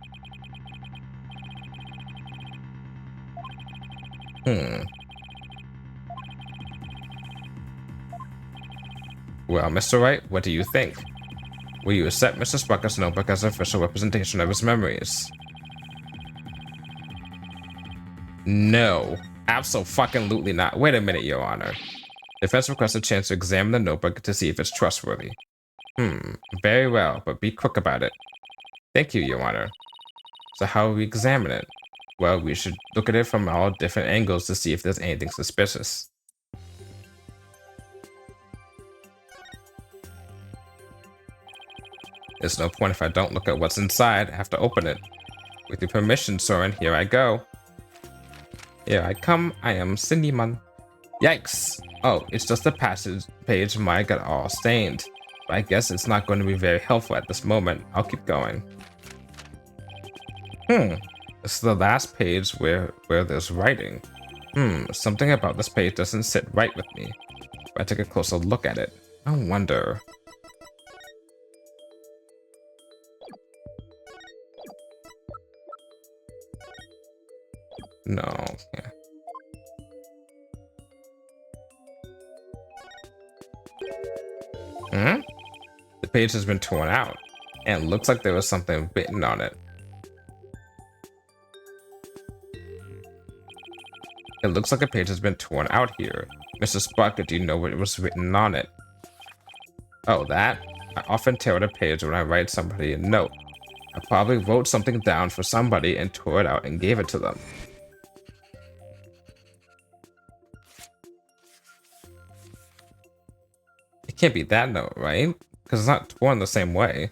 Well, Mr. Wright, what do you think? Will you accept Mr. Sprocket's notebook as official representation of his memories? No. Absolutely not. Wait a minute, Your Honor. Defense requests a chance to examine the notebook to see if it's trustworthy. Very well, but be quick about it. Thank you, Your Honor. So how will we examine it? Well, we should look at it from all different angles to see if there's anything suspicious. There's no point if I don't look at what's inside. I have to open it. With your permission, Soren, here I go. Here I come. I am Cindyman. Yikes. Oh, it's just a page might get all stained. But I guess it's not going to be very helpful at this moment. I'll keep going. This is the last page where there's writing. Something about this page doesn't sit right with me. If I take a closer look at it, I wonder. No, yeah. Hmm? The page has been torn out, and it looks like there was something written on it. It looks like a page has been torn out here. Mr. Sprocket, do you know what was written on it? Oh, that? I often tear out a page when I write somebody a note. I probably wrote something down for somebody and tore it out and gave it to them. It can't be that note, right? Because it's not torn the same way.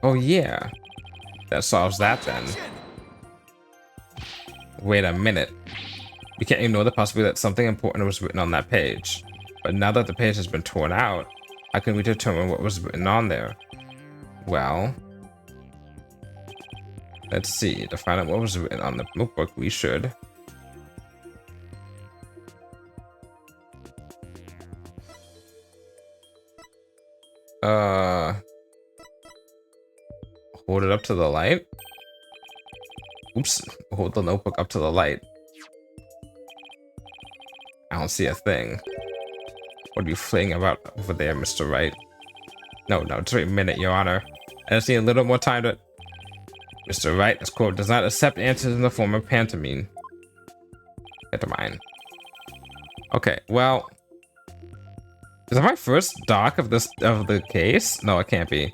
Oh yeah. That solves that then. Wait a minute. We can't ignore the possibility that something important was written on that page. But now that the page has been torn out, how can we determine what was written on there? Well, let's see. To find out what was written on the notebook, we should hold it up to the light. Oops, hold the notebook up to the light. I don't see a thing. What are you flaying about over there, Mr. Wright? No, just wait a minute, Your Honor. I just need a little more time to... Mr. Wright, this court does not accept answers in the form of pantomime. Pantomime. Okay, well... Is that my first doc of the case? No, it can't be.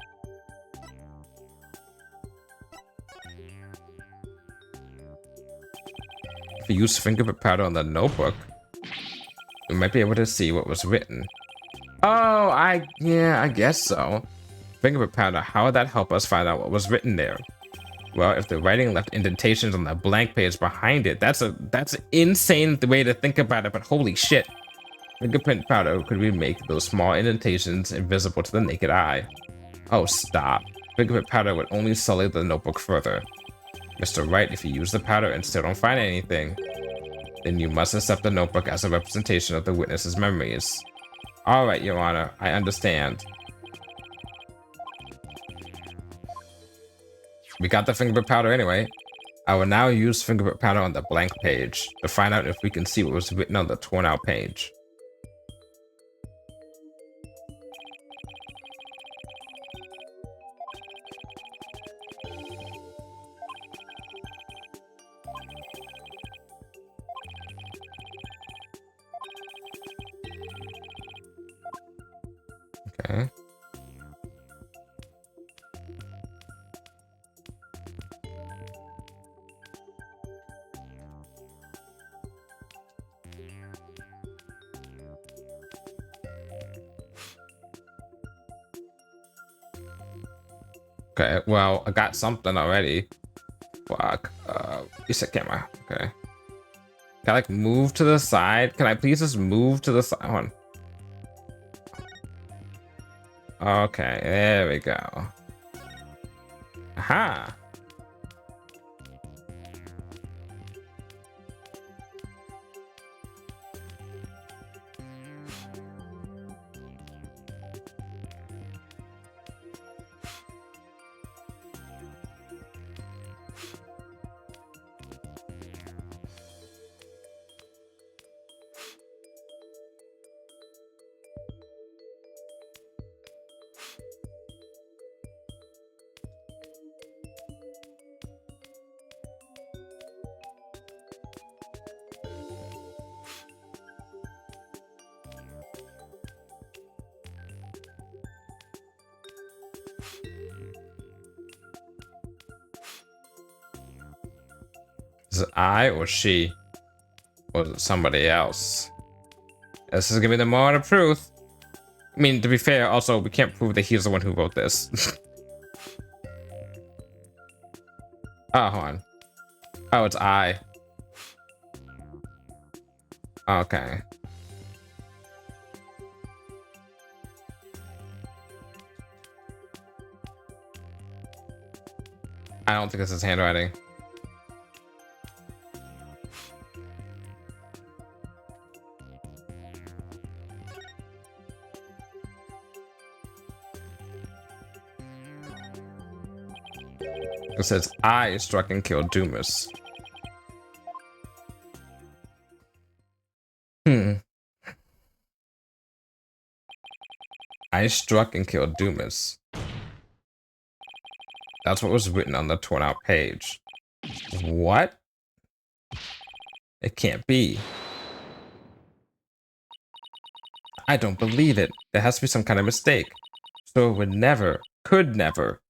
If you use fingerprint powder on the notebook, we might be able to see what was written. Oh, yeah, I guess so. Fingerprint powder, how would that help us find out what was written there? Well, if the writing left indentations on the blank page behind it, that's an insane way to think about it, but holy shit. Fingerprint powder could remake those small indentations invisible to the naked eye. Oh, stop. Fingerprint powder would only sully the notebook further. Mr. Wright, if you use the powder and still don't find anything, then you must accept the notebook as a representation of the witness's memories. Alright, Your Honor, I understand. We got the fingerprint powder anyway. I will now use fingerprint powder on the blank page to find out if we can see what was written on the torn out page. Okay. Okay, well, I got something already. Fuck. Reset camera. Okay. Can I like move to the side? Can I please just move to the side? Hold on. Okay, there we go. Aha. Is it I or she? Or is it somebody else? This is gonna be the moment of truth. I mean, to be fair, also, we can't prove that he's the one who wrote this. Oh, hold on. Oh, it's I. Okay. I don't think this is handwriting. It says, I struck and killed Doomus. Hmm. I struck and killed Dumas. That's what was written on the torn out page. What? It can't be. I don't believe it. There has to be some kind of mistake. So it would never, could never.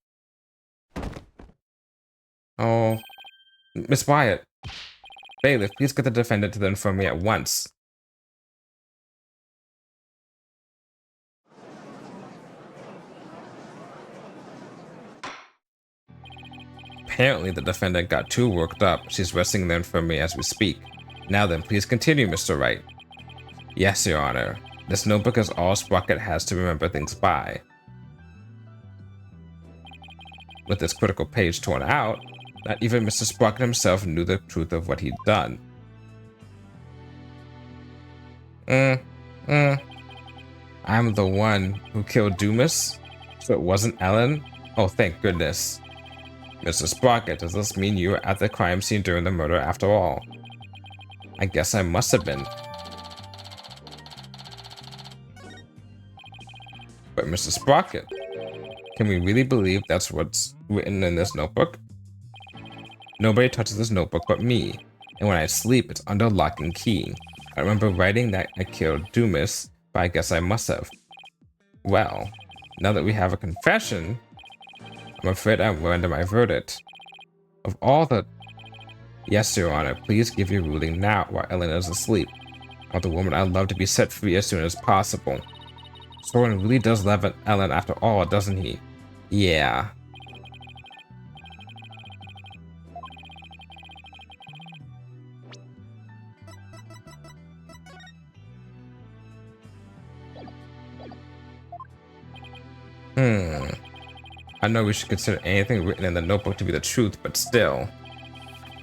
Oh, Miss Wyatt. Bailiff, please get the defendant to the infirmary at once. Apparently, the defendant got too worked up. She's resting in the infirmary as we speak. Now then, please continue, Mr. Wright. Yes, Your Honor. This notebook is all Sprocket has to remember things by. With this critical page torn out, not even Mr. Sprocket himself knew the truth of what he'd done. I'm the one who killed Dumas? So it wasn't Ellen? Oh, thank goodness. Mr. Sprocket, does this mean you were at the crime scene during the murder after all? I guess I must have been. But Mr. Sprocket, can we really believe that's what's written in this notebook? Nobody touches this notebook but me, and when I sleep, it's under lock and key. I remember writing that I killed Dumas, but I guess I must have. Well, now that we have a confession, I'm afraid I'm render my verdict. Of all the... Yes, Your Honor, please give your ruling now while Ellen is asleep. I want the woman I love to be set free as soon as possible. Soren really does love Ellen after all, doesn't he? Yeah. I know we should consider anything written in the notebook to be the truth, but still.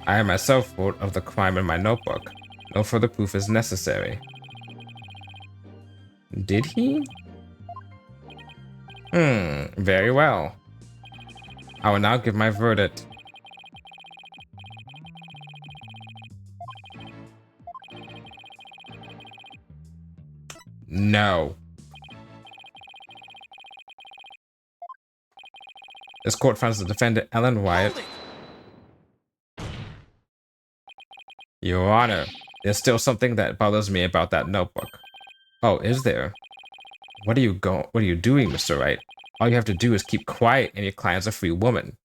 I myself wrote of the crime in my notebook. No further proof is necessary. Did he? Very well. I will now give my verdict. No. This court finds the defendant Ellen Wyatt. Your Honor, there's still something that bothers me about that notebook. Oh, is there? What are you doing, Mr. Wright? All you have to do is keep quiet and your client's a free woman.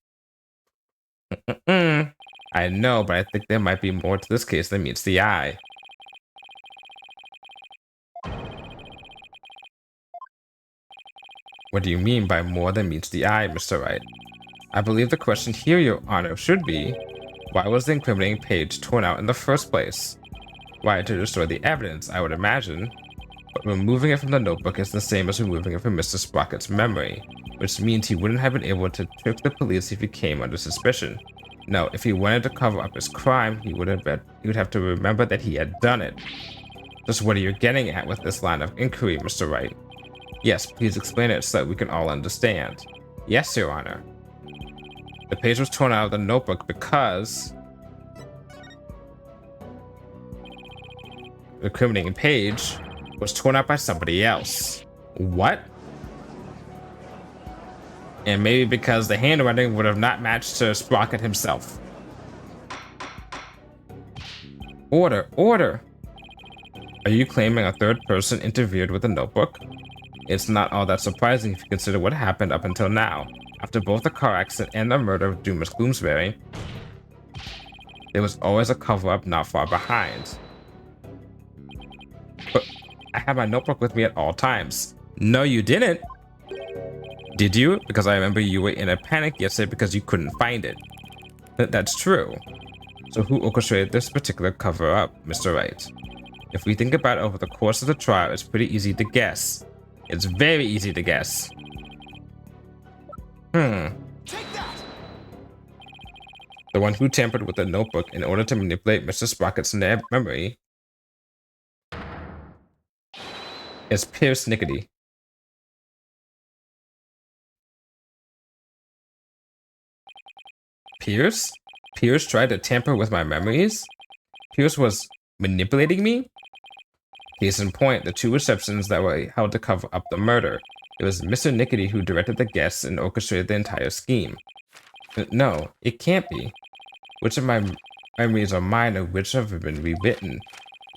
I know, but I think there might be more to this case than meets the eye. What do you mean by more than meets the eye, Mr. Wright? I believe the question here, Your Honor, should be, why was the incriminating page torn out in the first place? Why, to destroy the evidence, I would imagine. But removing it from the notebook is the same as removing it from Mr. Sprocket's memory, which means he wouldn't have been able to trick the police if he came under suspicion. No, if he wanted to cover up his crime, he would have to remember that he had done it. Just what are you getting at with this line of inquiry, Mr. Wright? Yes, please explain it so that we can all understand. Yes, Your Honor. The page was torn out of the notebook because the incriminating page was torn out by somebody else. What? And maybe because the handwriting would have not matched to Sprocket himself. Order, order! Are you claiming a third person interfered with the notebook? It's not all that surprising if you consider what happened up until now. After both the car accident and the murder of Dumas Bloomsbury, there was always a cover-up not far behind. But I had my notebook with me at all times. No, you didn't. Did you? Because I remember you were in a panic yesterday because you couldn't find it. That's true. So who orchestrated this particular cover-up, Mr. Wright? If we think about it over the course of the trial, it's pretty easy to guess. It's very easy to guess. Take that! The one who tampered with the notebook in order to manipulate Mr. Sprocket's memory is Pierce Nickety. Pierce? Pierce tried to tamper with my memories? Pierce was manipulating me? Case in point, the two receptions that were held to cover up the murder. It was Mr. Nickety who directed the guests and orchestrated the entire scheme. No, it can't be. Which of my memories are mine or which have been rewritten?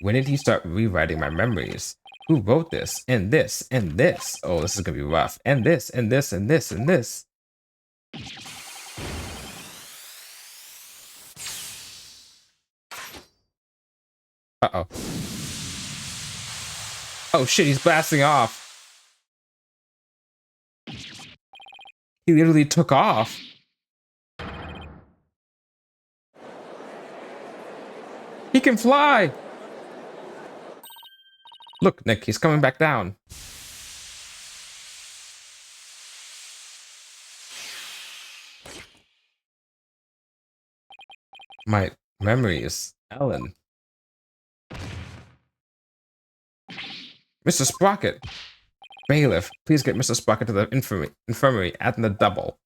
When did he start rewriting my memories? Who wrote this? And this? And this? Oh, this is gonna be rough. And this? And this? And this? And this? Uh-oh. Oh shit, he's blasting off. He literally took off. He can fly. Look, Nick, he's coming back down. My memories, Ellen. Mr. Sprocket. Bailiff, please get Mr. Sprocket to the infirmary at the double.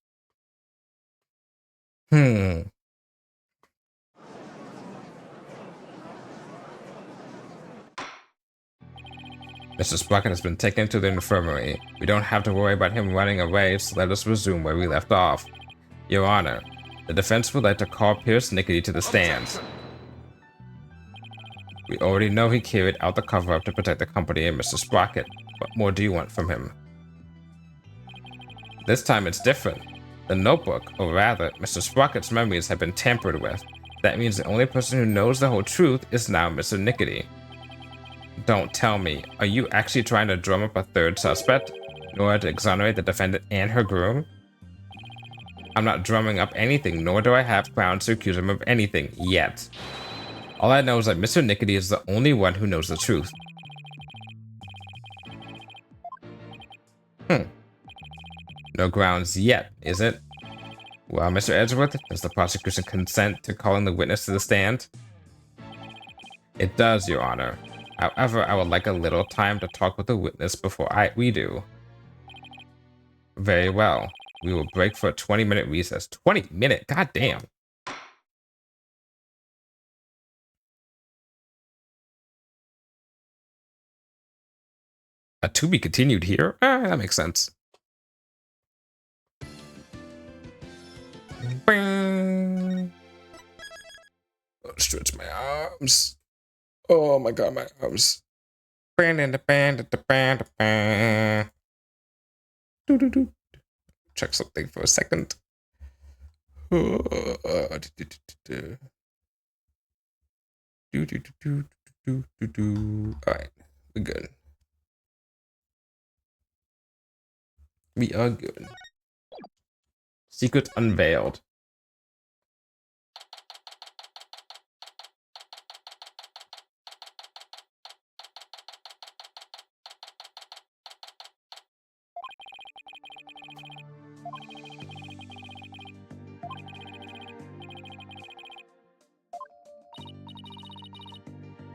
Mr. Sprocket has been taken to the infirmary. We don't have to worry about him running away, so let us resume where we left off. Your Honor, the defense would like to call Pierce Nickety to the stand. Objection. We already know he carried out the cover-up to protect the company and Mr. Sprocket. What more do you want from him? This time it's different. The notebook, or rather, Mr. Sprocket's memories have been tampered with. That means the only person who knows the whole truth is now Mr. Nickety. Don't tell me. Are you actually trying to drum up a third suspect in order to exonerate the defendant and her groom? I'm not drumming up anything, nor do I have grounds to accuse him of anything yet. All I know is that Mr. Nickety is the only one who knows the truth. No grounds yet, is it? Well, Mr. Edgeworth, does the prosecution consent to calling the witness to the stand? It does, Your Honor. However, I would like a little time to talk with the witness before we do. Very well. We will break for a 20-minute recess. 20-minute? God damn. A to be continued here? That makes sense. Bing. Oh, stretch my arms. Oh my god, my arms. Check something for a second. Alright, we're good. We are good. Secret unveiled.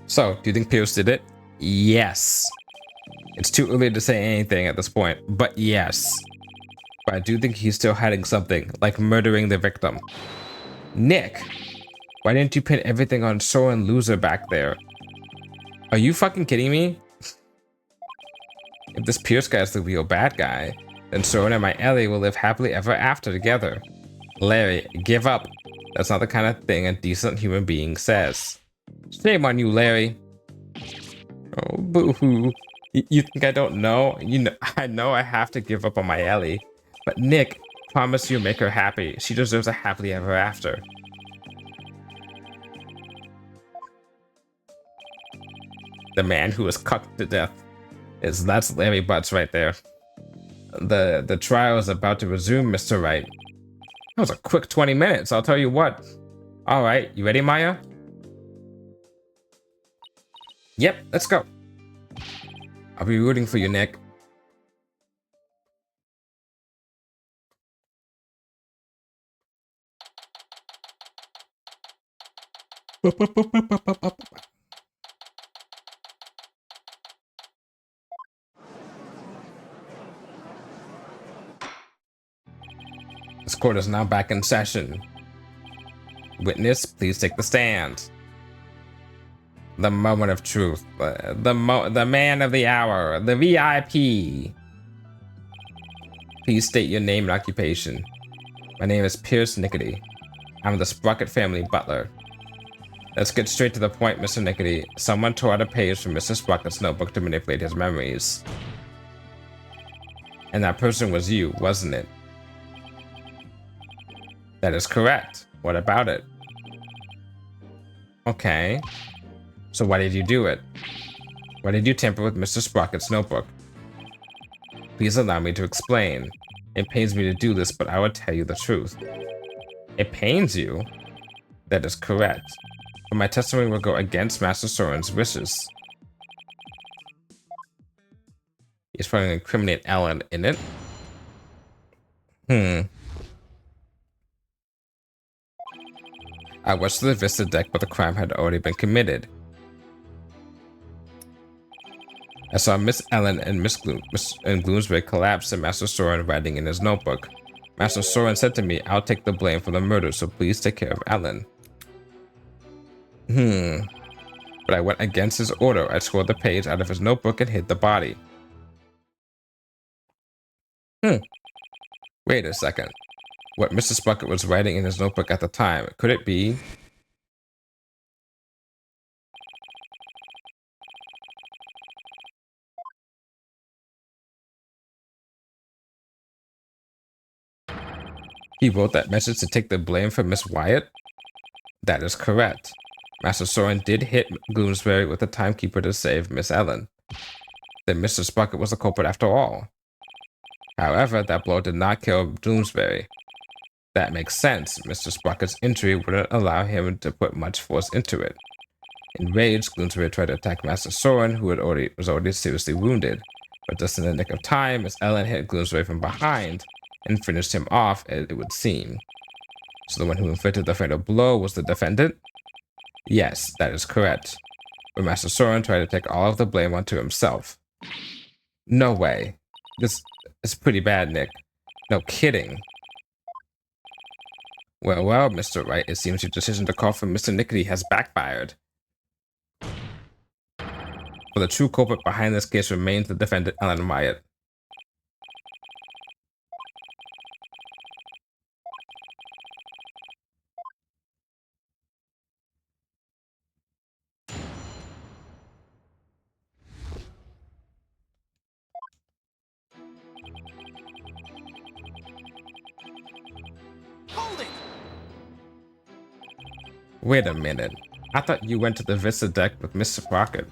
So, do you think Pierce did it? Yes. It's too early to say anything at this point, but yes. But I do think he's still hiding something, like murdering the victim. Nick, why didn't you pin everything on sore and loser back there? Are you fucking kidding me? If this Pierce guy's the real bad guy, then Soren and my Ellie will live happily ever after together. Larry, give up. That's not the kind of thing a decent human being says. Shame on you, Larry. Oh, boo-hoo. You think I don't know? You know, I know I have to give up on my Ellie. But Nick, promise you'll make her happy. She deserves a happily ever after. The man who was cucked to death. That's Larry Butts right there. The trial is about to resume, Mr. Wright. That was a quick 20 minutes, I'll tell you what. Alright, you ready, Maya? Yep, let's go. I'll be rooting for you, Nick. This court is now back in session. Witness, please take the stand. The moment of truth. The man of the hour. The VIP. Please state your name and occupation. My name is Pierce Nickety. I'm the Sprocket family butler. Let's get straight to the point, Mr. Nickety. Someone tore out a page from Mr. Sprocket's notebook to manipulate his memories. And that person was you, wasn't it? That is correct. What about it? Okay. So why did you do it? Why did you tamper with Mr. Sprocket's notebook? Please allow me to explain. It pains me to do this, but I will tell you the truth. It pains you? That is correct. But my testimony will go against Master Soren's wishes. He's trying to incriminate Ellen in it. I watched the Vista deck, but the crime had already been committed. I saw Miss Ellen and Miss Gloomsbury collapse and Master Soren writing in his notebook. Master Soren said to me, I'll take the blame for the murder, so please take care of Ellen. But I went against his order. I tore the page out of his notebook and hid the body. Wait a second. What Mr. Sprocket was writing in his notebook at the time, could it be? He wrote that message to take the blame for Miss Wyatt? That is correct. Master Soren did hit Gloomsbury with the timekeeper to save Miss Ellen. Then Mr. Sprocket was the culprit after all. However, that blow did not kill Gloomsbury. That makes sense. Mr. Sprocket's injury wouldn't allow him to put much force into it. Enraged, Gloomsbury tried to attack Master Soren, who was already seriously wounded. But just in the nick of time, Miss Ellen hit Gloomsbury from behind and finished him off, it would seem. So the one who inflicted the fatal blow was the defendant? Yes, that is correct. But Master Soren tried to take all of the blame onto himself. No way. This is pretty bad, Nick. No kidding. Well, Mr. Wright, it seems your decision to call for Mr. Nickety has backfired. For the true culprit behind this case remains the defendant, Ellen Wyatt. Hold it! Wait a minute. I thought you went to the Vista deck with Mr. Sprocket.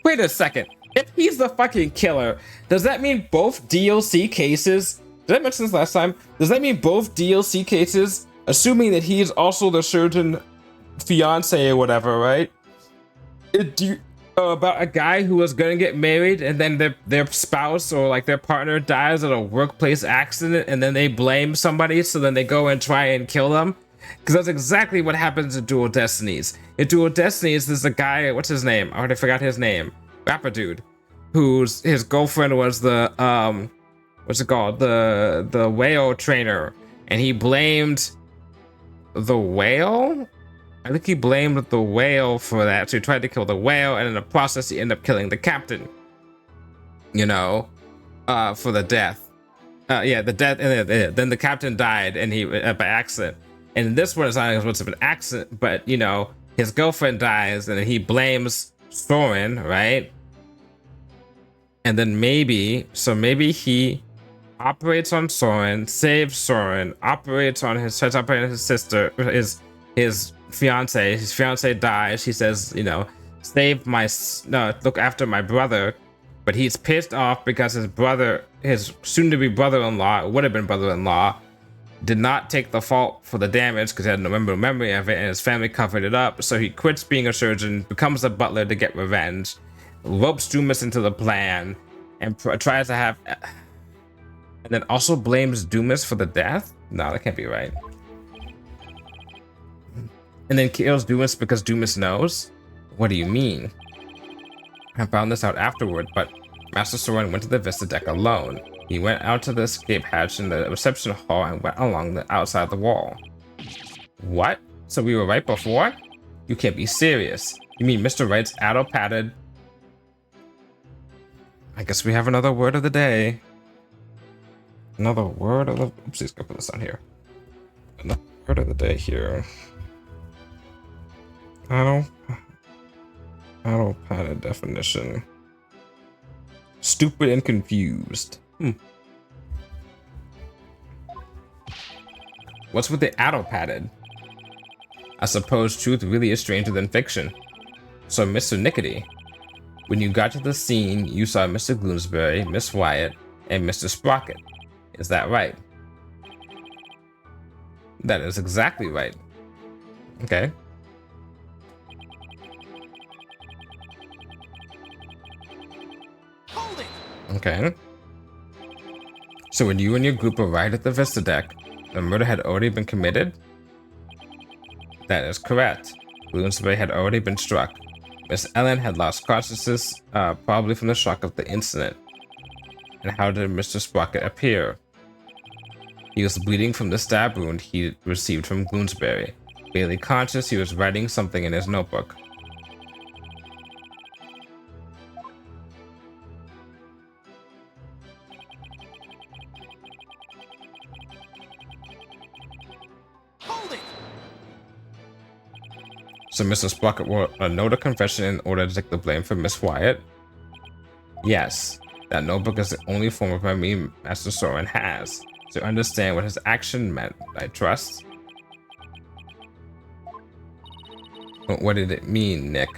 Wait a second. If he's the fucking killer, does that mean both DLC cases? Did I mention this last time? Does that mean both DLC cases, assuming that he's also the surgeon fiance or whatever, right? About a guy who was gonna get married and then their spouse or like their partner dies in a workplace accident and then they blame somebody, so then they go and try and kill them? Because that's exactly what happens in Dual Destinies. In Dual Destinies, there's a guy, what's his name? I already forgot his name. Rapper dude. Whose his girlfriend was the what's it called? The whale trainer. And he blamed the whale? I think he blamed the whale for that. So he tried to kill the whale, and in the process he ended up killing the captain. You know, for the death. Yeah, the death, and then the captain died, and he by accident. And this one is not as much of an accident, but you know, his girlfriend dies, and he blames Soren, right? And then maybe he operates on Soren, saves Soren, operates on his sister, his fiance. His fiance dies. He says, you know, look after my brother. But he's pissed off because his soon-to-be brother-in-law, would have been brother-in-law, did not take the fault for the damage because he had no memory of it, and his family covered it up. So he quits being a surgeon, becomes a butler to get revenge, ropes Dumas into the plan, and tries to have, and then also blames Dumas for the death? No, that can't be right. And then kills Dumas because Dumas knows? What do you mean? I found this out afterward, but Master Soren went to the Vista deck alone. He went out to the escape hatch in the reception hall and went along the outside the wall. What? So we were right before? You can't be serious. You mean Mr. Wright's adult padded? I guess we have another word of the day. Another word of the... Oopsies, go put this on here. Another word of the day here. Adult padded definition. Stupid and confused. What's with the adult padded? I suppose truth really is stranger than fiction. So, Mr. Nickety, when you got to the scene, you saw Mr. Gloomsbury, Miss Wyatt, and Mr. Sprocket. Is that right? That is exactly right. Okay. Hold it! Okay. So when you and your group arrived at the Vista deck, the murder had already been committed? That is correct. Bloomsbury had already been struck. Miss Ellen had lost consciousness, probably from the shock of the incident. And how did Mr. Sprocket appear? He was bleeding from the stab wound he received from Bloomsbury. Barely conscious, he was writing something in his notebook. Hold it! So Mr. Sprocket wrote a note of confession in order to take the blame for Miss Wyatt? Yes, that notebook is the only form of memory Master Soren has. To understand what his action meant, I trust. But what did it mean, Nick?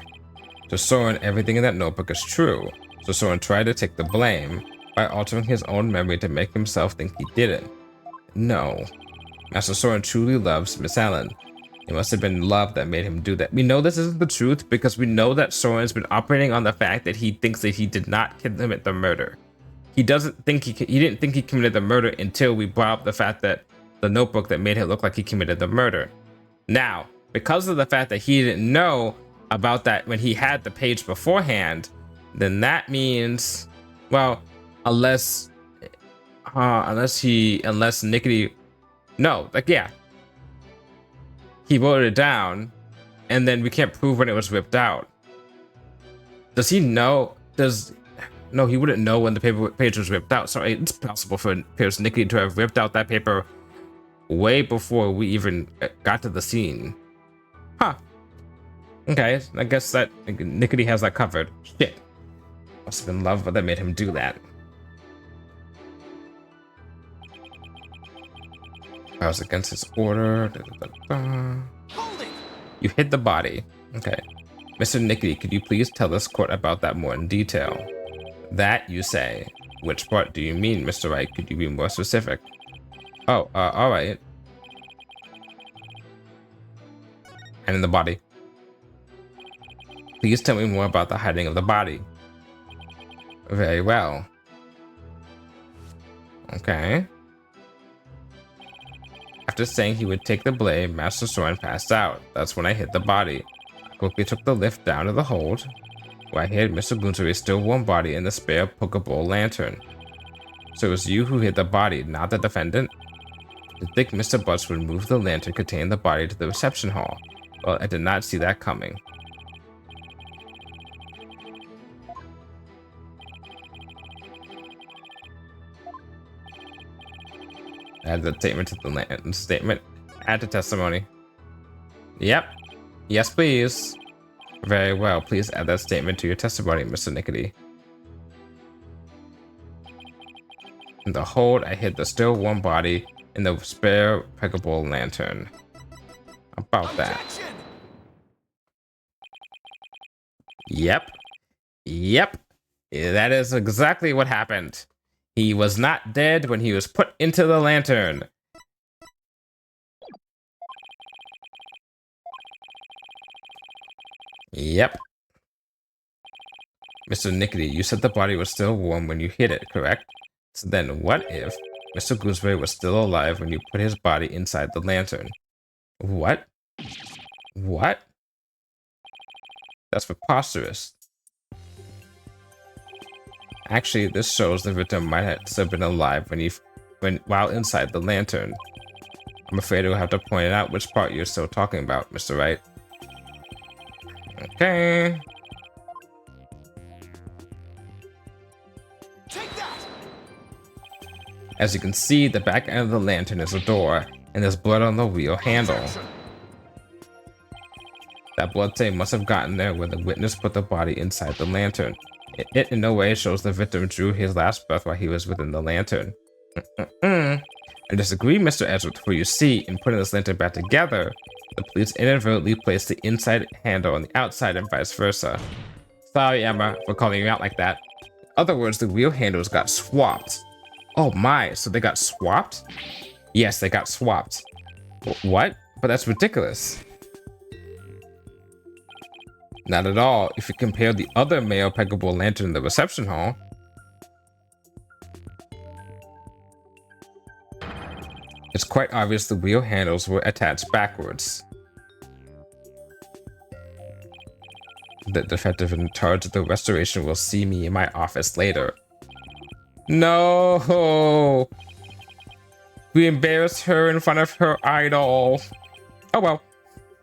To Soren, everything in that notebook is true. So Soren tried to take the blame by altering his own memory to make himself think he did it. No. Master Soren truly loves Miss Ellen. It must have been love that made him do that. We know this isn't the truth because we know that Soren's been operating on the fact that he thinks that he did not commit the murder. He doesn't think he didn't think he committed the murder until we brought up the fact that the notebook that made it look like he committed the murder. Now, because of the fact that he didn't know about that when he had the page beforehand, then that means, well, unless Nickety, no, like, yeah, he wrote it down and then we can't prove when it was ripped out. Does he know? No, he wouldn't know when the page was ripped out. So it's possible for Nickety to have ripped out that paper way before we even got to the scene. Huh. Okay, I guess that Nickety has that covered. Shit. Must have been love that made him do that. I was against his order. Hold it! You hid the body. Okay. Mr. Nickety, could you please tell this court about that more in detail? That, you say. Which part do you mean, Mr. Wright? Could you be more specific? Oh, alright. And in the body. Please tell me more about the hiding of the body. Very well. Okay. After saying he would take the blame, Master Soren passed out. That's when I hid the body. I quickly took the lift down to the hold, where I hid Mr. Gloomsbury's still warm body in the spare Pokeball lantern. So it was you who hid the body, not the defendant? To think Mr. Butts would move the lantern containing the body to the reception hall. Well, I did not see that coming. Add the statement to the lantern statement. Add to testimony. Yep. Yes, please. Very well. Please add that statement to your testimony, Mr. Nickety. In the hold, I hid the still warm body in the spare Pokeball lantern. About that. Objection! Yep. Yep. That is exactly what happened. He was not dead when he was put into the lantern. Yep. Mr. Nickety, you said the body was still warm when you hid it, correct? So then what if Mr. Gooseberry was still alive when you put his body inside the lantern? What? What? That's preposterous. Actually, this shows the victim might have been alive while inside the lantern. I'm afraid we'll have to point out which part you're still talking about, Mr. Wright. Okay. Take that! As you can see, the back end of the lantern is a door, and there's blood on the wheel handle. Protection. That blood stain must have gotten there when the witness put the body inside the lantern. It in no way shows the victim drew his last breath while he was within the lantern. I disagree, Mr. Edgeworth, for you see, in putting this lantern back together, the police inadvertently placed the inside handle on the outside and vice versa. Sorry, Emma, for calling you out like that. In other words, the wheel handles got swapped. Oh my, so they got swapped? Yes, they got swapped. What? But that's ridiculous. Not at all. If you compare the other male peggable lantern in the reception hall, it's quite obvious the wheel handles were attached backwards. The detective in charge of the restoration will see me in my office later. No! We embarrassed her in front of her idol. Oh well.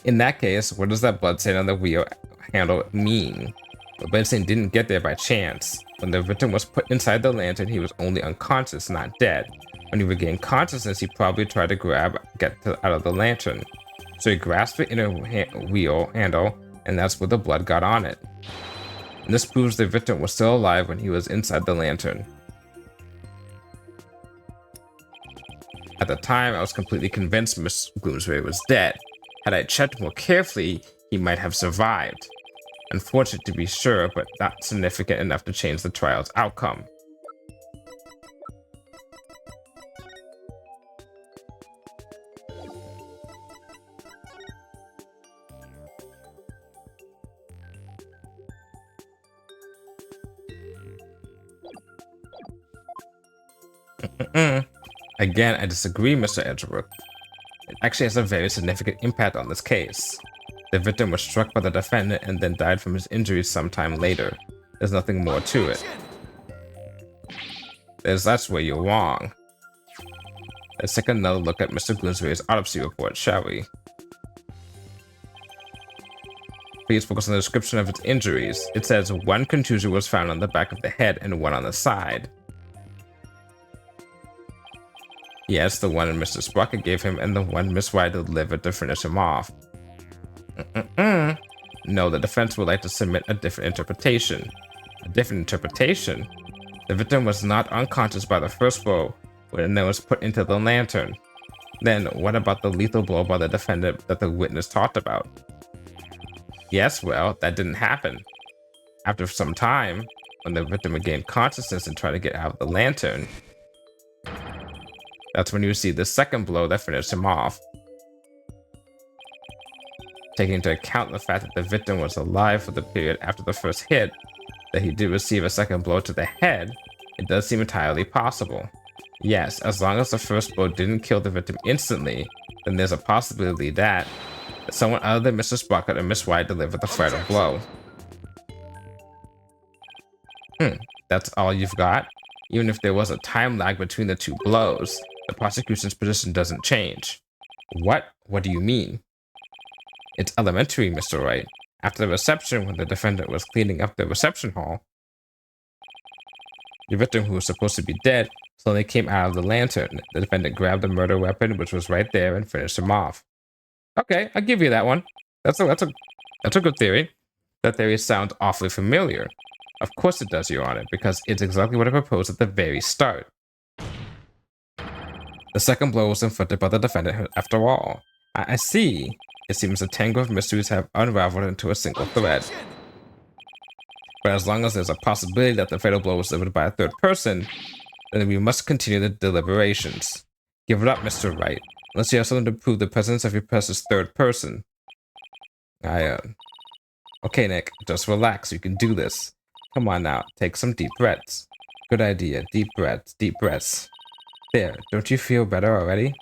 In that case, what does that blood stain on the wheel handle mean? The blood stain didn't get there by chance. When the victim was put inside the lantern, he was only unconscious, not dead. When he regained consciousness, he probably tried to out of the lantern. So he grasped the inner wheel handle, and that's where the blood got on it. And this proves the victim was still alive when he was inside the lantern. At the time, I was completely convinced Miss Bloomsbury was dead. Had I checked more carefully, he might have survived. Unfortunate to be sure, but not significant enough to change the trial's outcome. Again, I disagree, Mr. Edgeworth. It actually has a very significant impact on this case. The victim was struck by the defendant and then died from his injuries sometime later. There's nothing more to it. That's where you're wrong. Let's take another look at Mr. Bloomsbury's autopsy report, shall we? Please focus on the description of its injuries. It says one contusion was found on the back of the head and one on the side. Yes, the one Mr. Sprocket gave him and the one Miss Wright delivered to finish him off. No, the defense would like to submit a different interpretation. A different interpretation? The victim was not unconscious by the first blow when it was put into the lantern. Then, what about the lethal blow by the defendant that the witness talked about? Yes, well, that didn't happen. After some time, when the victim regained consciousness and tried to get out of the lantern, that's when you see the second blow that finished him off. Taking into account the fact that the victim was alive for the period after the first hit, that he did receive a second blow to the head, it does seem entirely possible. Yes, as long as the first blow didn't kill the victim instantly, then there's a possibility that someone other than Mr. Sprocket or Miss White delivered the fatal blow. That's all you've got? Even if there was a time lag between the two blows, the prosecution's position doesn't change. What? What do you mean? It's elementary, Mr. Wright. After the reception, when the defendant was cleaning up the reception hall, the victim, who was supposed to be dead, suddenly came out of the lantern. The defendant grabbed the murder weapon, which was right there, and finished him off. Okay, I'll give you that one. That's a good theory. That theory sounds awfully familiar. Of course it does, Your Honor, because it's exactly what I proposed at the very start. The second blow was inflicted by the defendant after all. I see. It seems the tangle of mysteries have unraveled into a single thread. But as long as there's a possibility that the fatal blow was delivered by a third person, then we must continue the deliberations. Give it up, Mr. Wright, unless you have something to prove the presence of your precious third person. Okay, Nick, just relax. You can do this. Come on now, take some deep breaths. Good idea. Deep breaths, deep breaths. There, don't you feel better already?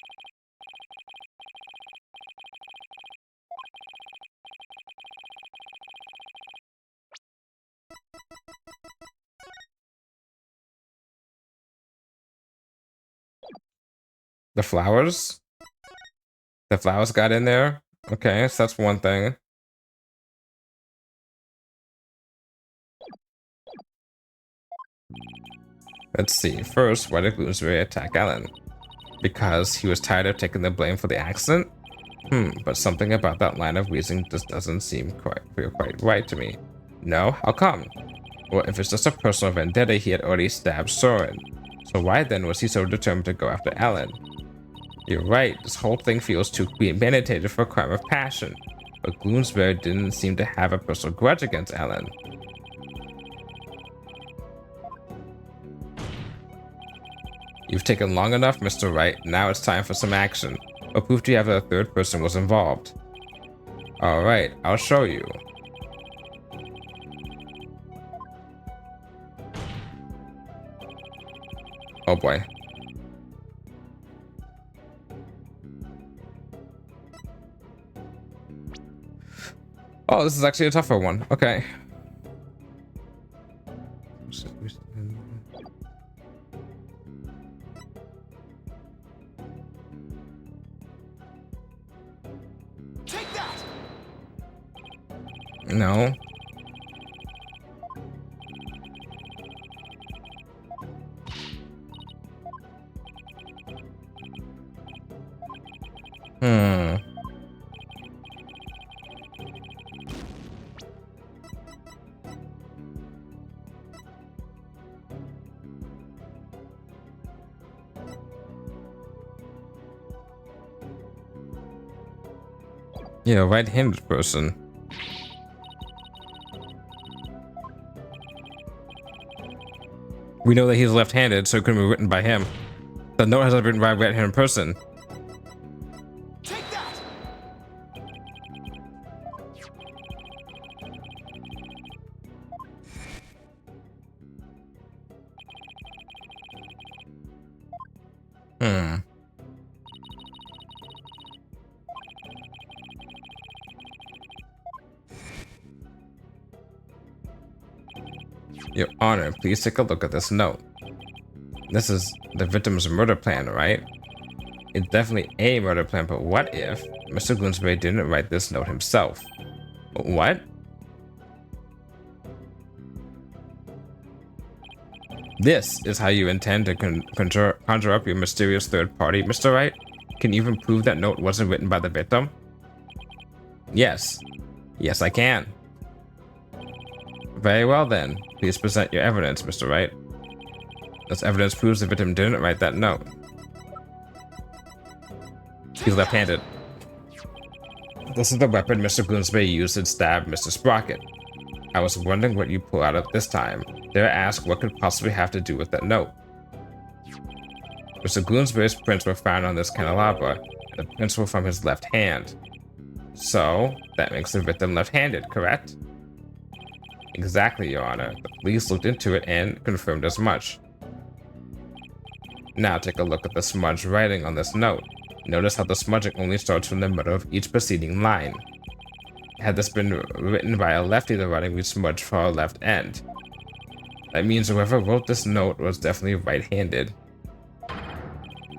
The flowers? The flowers got in there? Okay, so that's one thing. Let's see. First, why did Bloomsbury attack Ellen? Because he was tired of taking the blame for the accident? But something about that line of reasoning just doesn't feel quite right to me. No? How come? Well, if it's just a personal vendetta, he had already stabbed Soren. So why then was he so determined to go after Ellen? You're right, this whole thing feels too premeditated for a crime of passion. But Bloomsbury didn't seem to have a personal grudge against Ellen. You've taken long enough, Mr. Wright. Now it's time for some action. What proof do you have that a third person was involved? Alright, I'll show you. Oh boy. Oh, this is actually a tougher one. Okay. Take that! No. Yeah, right-handed person. We know that he's left-handed, so it couldn't be written by him. The note hasn't been written by a right-handed person. Take that! Your Honor, please take a look at this note. This is the victim's murder plan, right? It's definitely a murder plan, but what if Mr. Bloomsbury didn't write this note himself? What? This is how you intend to conjure up your mysterious third party, Mr. Wright? Can you even prove that note wasn't written by the victim? Yes. Yes, I can. Very well then. Please present your evidence, Mr. Wright. This evidence proves the victim didn't write that note. He's left-handed. This is the weapon Mr. Bloomsbury used to stab Mr. Sprocket. I was wondering what you pull out at this time. Dare I ask what could possibly have to do with that note? Mr. Bloomsbury's prints were found on this candelabra, and the prints were from his left hand. So, that makes the victim left-handed, correct? Exactly, Your Honor. The police looked into it and confirmed as much. Now take a look at the smudged writing on this note. Notice how the smudging only starts from the middle of each preceding line. Had this been written by a lefty, the writing would smudge for our left end. That means whoever wrote this note was definitely right-handed.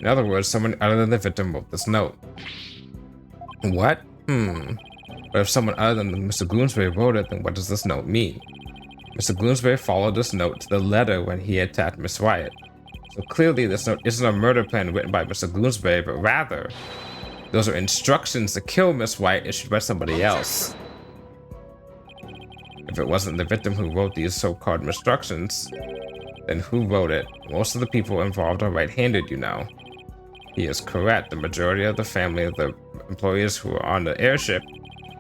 In other words, someone other than the victim wrote this note. What? But if someone other than Mr. Bloomsbury wrote it, then what does this note mean? Mr. Bloomsbury followed this note to the letter when he attacked Miss Wyatt. So clearly this note isn't a murder plan written by Mr. Bloomsbury, but rather, those are instructions to kill Miss Wyatt issued by somebody else. If it wasn't the victim who wrote these so-called instructions, then who wrote it? Most of the people involved are right-handed, you know. He is correct. The majority of the family of the employees who are on the airship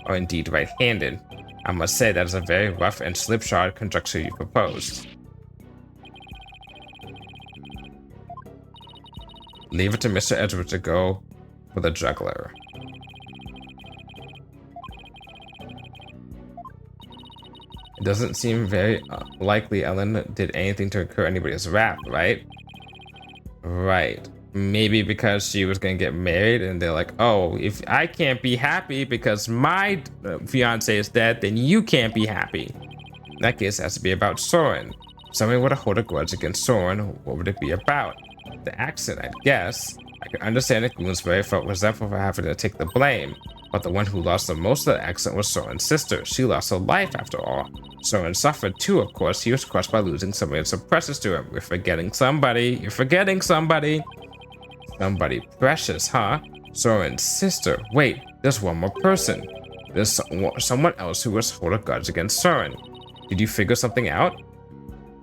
are indeed right-handed. I must say that is a very rough and slipshod conjecture you proposed. Leave it to Mr. Edward to go for the juggler. It doesn't seem very likely Ellen did anything to incur anybody's wrath, right? Right. Maybe because she was going to get married and they're like, oh, if I can't be happy because my fiance is dead, then you can't be happy. In that case, it has to be about Soren. If somebody were to hold a grudge against Soren, what would it be about? The accident, I guess. I can understand if Bloomsbury felt resentful for having to take the blame, But the one who lost the most of the accident was Soren's sister. She lost her life after all. Soren suffered too, of course. He was crushed by losing somebody so precious to him. We're forgetting somebody. You're forgetting somebody. Somebody precious, huh? Soren's sister. Wait, there's one more person. There's someone else who was hold a grudge against Soren. Did you figure something out?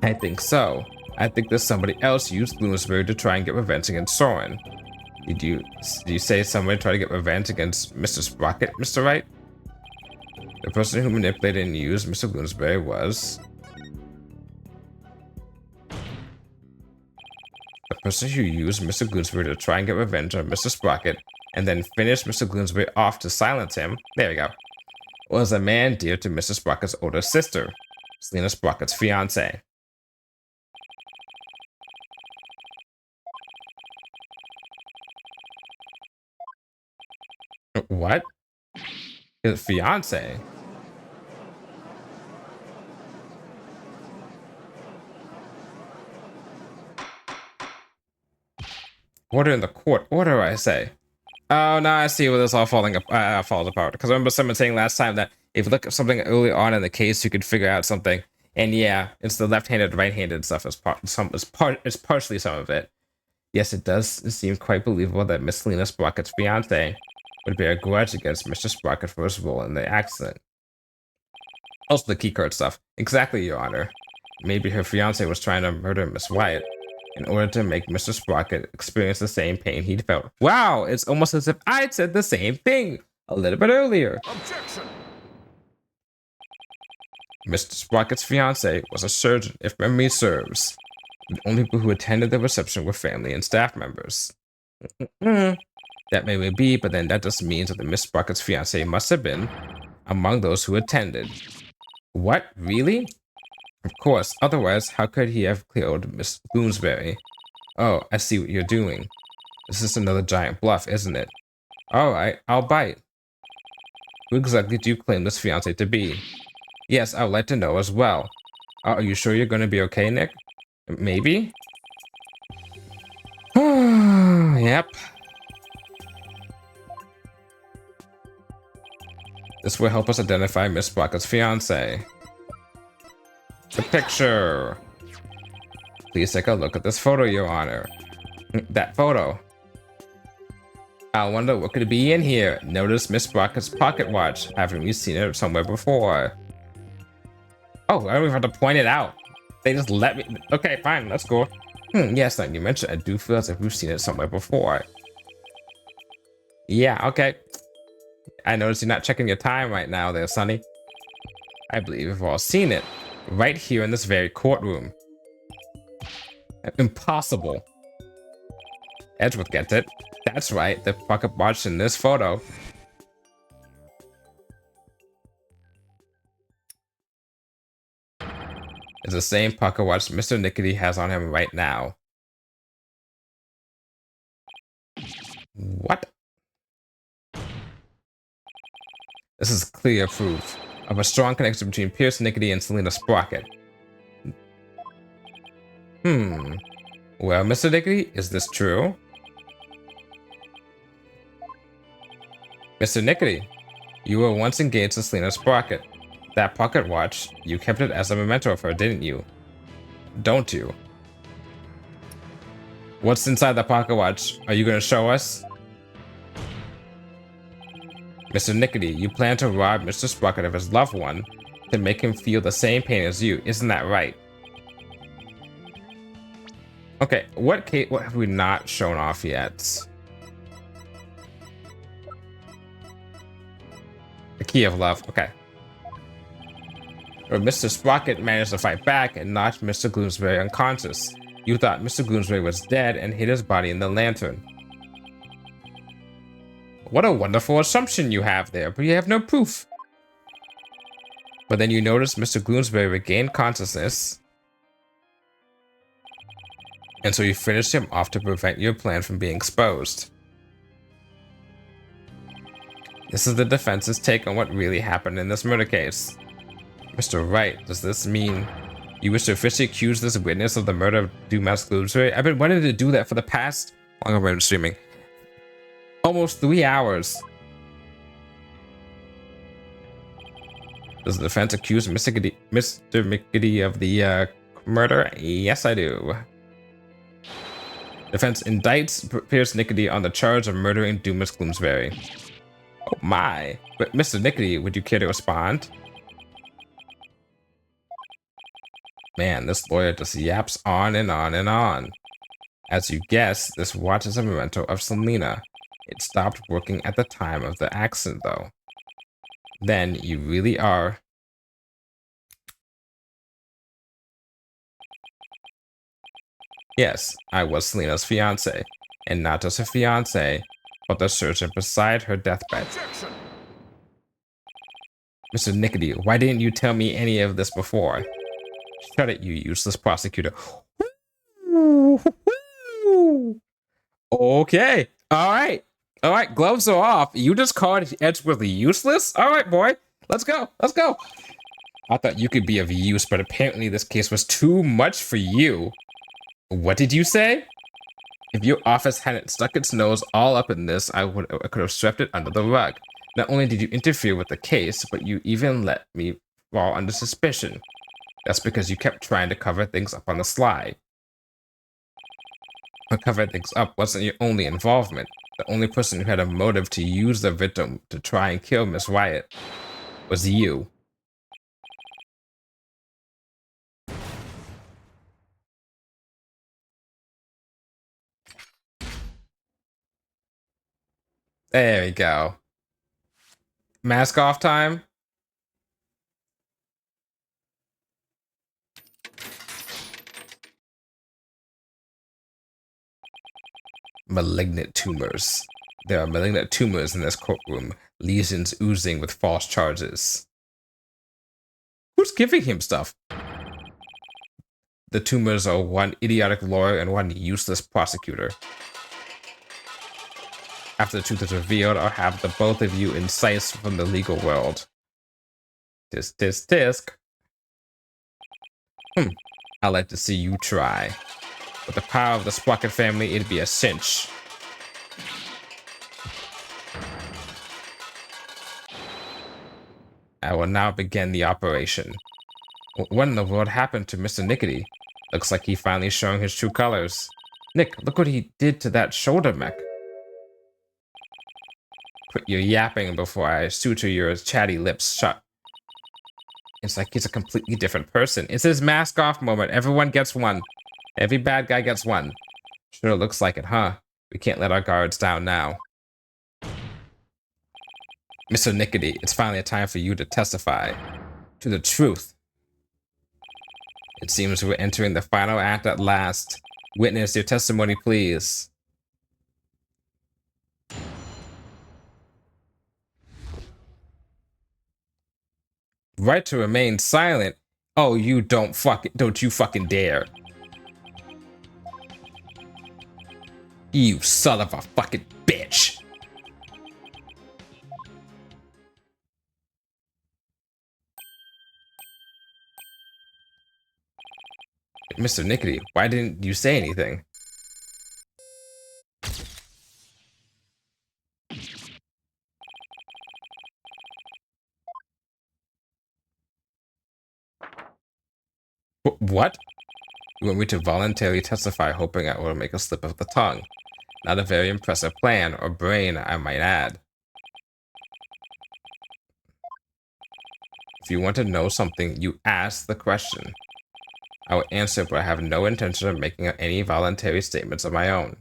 I think so. I think there's somebody else who used Bloomsbury to try and get revenge against Soren. Did you say somebody tried to get revenge against Mr. Sprocket, Mr. Wright? The person who manipulated and used Mr. Bloomsbury was... The person who used Mr. Bloomsbury to try and get revenge on Mr. Sprocket and then finished Mr. Bloomsbury off to silence him, there we go, was a man dear to Mr. Sprocket's older sister, Selena Sprocket's fiance. What? His fiance? Order in the court. Order, I say. Oh, now I see where this all falls apart. Because I remember someone saying last time that if you look at something early on in the case, you could figure out something. And yeah, it's the left-handed, right-handed stuff is partially some of it. Yes, it does seem quite believable that Miss Selena Sprocket's fiance would bear a grudge against Mr. Sprocket for his role in the accident. Also the keycard stuff. Exactly, Your Honor. Maybe her fiance was trying to murder Miss Wyatt in order to make Mr. Sprocket experience the same pain he'd felt. Wow, it's almost as if I'd said the same thing a little bit earlier. Objection! Mr. Sprocket's fiance was a surgeon, if memory serves. The only people who attended the reception were family and staff members. That may be, but then that just means that the Miss Sprocket's fiance must have been among those who attended. What? Really? Of course, otherwise, how could he have killed Miss Bloomsbury? Oh, I see what you're doing. This is another giant bluff, isn't it? Alright, I'll bite. Who exactly do you claim this fiance to be? Yes, I would like to know as well. Are you sure you're going to be okay, Nick? Maybe? Yep. This will help us identify Miss Sprocket's fiance. The picture. Please take a look at this photo, Your Honor. That photo. I wonder what could be in here. Notice Miss Sprocket's pocket watch. Haven't you seen it somewhere before? Oh, I don't even have to point it out. They just let me. Okay, fine, let's go. Yes, like you mentioned, I do feel as if we've seen it somewhere before. Yeah, okay. I notice you're not checking your time right now there, Sonny. I believe we've all seen it. Right here in this very courtroom. Impossible. Edgeworth gets it. That's right, the pocket watch in this photo. Is the same pocket watch Mr. Nickety has on him right now. What? This is clear proof of a strong connection between Pierce Nickety and Selena Sprocket. Well, Mr. Nickety, is this true? Mr. Nickety, you were once engaged to Selena Sprocket. That pocket watch, you kept it as a memento of her, didn't you? Don't you? What's inside the pocket watch? Are you going to show us? Mr. Nickety, you plan to rob Mr. Sprocket of his loved one to make him feel the same pain as you, isn't that right? Okay, what have we not shown off yet? The key of love, okay. But Mr. Sprocket managed to fight back and knocked Mr. Bloomsbury unconscious. You thought Mr. Bloomsbury was dead and hid his body in the lantern. What a wonderful assumption you have there, but you have no proof. But then you noticed Mr. Bloomsbury regained consciousness, and so you finished him off to prevent your plan from being exposed. This is the defense's take on what really happened in this murder case. Mr. Wright, does this mean you wish to officially accuse this witness of the murder of Dumas Bloomsbury? I've been wanting to do that for the past, long I've been streaming, almost 3 hours. Does the defense accuse Mr. McGiddy of the murder? Yes, I do. Defense indicts Pierce Nickety on the charge of murdering Dumas Gloomsbury. Oh my. But Mr. Nickety, would you care to respond? Man, this lawyer just yaps on and on and on. As you guess, this watch is a memento of Selena. It stopped working at the time of the accident, though. Then you really are. Yes, I was Selena's fiance, and not just her fiance, but the surgeon beside her deathbed. Objection! Mr. Nickety, why didn't you tell me any of this before? Shut it, you useless prosecutor. Okay. All right. All right. Gloves are off. You just called Edgeworthy useless? All right, boy. Let's go. Let's go. I thought you could be of use, but apparently this case was too much for you. What did you say? If your office hadn't stuck its nose all up in this, I could have swept it under the rug. Not only did you interfere with the case, but you even let me fall under suspicion. That's because you kept trying to cover things up on the sly. But covering things up wasn't your only involvement. The only person who had a motive to use the victim to try and kill Miss Wyatt was you. There we go. Mask off time. Malignant tumors. There are malignant tumors in this courtroom, lesions oozing with false charges. Who's giving him stuff? The tumors are one idiotic lawyer and one useless prosecutor. After the truth is revealed, I'll have the both of you incised from the legal world. Tisk, tisk, tisk. I'd like to see you try. With the power of the Sprocket family, it'd be a cinch. I will now begin the operation. What in the world happened to Mr. Nickety? Looks like he finally showing his true colors. Nick, look what he did to that shoulder mech. Quit your yapping before I suture your chatty lips shut. It's like he's a completely different person. It's his mask off moment. Everyone gets one. Every bad guy gets one. Sure looks like it, huh? We can't let our guards down now. Mr. Nickety, it's finally a time for you to testify to the truth. It seems we're entering the final act at last. Witness your testimony, please. Right to remain silent. Oh, don't you fucking dare. You son of a fucking bitch. Mr. Nickety, why didn't you say anything? What? You want me to voluntarily testify hoping I will make a slip of the tongue. Not a very impressive plan or brain, I might add. If you want to know something, you ask the question. I will answer, but I have no intention of making any voluntary statements of my own.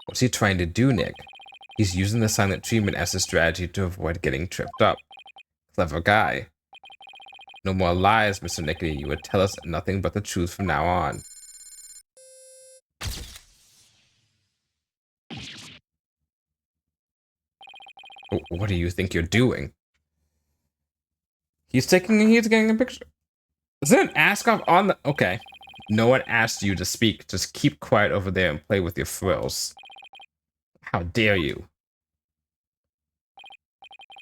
What's he trying to do, Nick? He's using the silent treatment as a strategy to avoid getting tripped up. Clever guy. No more lies, Mr. Nickety. You would tell us nothing but the truth from now on. What do you think you're doing? He's getting a picture. Is there an ask off on the... Okay. No one asked you to speak. Just keep quiet over there and play with your frills. How dare you?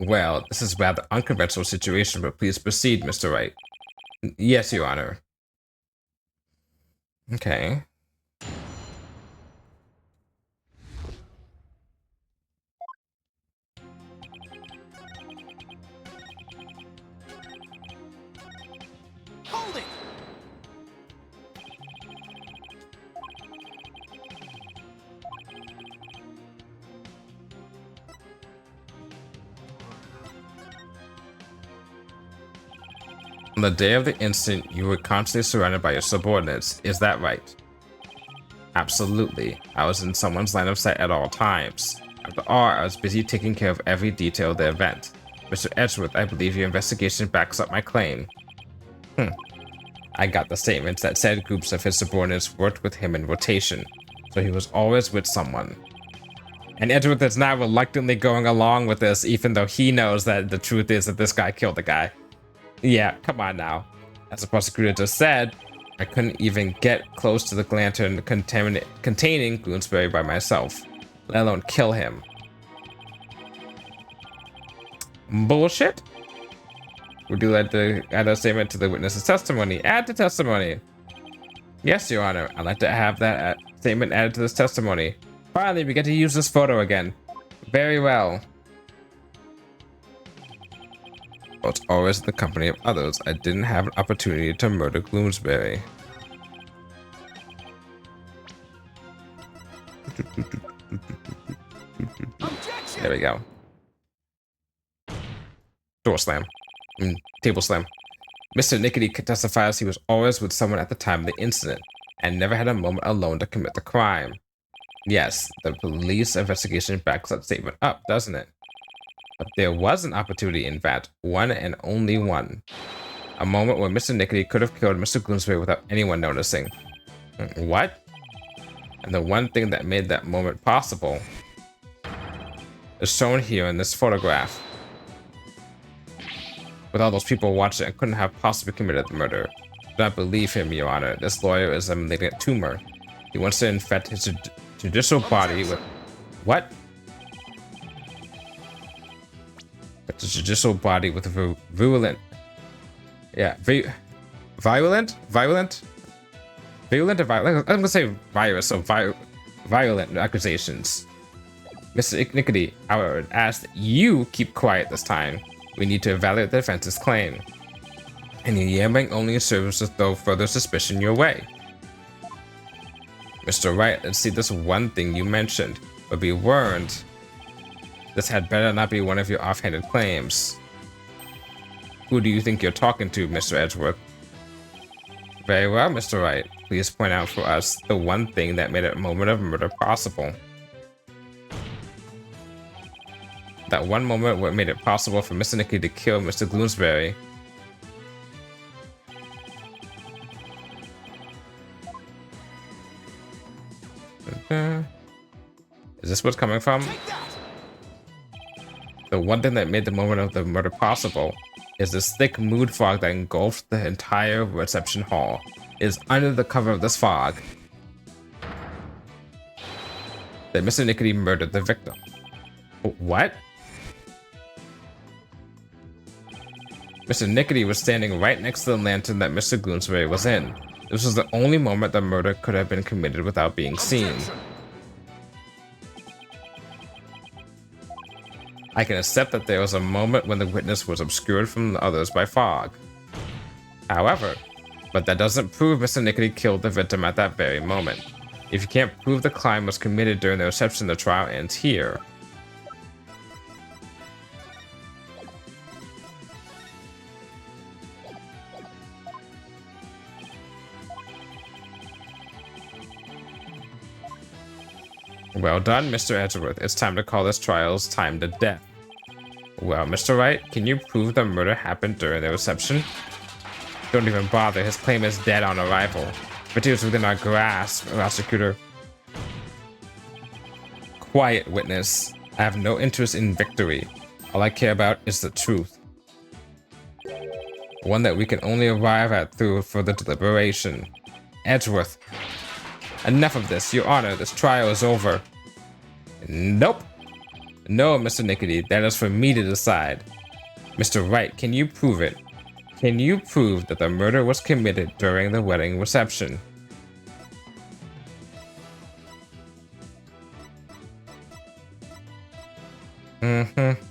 Well, this is a rather unconventional situation, but please proceed, Mr. Wright. Yes, Your Honor. Okay. On the day of the incident, you were constantly surrounded by your subordinates. Is that right? Absolutely. I was in someone's line of sight at all times. After all, I was busy taking care of every detail of the event. Mr. Edgeworth, I believe your investigation backs up my claim. I got the statements that said groups of his subordinates worked with him in rotation, so he was always with someone. And Edgeworth is now reluctantly going along with this, even though he knows that the truth is that this guy killed the guy. Yeah, come on now. As the prosecutor just said, I couldn't even get close to the lantern containing Gloomsbury by myself, let alone kill him. Bullshit? Would you like to add a statement to the witness's testimony? Add to testimony. Yes, Your Honor. I'd like to have that statement added to this testimony. Finally, we get to use this photo again. Very well. But always in the company of others, I didn't have an opportunity to murder Gloomsbury. Objection! There we go. Door slam. Table slam. Mr. Nickety testifies he was always with someone at the time of the incident and never had a moment alone to commit the crime. Yes, the police investigation backs that statement up, doesn't it? But there was an opportunity, in fact, one and only one. A moment where Mr. Nickety could have killed Mr. Gloomsbury without anyone noticing. What? And the one thing that made that moment possible is shown here in this photograph. With all those people watching, I couldn't have possibly committed the murder. Do not believe him, Your Honor. This lawyer is a malignant tumor. He wants to infect his judicial body with... What? The judicial body with virulent... Yeah, violent? Violent? Virulent or violent? I'm gonna say virus, so violent accusations. Mr. Nickety, I would ask that you keep quiet this time. We need to evaluate the defense's claim. And your yammering only serves to throw further suspicion your way. Mr. Wright, let's see this one thing you mentioned, but be warned. This had better not be one of your offhanded claims. Who do you think you're talking to, Mr. Edgeworth? Very well, Mr. Wright. Please point out for us the one thing that made a moment of murder possible. That one moment what made it possible for Mr. Nickety to kill Mr. Gloomsbury. Is this what's coming from? The one thing that made the moment of the murder possible is this thick mood fog that engulfed the entire reception hall. It is under the cover of this fog that Mr. Nickety murdered the victim. What? Mr. Nickety was standing right next to the lantern that Mr. Gloomsbury was in. This was the only moment the murder could have been committed without being seen. I can accept that there was a moment when the witness was obscured from the others by fog. However, but that doesn't prove Mr. Nickety killed the victim at that very moment. If you can't prove the crime was committed during the reception, the trial ends here. Well done, Mr. Edgeworth. It's time to call this trial's time to death. Well, Mr. Wright, can you prove the murder happened during the reception? Don't even bother. His claim is dead on arrival. But it was within our grasp, prosecutor. Quiet, witness. I have no interest in victory. All I care about is the truth. One that we can only arrive at through further deliberation. Edgeworth. Enough of this, Your Honor. This trial is over. Nope. No, Mr. Nickety. That is for me to decide. Mr. Wright, can you prove it? Can you prove that the murder was committed during the wedding reception? Mm-hmm.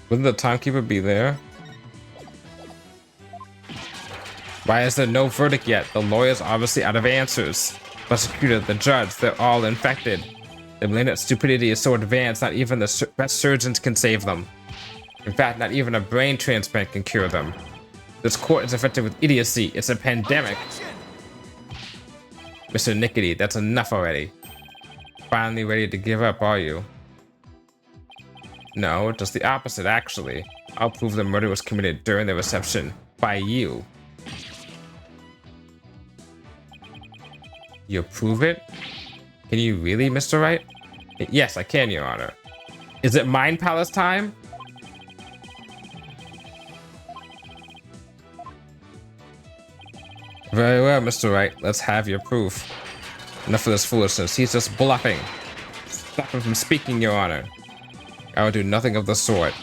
Wouldn't the timekeeper be there? Why is there no verdict yet? The lawyer's obviously out of answers. Prosecutor, the judge, they're all infected. The malignant stupidity is so advanced, not even the best surgeons can save them. In fact, not even a brain transplant can cure them. This court is infected with idiocy. It's a pandemic. Mr. Nickety, that's enough already. Finally ready to give up, are you? No, just the opposite, actually. I'll prove the murder was committed during the reception by you. You prove it? Can you really, Mr. Wright? Yes, I can, Your Honor. Is it Mind Palace time? Very well, Mr. Wright. Let's have your proof. Enough of this foolishness. He's just bluffing. Stop him from speaking, Your Honor. I will do nothing of the sort.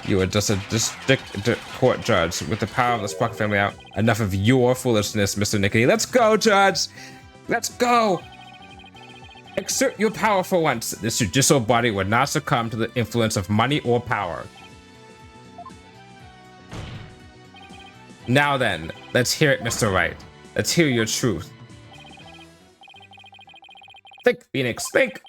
You are just a district court judge with the power of the Sprocket family out. Enough of your foolishness, Mr. Nickety. Let's go, Judge! Let's go! Exert your power for once. This judicial body would not succumb to the influence of money or power. Now then, let's hear it, Mr. Wright. Let's hear your truth. Think, Phoenix, think!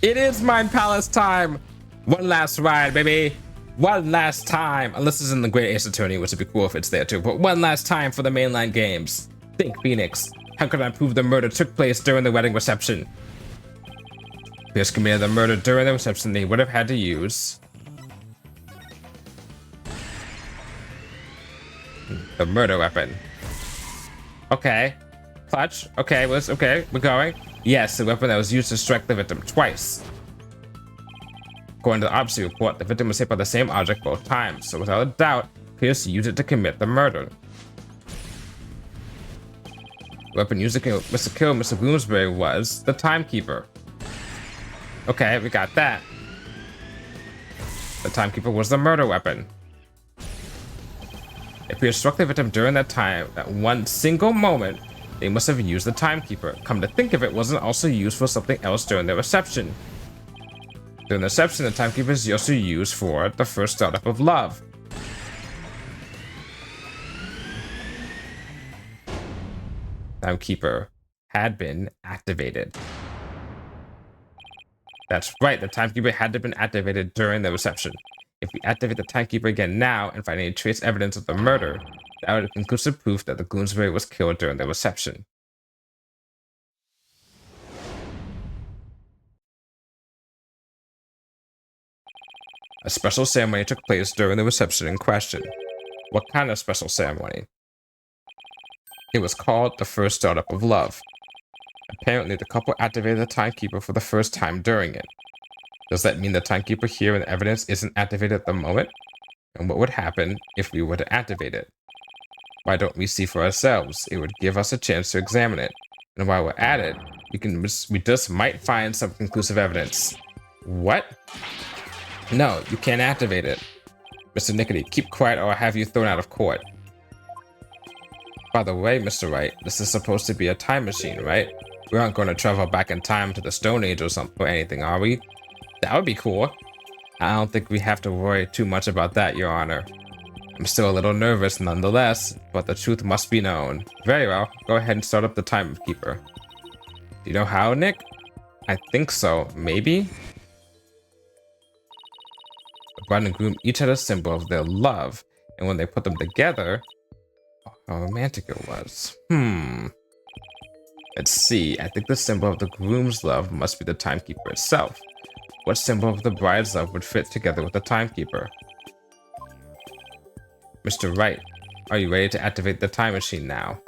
It is Mind Palace time! One last ride, baby! One last time! Unless it's in the Great Ace Attorney, which would be cool if it's there too, but one last time for the mainline games. Think, Phoenix. How could I prove the murder took place during the wedding reception? Pierce committed the murder during the reception. They would have had to use the murder weapon. Okay. Clutch. Okay, okay, we're going. Yes, the weapon that was used to strike the victim twice. According to the autopsy report, the victim was hit by the same object both times, so without a doubt, Pierce used it to commit the murder. The weapon used to kill Mr. Bloomsbury was the timekeeper. Okay, we got that. The timekeeper was the murder weapon. If Pierce struck the victim during that time, at one single moment, they must have used the timekeeper. Come to think of it, wasn't also used for something else during the reception. During the reception, the timekeeper is also used for the first startup of love. Timekeeper had been activated. That's right, the timekeeper had to have been activated during the reception. If we activate the timekeeper again now and find any trace evidence of the murder, that would have conclusive proof that the Bloomsbury was killed during the reception. A special ceremony took place during the reception in question. What kind of special ceremony? It was called the first startup of love. Apparently, the couple activated the timekeeper for the first time during it. Does that mean the timekeeper here in the evidence isn't activated at the moment? And what would happen if we were to activate it? Why don't we see for ourselves? It would give us a chance to examine it. And while we're at it, we just might find some conclusive evidence. What? No, you can't activate it. Mr. Nickety, keep quiet or I'll have you thrown out of court. By the way, Mr. Wright, this is supposed to be a time machine, right? We aren't going to travel back in time to the Stone Age or anything, are we? That would be cool. I don't think we have to worry too much about that, Your Honor. I'm still a little nervous nonetheless, but the truth must be known. Very well, go ahead and start up the timekeeper. Do you know how, Nick? I think so, maybe? The bride and groom each had a symbol of their love, and when they put them together, how romantic it was. Let's see, I think the symbol of the groom's love must be the timekeeper itself. What symbol of the bride's love would fit together with the timekeeper? Mr. Wright, are you ready to activate the time machine now?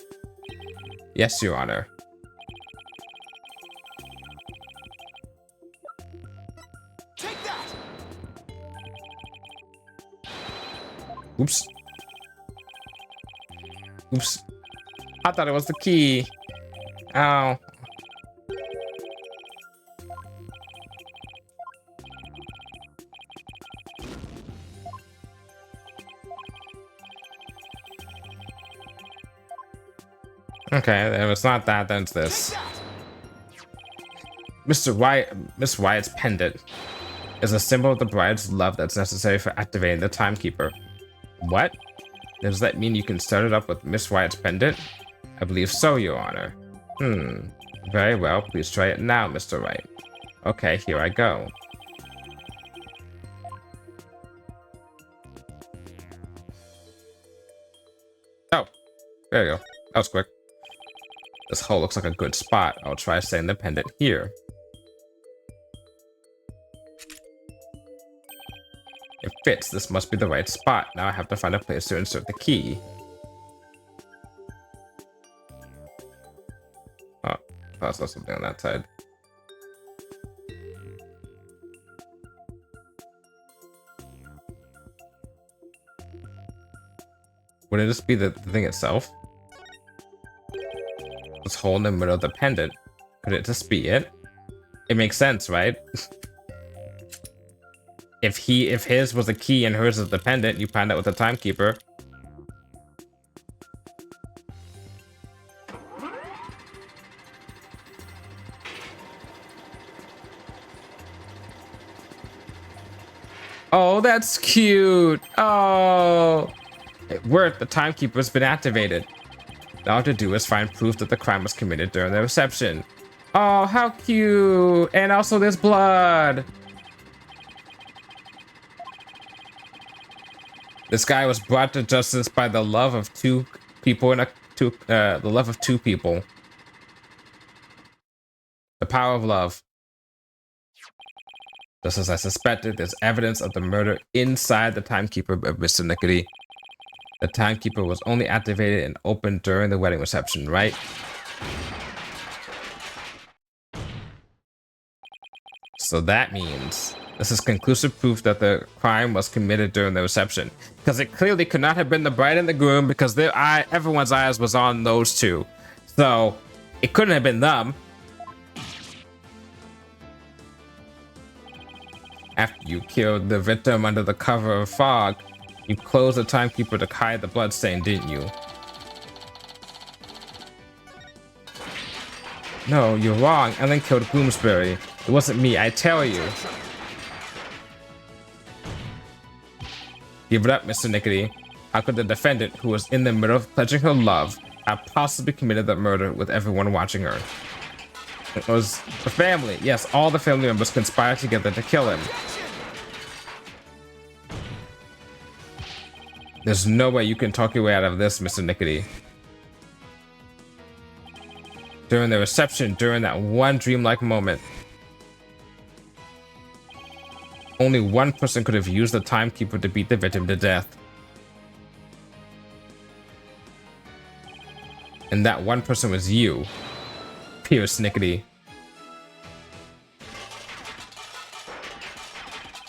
Yes, Your Honor. Take that! Oops. Oops. I thought it was the key. Ow. Okay, if it's not that, then it's this. Miss Wyatt's pendant is a symbol of the bride's love that's necessary for activating the timekeeper. What? Does that mean you can start it up with Miss Wyatt's pendant? I believe so, Your Honor. Very well, please try it now, Mr. Wright. Okay, here I go. Oh, there you go. That was quick. This hole looks like a good spot. I'll try setting the pendant here. It fits. This must be the right spot. Now I have to find a place to insert the key. Oh, I saw something on that side. Would it just be the thing itself? This hole in the middle of the pendant. Could it just be it? It makes sense, right? If his was the key and hers is the pendant, you find out with the timekeeper. Oh, that's cute. Oh, it worked. The timekeeper's been activated. Now all I have to do is find proof that the crime was committed during the reception. Oh, how cute. And also there's blood. This guy was brought to justice by the love of two people the love of two people. The power of love. Just as I suspected, there's evidence of the murder inside the timekeeper of Mr. Nickety. The timekeeper was only activated and opened during the wedding reception, right? So that means this is conclusive proof that the crime was committed during the reception, because it clearly could not have been the bride and the groom, because everyone's eyes was on those two. So it couldn't have been them. After you killed the victim under the cover of fog, you closed the timekeeper to hide the bloodstain, didn't you? No, you're wrong. Ellen killed Bloomsbury. It wasn't me, I tell you. Give it up, Mr. Nickety. How could the defendant, who was in the middle of pledging her love, have possibly committed the murder with everyone watching her? It was the family. Yes, all the family members conspired together to kill him. There's no way you can talk your way out of this, Mr. Nickety. During the reception, during that one dreamlike moment, only one person could have used the timekeeper to beat the victim to death. And that one person was you, Pierce Nickety.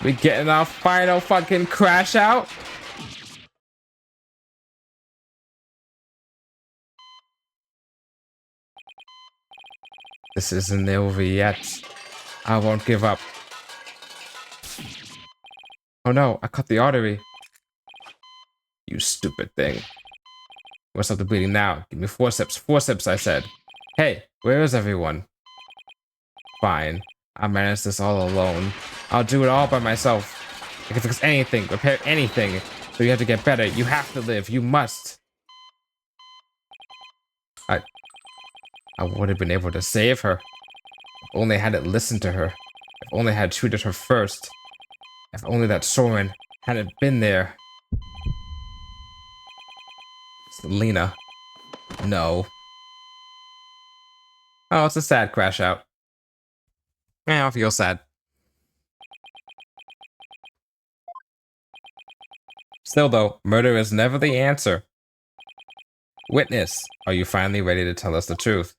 We getting our final fucking crash out? This isn't over yet. I won't give up. Oh no, I cut the artery. You stupid thing. Where's the bleeding now? Give me forceps. Forceps, I said. Hey, where is everyone? Fine. I'll manage this all alone. I'll do it all by myself. I can fix anything, repair anything. So you have to get better. You have to live. You must. I would have been able to save her. If only I hadn't listened to her. If only I had treated her first. If only that Soren hadn't been there. Selena. No. Oh, it's a sad crash out. I feel sad. Still though, murder is never the answer. Witness, are you finally ready to tell us the truth?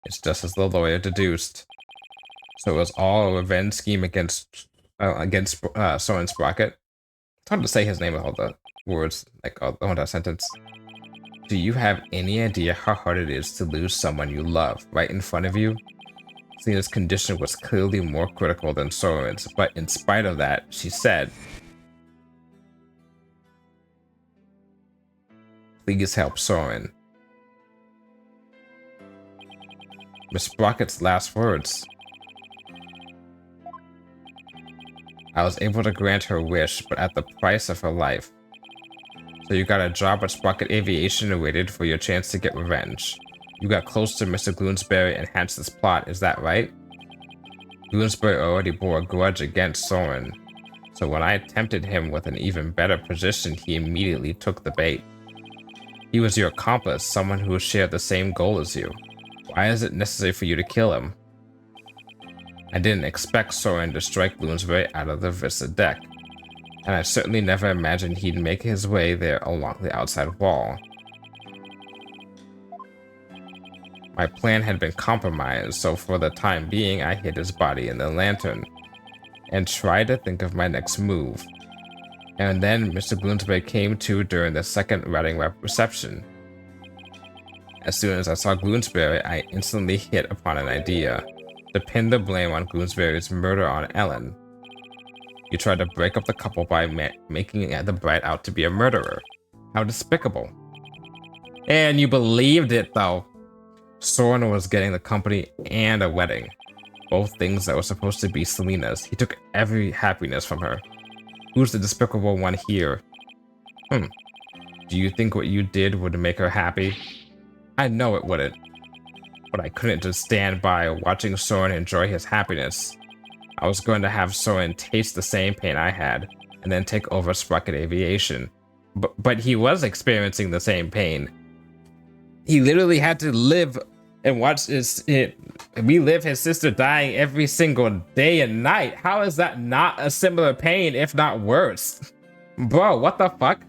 It's just as the lawyer deduced. So it was all a revenge scheme against Soren Sprocket. It's hard to say his name with all the words, like the whole sentence. Do you have any idea how hard it is to lose someone you love right in front of you? Selena's condition was clearly more critical than Soren's, but in spite of that, she said, "Please help Soren." Miss Sprocket's last words. I was able to grant her wish, but at the price of her life. So you got a job at Sprocket Aviation and waited for your chance to get revenge. You got close to Mr. Gloonsberry and hatched this plot, is that right? Gloonsberry already bore a grudge against Soren, so when I tempted him with an even better position, he immediately took the bait. He was your accomplice, someone who shared the same goal as you. Why is it necessary for you to kill him? I didn't expect Soren to strike Gloonsberry out of the Vista deck, and I certainly never imagined he'd make his way there along the outside wall. My plan had been compromised, so for the time being, I hid his body in the lantern and tried to think of my next move. And then Mr. Gloonsberry came to during the second wedding reception. As soon as I saw Gloonsberry, I instantly hit upon an idea to pin the blame on Gloonsberry's murder on Ellen. You tried to break up the couple by making the bride out to be a murderer. How despicable. And you believed it, though. Soren was getting the company and a wedding. Both things that were supposed to be Selena's. He took every happiness from her. Who's the despicable one here? Do you think what you did would make her happy? I know it wouldn't. But I couldn't just stand by watching Soren enjoy his happiness. I was going to have Soren taste the same pain I had, and then take over Sprocket Aviation. But he was experiencing the same pain. He literally had to live and watch relive his sister dying every single day and night. How is that not a similar pain, if not worse? Bro, what the fuck?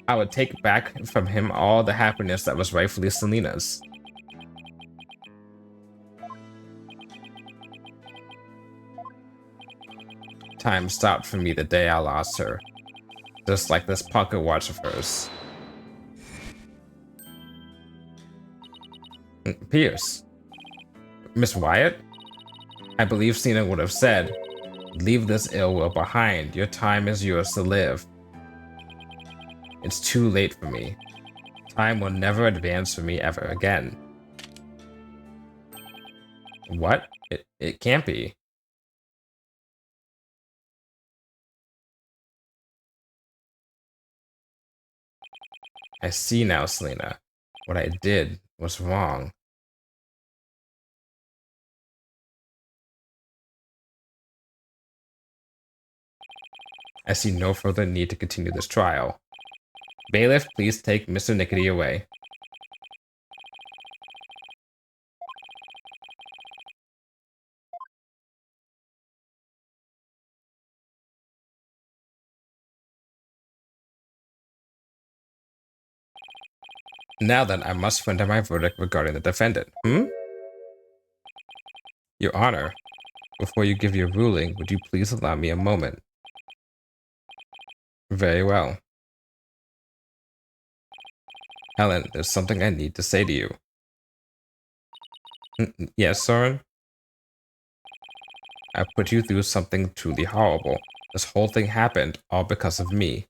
I would take back from him all the happiness that was rightfully Selena's. Time stopped for me the day I lost her. Just like this pocket watch of hers. Pierce. Miss Wyatt? I believe Cena would have said, leave this ill will behind. Your time is yours to live. It's too late for me. Time will never advance for me ever again. What? It can't be. I see now, Selena. What I did was wrong. I see no further need to continue this trial. Bailiff, please take Mr. Nickety away. Now then, I must render my verdict regarding the defendant. Your Honor, before you give your ruling, would you please allow me a moment? Very well. Helen, there's something I need to say to you. Yes, Soren? I put you through something truly horrible. This whole thing happened all because of me.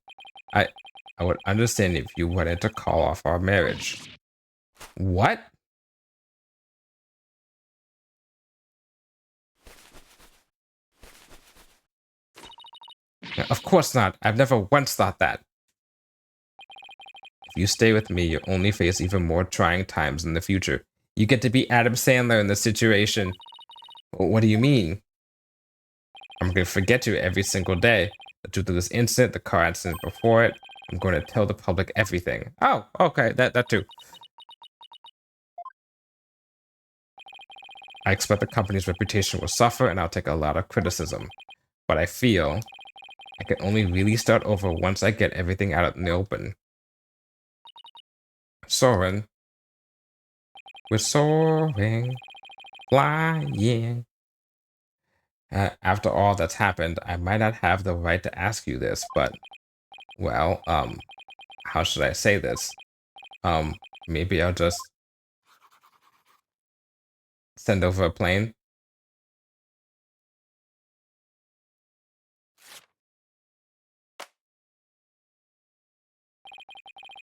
I would understand if you wanted to call off our marriage. What? Of course not. I've never once thought that. If you stay with me, you'll only face even more trying times in the future. You get to be Adam Sandler in this situation. What do you mean? I'm going to forget you every single day. The truth of this incident, the car accident before it. I'm going to tell the public everything. Oh, okay, that too. I expect the company's reputation will suffer and I'll take a lot of criticism. But I feel I can only really start over once I get everything out in the open. Soren. We're soaring, flying. After all that's happened, I might not have the right to ask you this, but, well, how should I say this? Maybe I'll just send over a plane.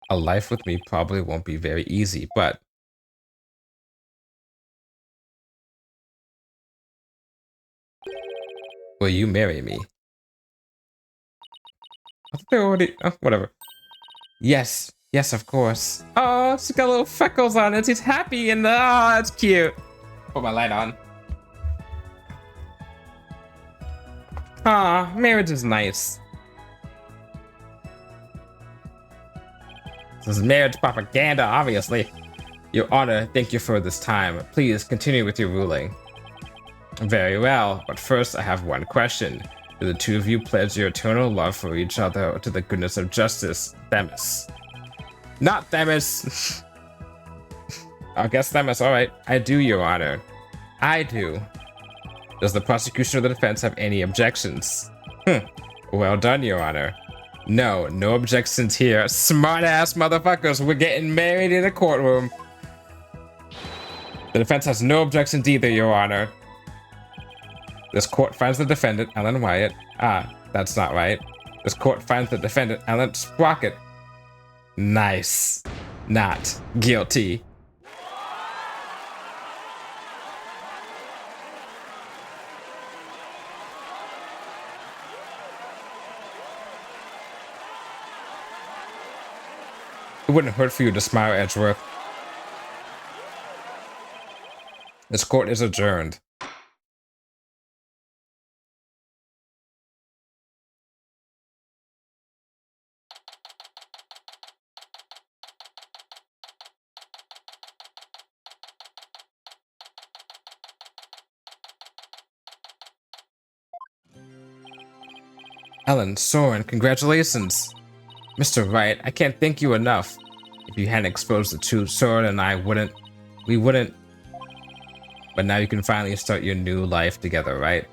A life with me probably won't be very easy, but Will you marry me? I think they already... Oh, whatever. Yes. Yes, of course. Oh, she's got little freckles on it. She's happy and... Oh, that's cute. Put my light on. Ah, marriage is nice. This is marriage propaganda, obviously. Your Honor, thank you for this time. Please continue with your ruling. Very well, but first I have one question. Do the two of you pledge your eternal love for each other to the goodness of justice, Themis? Not Themis! I guess Themis, alright. I do, Your Honor. I do. Does the prosecution or the defense have any objections? Well done, Your Honor. No, no objections here. Smart ass motherfuckers, we're getting married in a courtroom. The defense has no objections either, Your Honor. This court finds the defendant, Alan Wyatt. Ah, that's not right. This court finds the defendant, Alan Sprocket. Nice. Not guilty. It wouldn't hurt for you to smile, Edgeworth. This court is adjourned. Ellen, Soren, congratulations. Mr. Wright, I can't thank you enough. If you hadn't exposed the truth, Soren and I we wouldn't. But now you can finally start your new life together, right?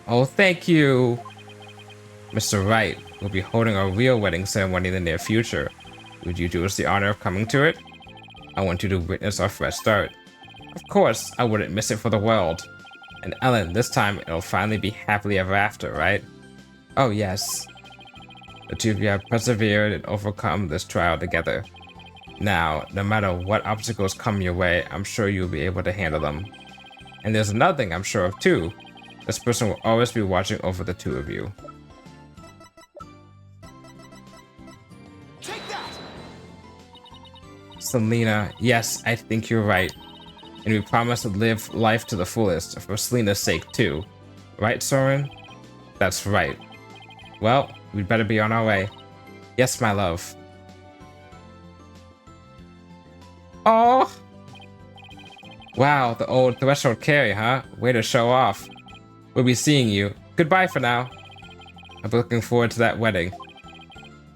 Oh, thank you. Mr. Wright, we'll be holding a real wedding ceremony in the near future. Would you do us the honor of coming to it? I want you to witness our fresh start. Of course, I wouldn't miss it for the world. And Ellen, this time it'll finally be happily ever after, right? Oh, yes. The two of you have persevered and overcome this trial together. Now, no matter what obstacles come your way, I'm sure you'll be able to handle them. And there's another thing I'm sure of too. This person will always be watching over the two of you. Take that! Selena, yes, I think you're right. And we promise to live life to the fullest, for Selena's sake too. Right, Soren? That's right. Well, we'd better be on our way. Yes, my love. Oh! Wow, the old threshold carry, huh? Way to show off. We'll be seeing you. Goodbye for now. I'm looking forward to that wedding.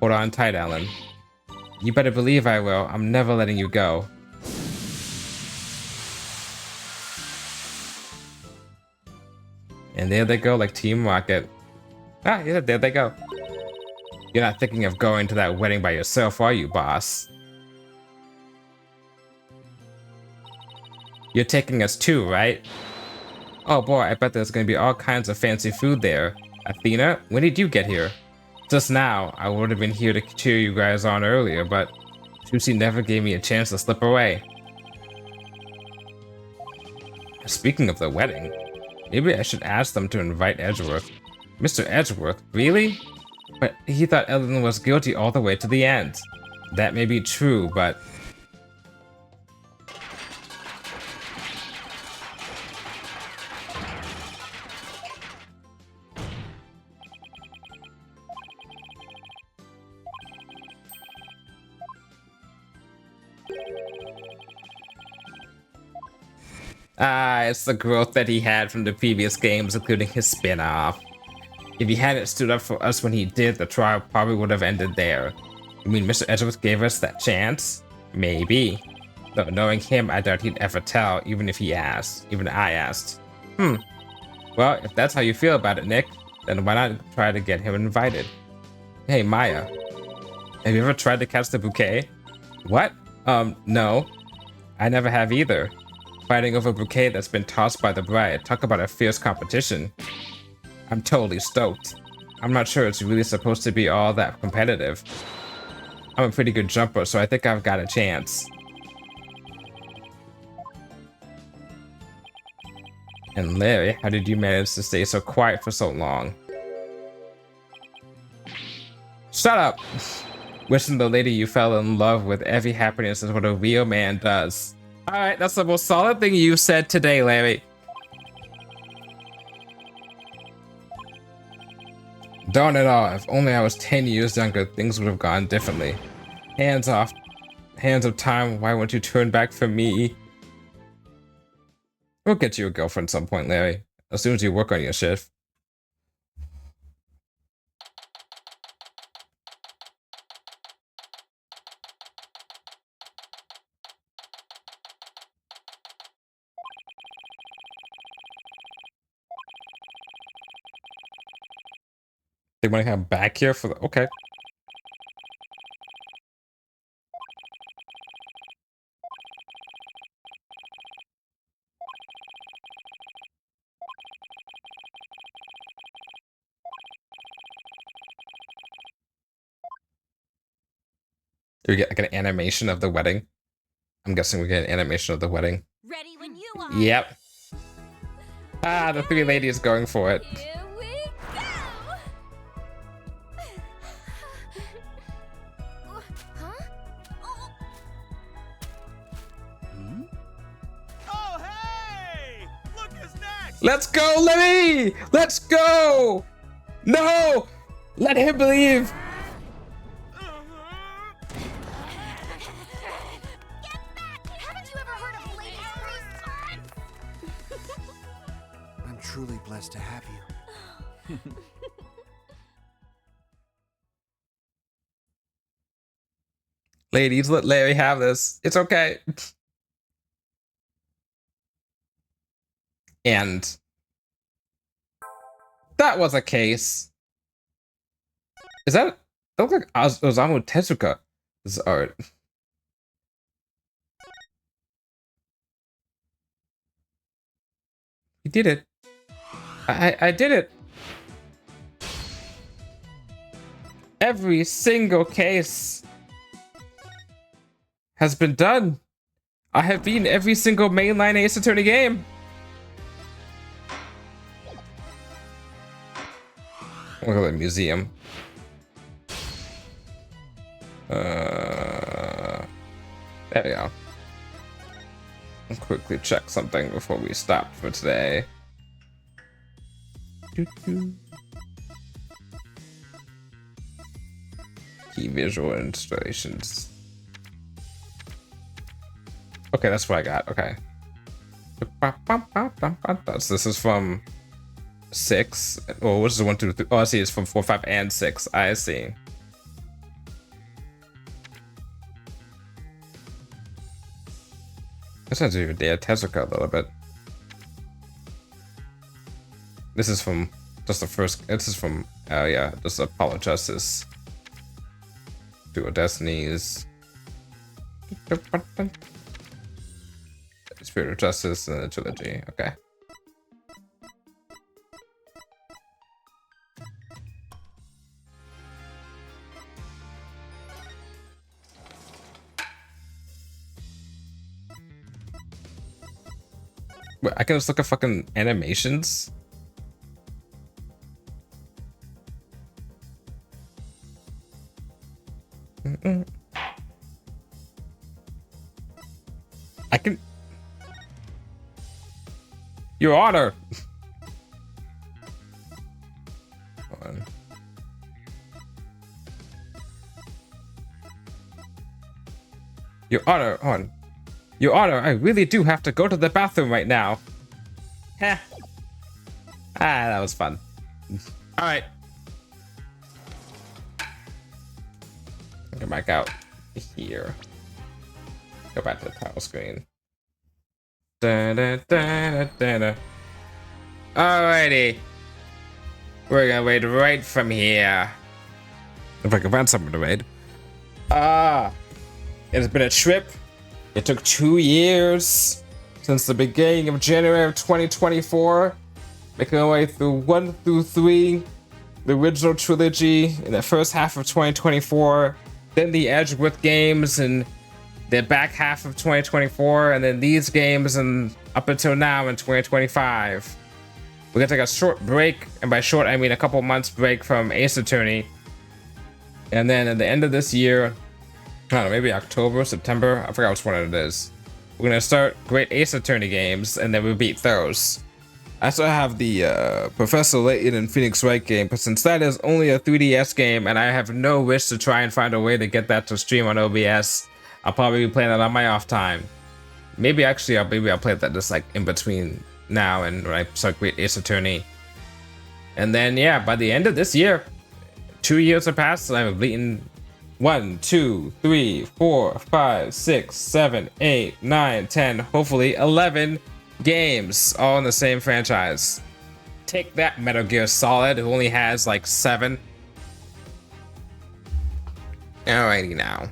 Hold on tight, Ellen. You better believe I will. I'm never letting you go. And there they go, like Team Rocket. Ah, yeah, there they go. You're not thinking of going to that wedding by yourself, are you, boss? You're taking us too, right? Oh boy, I bet there's gonna be all kinds of fancy food there. Athena, when did you get here? Just now. I would have been here to cheer you guys on earlier, but Susie never gave me a chance to slip away. Speaking of the wedding, maybe I should ask them to invite Edgeworth. Mr. Edgeworth, really? But he thought Ellen was guilty all the way to the end. That may be true, but... Ah, it's the growth that he had from the previous games, including his spin-off. If he hadn't stood up for us when he did, the trial probably would have ended there. You mean Mr. Edgeworth gave us that chance? Maybe. Though knowing him, I doubt he'd ever tell, even if he asked. Even I asked. Well, if that's how you feel about it, Nick, then why not try to get him invited? Hey, Maya. Have you ever tried to catch the bouquet? What? No. I never have either. Fighting over a bouquet that's been tossed by the bride. Talk about a fierce competition. I'm totally stoked. I'm not sure it's really supposed to be all that competitive. I'm a pretty good jumper, so I think I've got a chance. And Larry, how did you manage to stay so quiet for so long? Shut up! Wishing the lady you fell in love with every happiness is what a real man does. Alright, that's the most solid thing you said today, Larry. Darn it all, if only I was 10 years younger, things would have gone differently. Hands off. Hands of time, why won't you turn back for me? We'll get you a girlfriend some point, Larry. As soon as you work on your shift. They want to come back here for the... Okay. Do we get like an animation of the wedding? I'm guessing we get an animation of the wedding. Ready when you are. Yep. Ah, the three ladies going for it. Here we go. Huh? Oh. Oh, hey! Look who's next! Let's go, Lemmy! Let's go! No! Let him believe! Get back! Haven't you ever heard of ladies' response? I'm truly blessed to have you. Ladies, let Larry have this. It's okay. And that was a case. Is that looks like Osamu Tezuka? This is art. We did it. I did it. Every single case has been done. I have beaten every single mainline Ace Attorney game. Look at the museum. There we go. I'll quickly check something before we stop for today. Key visual installations. Okay, that's what I got. Okay. This is from 6. Oh, what is the 1, 2, 3? Oh, I see. It's from 4, 5, and 6. I see. This sounds even Dea Tezuka a little bit. This is from just the first. This is from. Oh yeah, just Apollo Justice. Dual Destinies. Spirit of Justice and the trilogy. Okay. Wait, I can just look at fucking animations. I can. Your Honor. Hold on. Your Honor, on. Your Honor, I really do have to go to the bathroom right now. Heh. Ah, that was fun. All right. Go back out here. Go back to the title screen. Alrighty. We're gonna raid right from here. If I can find somewhere to raid. It's been a trip. It took 2 years since the beginning of January of 2024. Making our way through 1 through 3, the original trilogy in the first half of 2024. Then the Edgeworth games in the back half of 2024, and then these games in up until now in 2025. We're gonna take a short break, and by short I mean a couple months break from Ace Attorney. And then at the end of this year, I don't know, maybe October, September, I forgot which one it is. We're gonna start great Ace Attorney games, and then we'll beat those. I still have the Professor Layton and Phoenix Wright game, but since that is only a 3DS game, and I have no wish to try and find a way to get that to stream on OBS, I'll probably be playing that on my off time. Maybe actually, I'll play that just like in between now and when I start great Ace Attorney. And then yeah, by the end of this year, 2 years have passed, and I've beaten 1, 2, 3, 4, 5, 6, 7, 8, 9, 10, hopefully 11 games, all in the same franchise. Take that, Metal Gear Solid, who only has like 7. Alrighty now.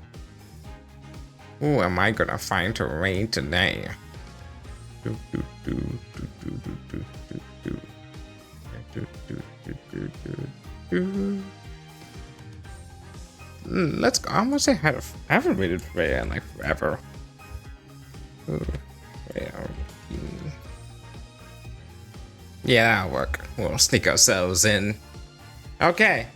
Who am I gonna find to raid today? Let's go. I almost say I haven't raided Freya in like forever. Yeah, that'll work. We'll sneak ourselves in. Okay.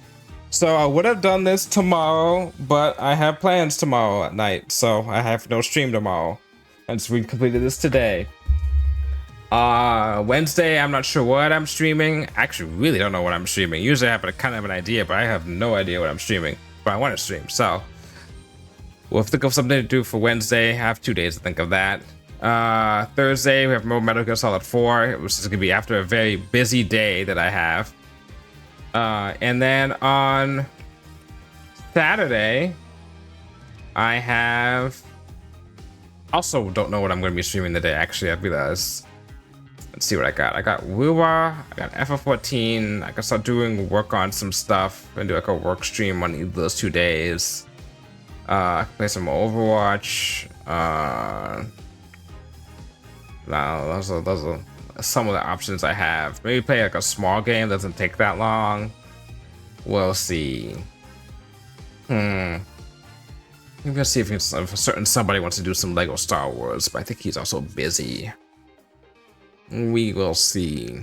So I would have done this tomorrow, but I have plans tomorrow at night, so I have no stream tomorrow. And so we completed this today. Wednesday, I'm not sure what I'm streaming. I actually really don't know what I'm streaming. Usually I have a kind of an idea, but I have no idea what I'm streaming. But I want to stream, so we'll think of something to do for Wednesday. I have 2 days to think of that. Thursday, we have more Metal Gear Solid 4, which is gonna be after a very busy day that I have. And then on Saturday, I have also don't know what I'm gonna be streaming today. Actually, I realized. Let's see what I got. I got Wuwa, I got FF14. I can start doing work on some stuff and do like a work stream on either of those 2 days. I can play some Overwatch. No, those are some of the options I have. Maybe play like a small game, doesn't take that long. We'll see. Maybe I'll see if a certain somebody wants to do some Lego Star Wars, but I think he's also busy. We will see.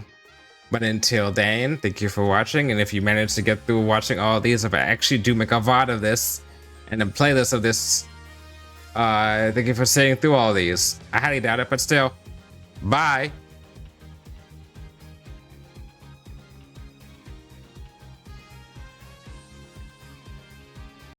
But until then, thank you for watching, and if you manage to get through watching all of these, if I actually do make a VOD of this and a playlist of this, thank you for sitting through all of these. I highly doubt it, but still, bye.